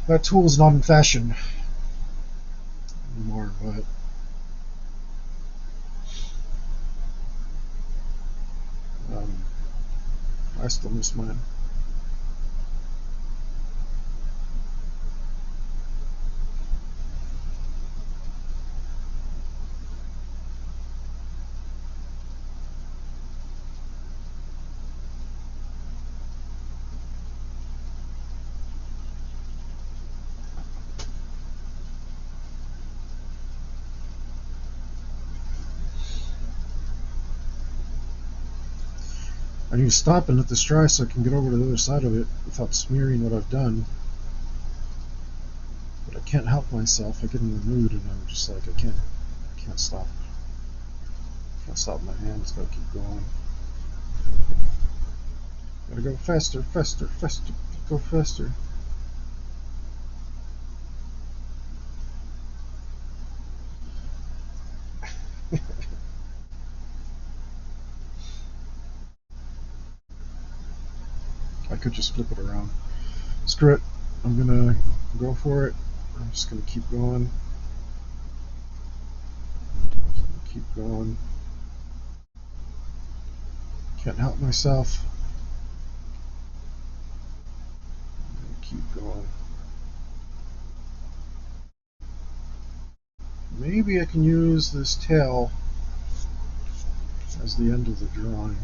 That tool is not in fashion anymore, but I still miss mine. I need to stop and let this dry so I can get over to the other side of it without smearing what I've done. But I can't help myself. I get in the mood and I'm just like, I can't stop. Can't stop my hands, gotta keep going. Gotta go faster, go faster. I could just flip it around. Screw it. I'm gonna go for it. I'm just gonna keep going. Keep going. Can't help myself. Keep going. Maybe I can use this tail as the end of the drawing.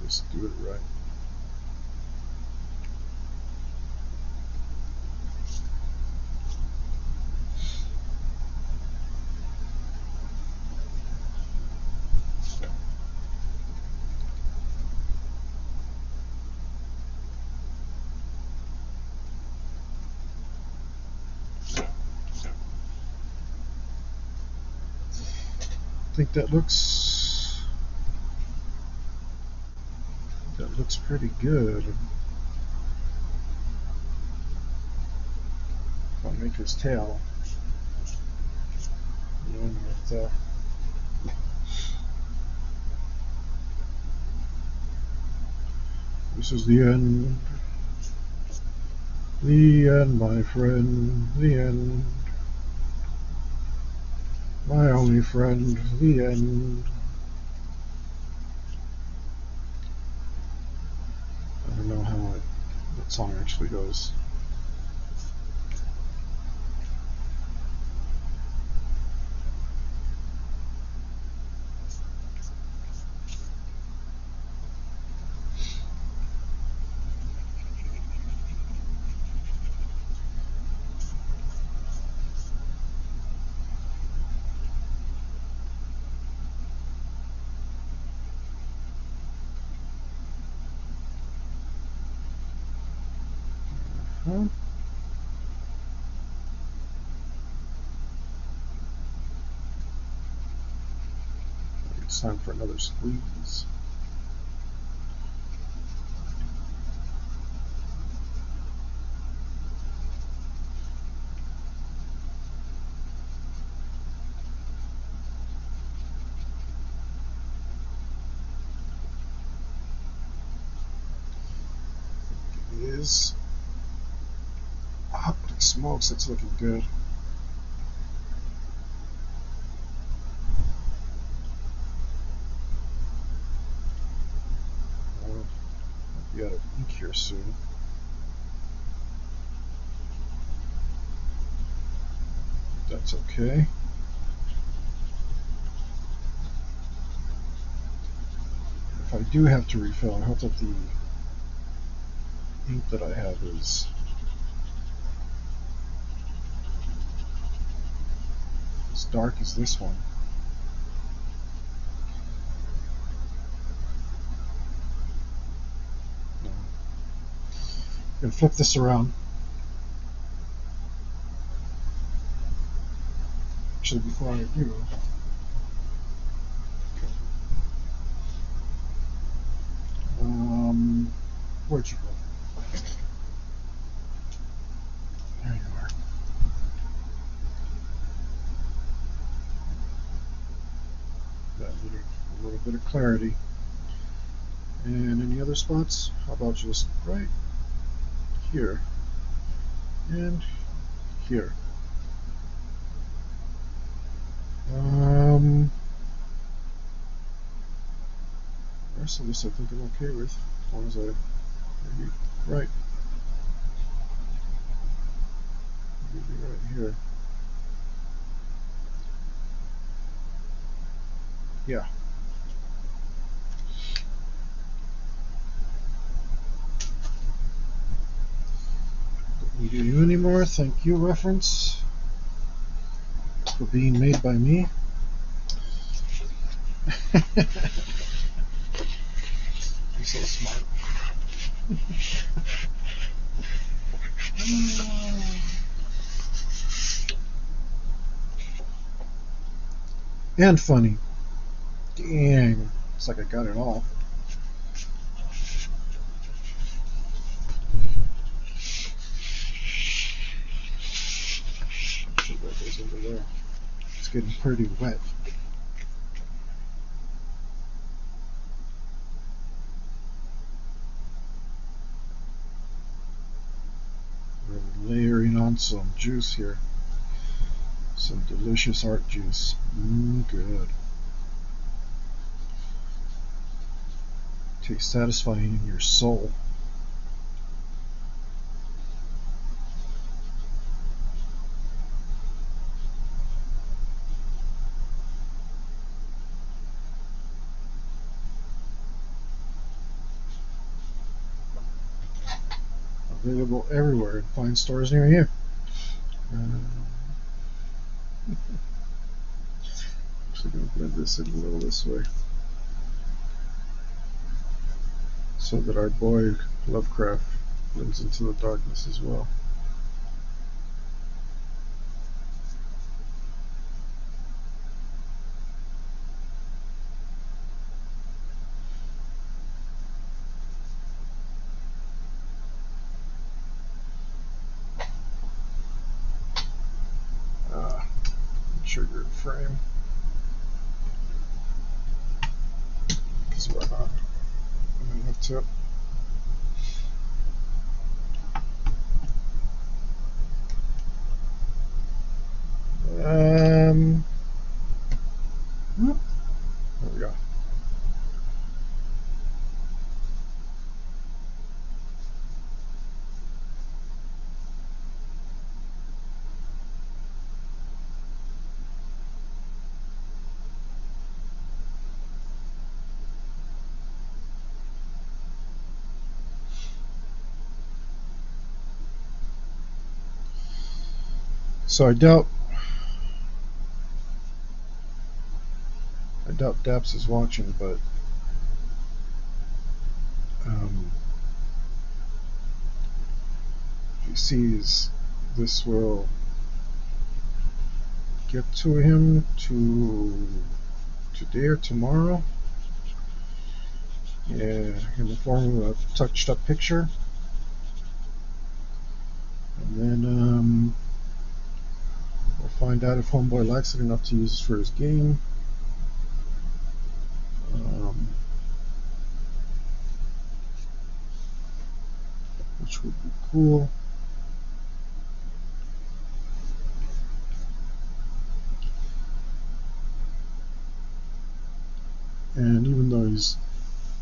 Just do it right. think that looks pretty good. I'll make his tail. This is the end. The end, my friend. The end. My only friend. The end. I don't know how that song actually goes. Huh? It's time for another squeeze. It is. Holy smokes, it's looking good. Be out of ink here soon. That's okay. If I do have to refill, I hope that the ink that I have is as dark as this one. No. I'm going to flip this around. Actually, before I do, where'd you go? There you are. That needed a little bit of clarity. And any other spots? How about just right here and here? The rest of this I think I'm okay with, as long as I maybe right here. Yeah. Don't need you anymore. Thank you, reference, for being made by me. You're so smart. And funny. Dang. It's like I got it all. See what goes over there. It's getting pretty wet. We're layering on some juice here. Some delicious art juice. Good. Tastes satisfying in your soul. Available everywhere in fine stores near you. Actually going to blend this in a little this way, so that our boy Lovecraft blends into the darkness as well. sure you're in frame. Because why not? I have to. There we go. So I doubt Daps is watching, but if he sees, this will get to him today or tomorrow. Yeah, in the form of a touched up picture. And then we'll find out if Homeboy likes it enough to use it for his game. Which would be cool. And even though he's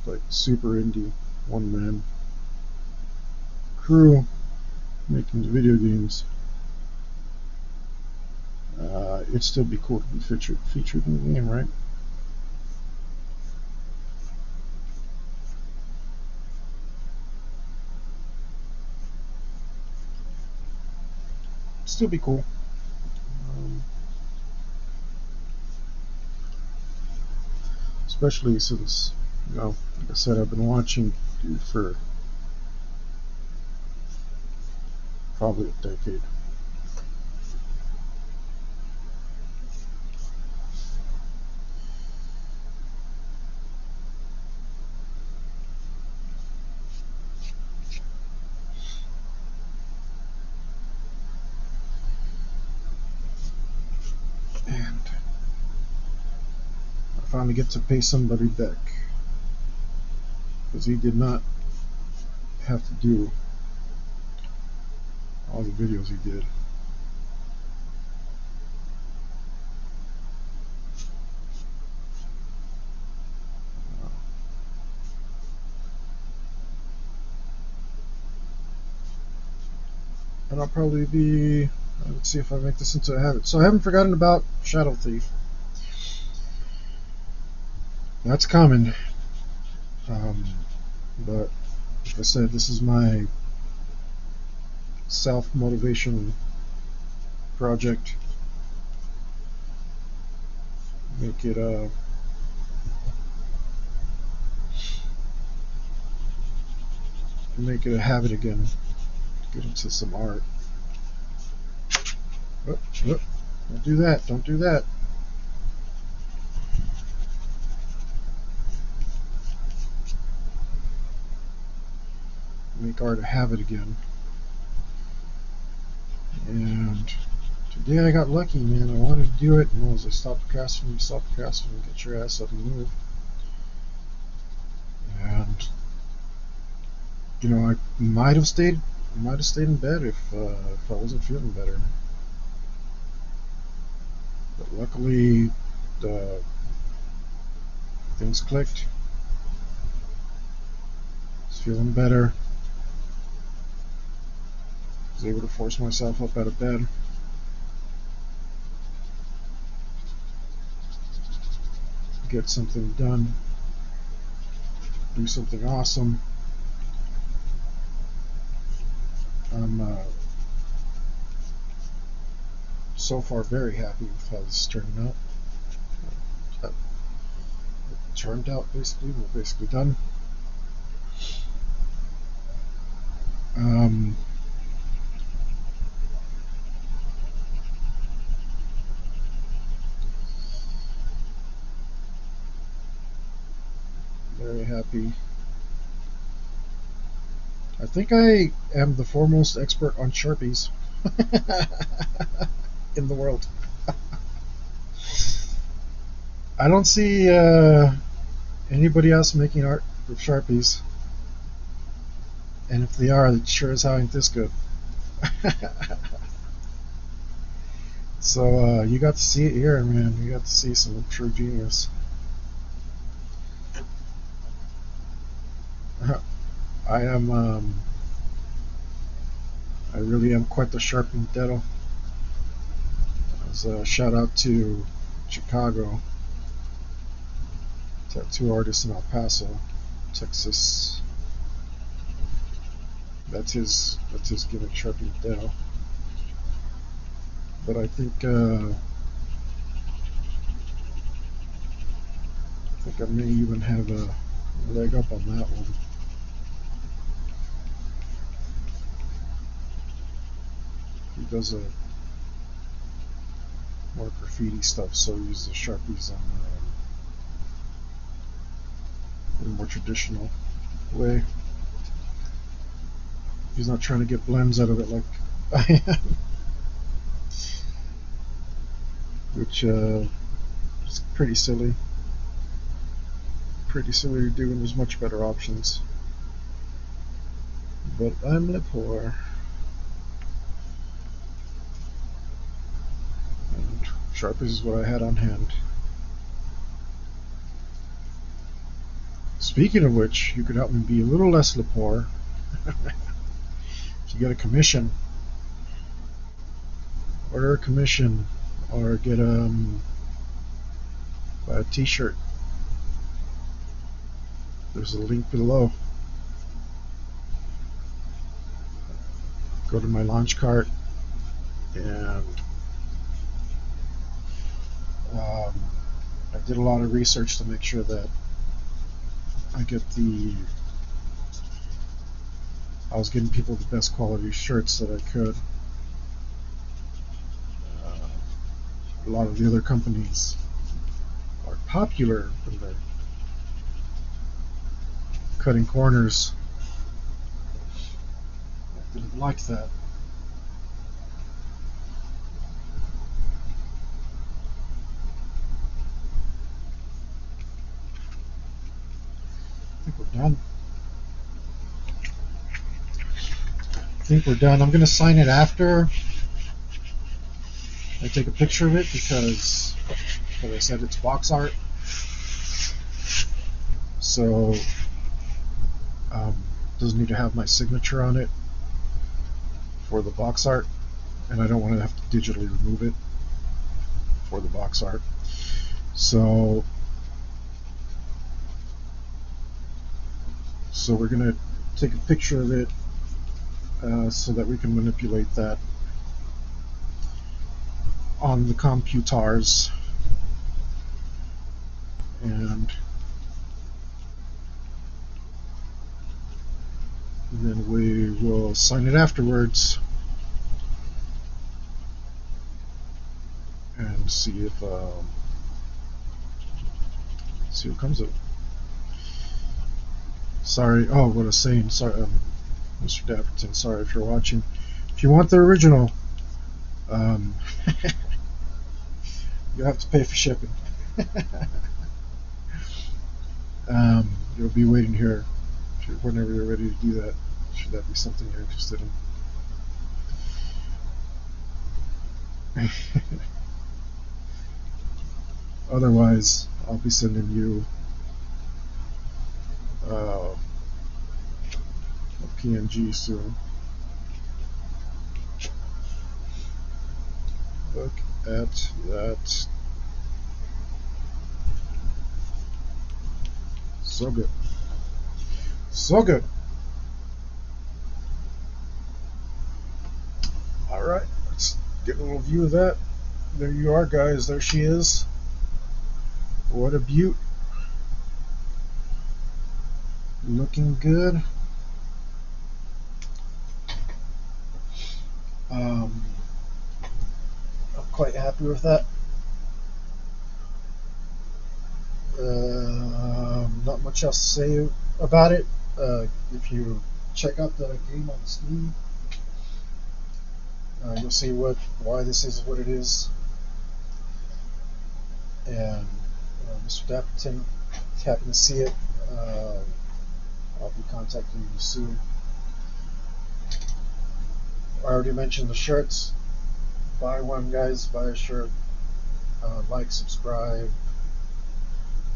like super indie, one man crew making the video games, it'd still be cool to be featured in the game, right? Still be cool. Especially since, like I said, I've been watching dude for probably a decade. And I finally get to pay somebody back, because he did not have to do all the videos he did. And I'll probably be, let's see if I make this into a habit. So I haven't forgotten about Shadow Thief. That's coming. But like I said, this is my self-motivation project. Make it a habit again. Get into some art. Oh, don't do that. Don't do that. Make art a habit again. And today I got lucky, man. I wanted to do it, and as I stopped procrastinating, get your ass up and move. And I might have stayed in bed if I wasn't feeling better. But luckily, things clicked. I was feeling better. I was able to force myself up out of bed. Get something done. Do something awesome. I'm so far very happy with how this is turning out. It turned out basically. We're basically done. Very happy. I think I am the foremost expert on Sharpies in the world. I don't see anybody else making art with Sharpies. And if they are, it sure as hell ain't this good. So you got to see it here, man. You got to see some true genius. I am, I really am quite the sharpening devil. As a shout out to Chicago, tattoo artist in El Paso, Texas. That's his gimmick, sharpening devil. But I think I may even have a leg up on that one. He does a more graffiti stuff, so he uses the Sharpies on in a more traditional way. He's not trying to get blends out of it like I am, which is pretty silly. Pretty silly to do when there's much better options. But I'm the poor. And Sharpies is what I had on hand. Speaking of which, you could help me be a little less poor. If you get a commission, order a commission, or get buy a t-shirt. There's a link below. Go to my launch cart and I did a lot of research to make sure that I was getting people the best quality shirts that I could. A lot of the other companies are popular when they're cutting corners. I didn't like that. I think we're done. I'm going to sign it after I take a picture of it because, like I said, it's box art. So doesn't need to have my signature on it for the box art, and I don't want to have to digitally remove it for the box art. So we're going to take a picture of it so that we can manipulate that on the computers, and then we will sign it afterwards and see what comes of it. Sorry, what I was saying, sorry, Mr. Dapperton, sorry if you're watching. If you want the original, you'll have to pay for shipping. You'll be waiting here whenever you're ready to do that. Should that be something you're interested in? Otherwise, I'll be sending you a PNG soon. Look at that. So good. So good. Alright, let's get a little view of that. There you are, guys. There she is. What a beaut. Looking good. I'm quite happy with that. Not much else to say about it. If you check out the game on Steam, you'll see why this is what it is. And Mr. Dapperton, if you happen to see it, I'll be contacting you soon. I already mentioned the shirts. Buy one, guys. Buy a shirt. Like, subscribe.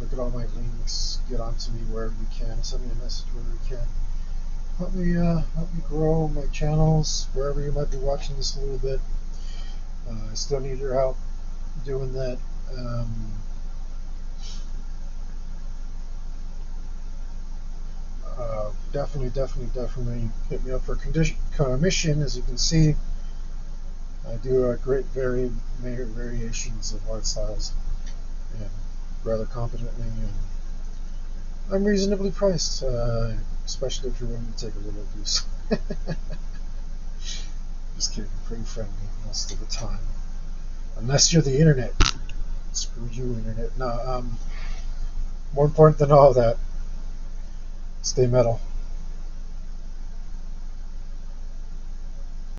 Look at all my links. Get onto me wherever you can. Send me a message wherever you can. Help me grow my channels wherever you might be watching this a little bit. I still need your help doing that. Definitely hit me up for commission. As you can see, I do great variations of art styles, and rather competently, and I'm reasonably priced, especially if you're willing to take a little abuse. Just kidding, pretty friendly most of the time, unless you're the internet. Screw you, internet. No, more important than all that, stay metal.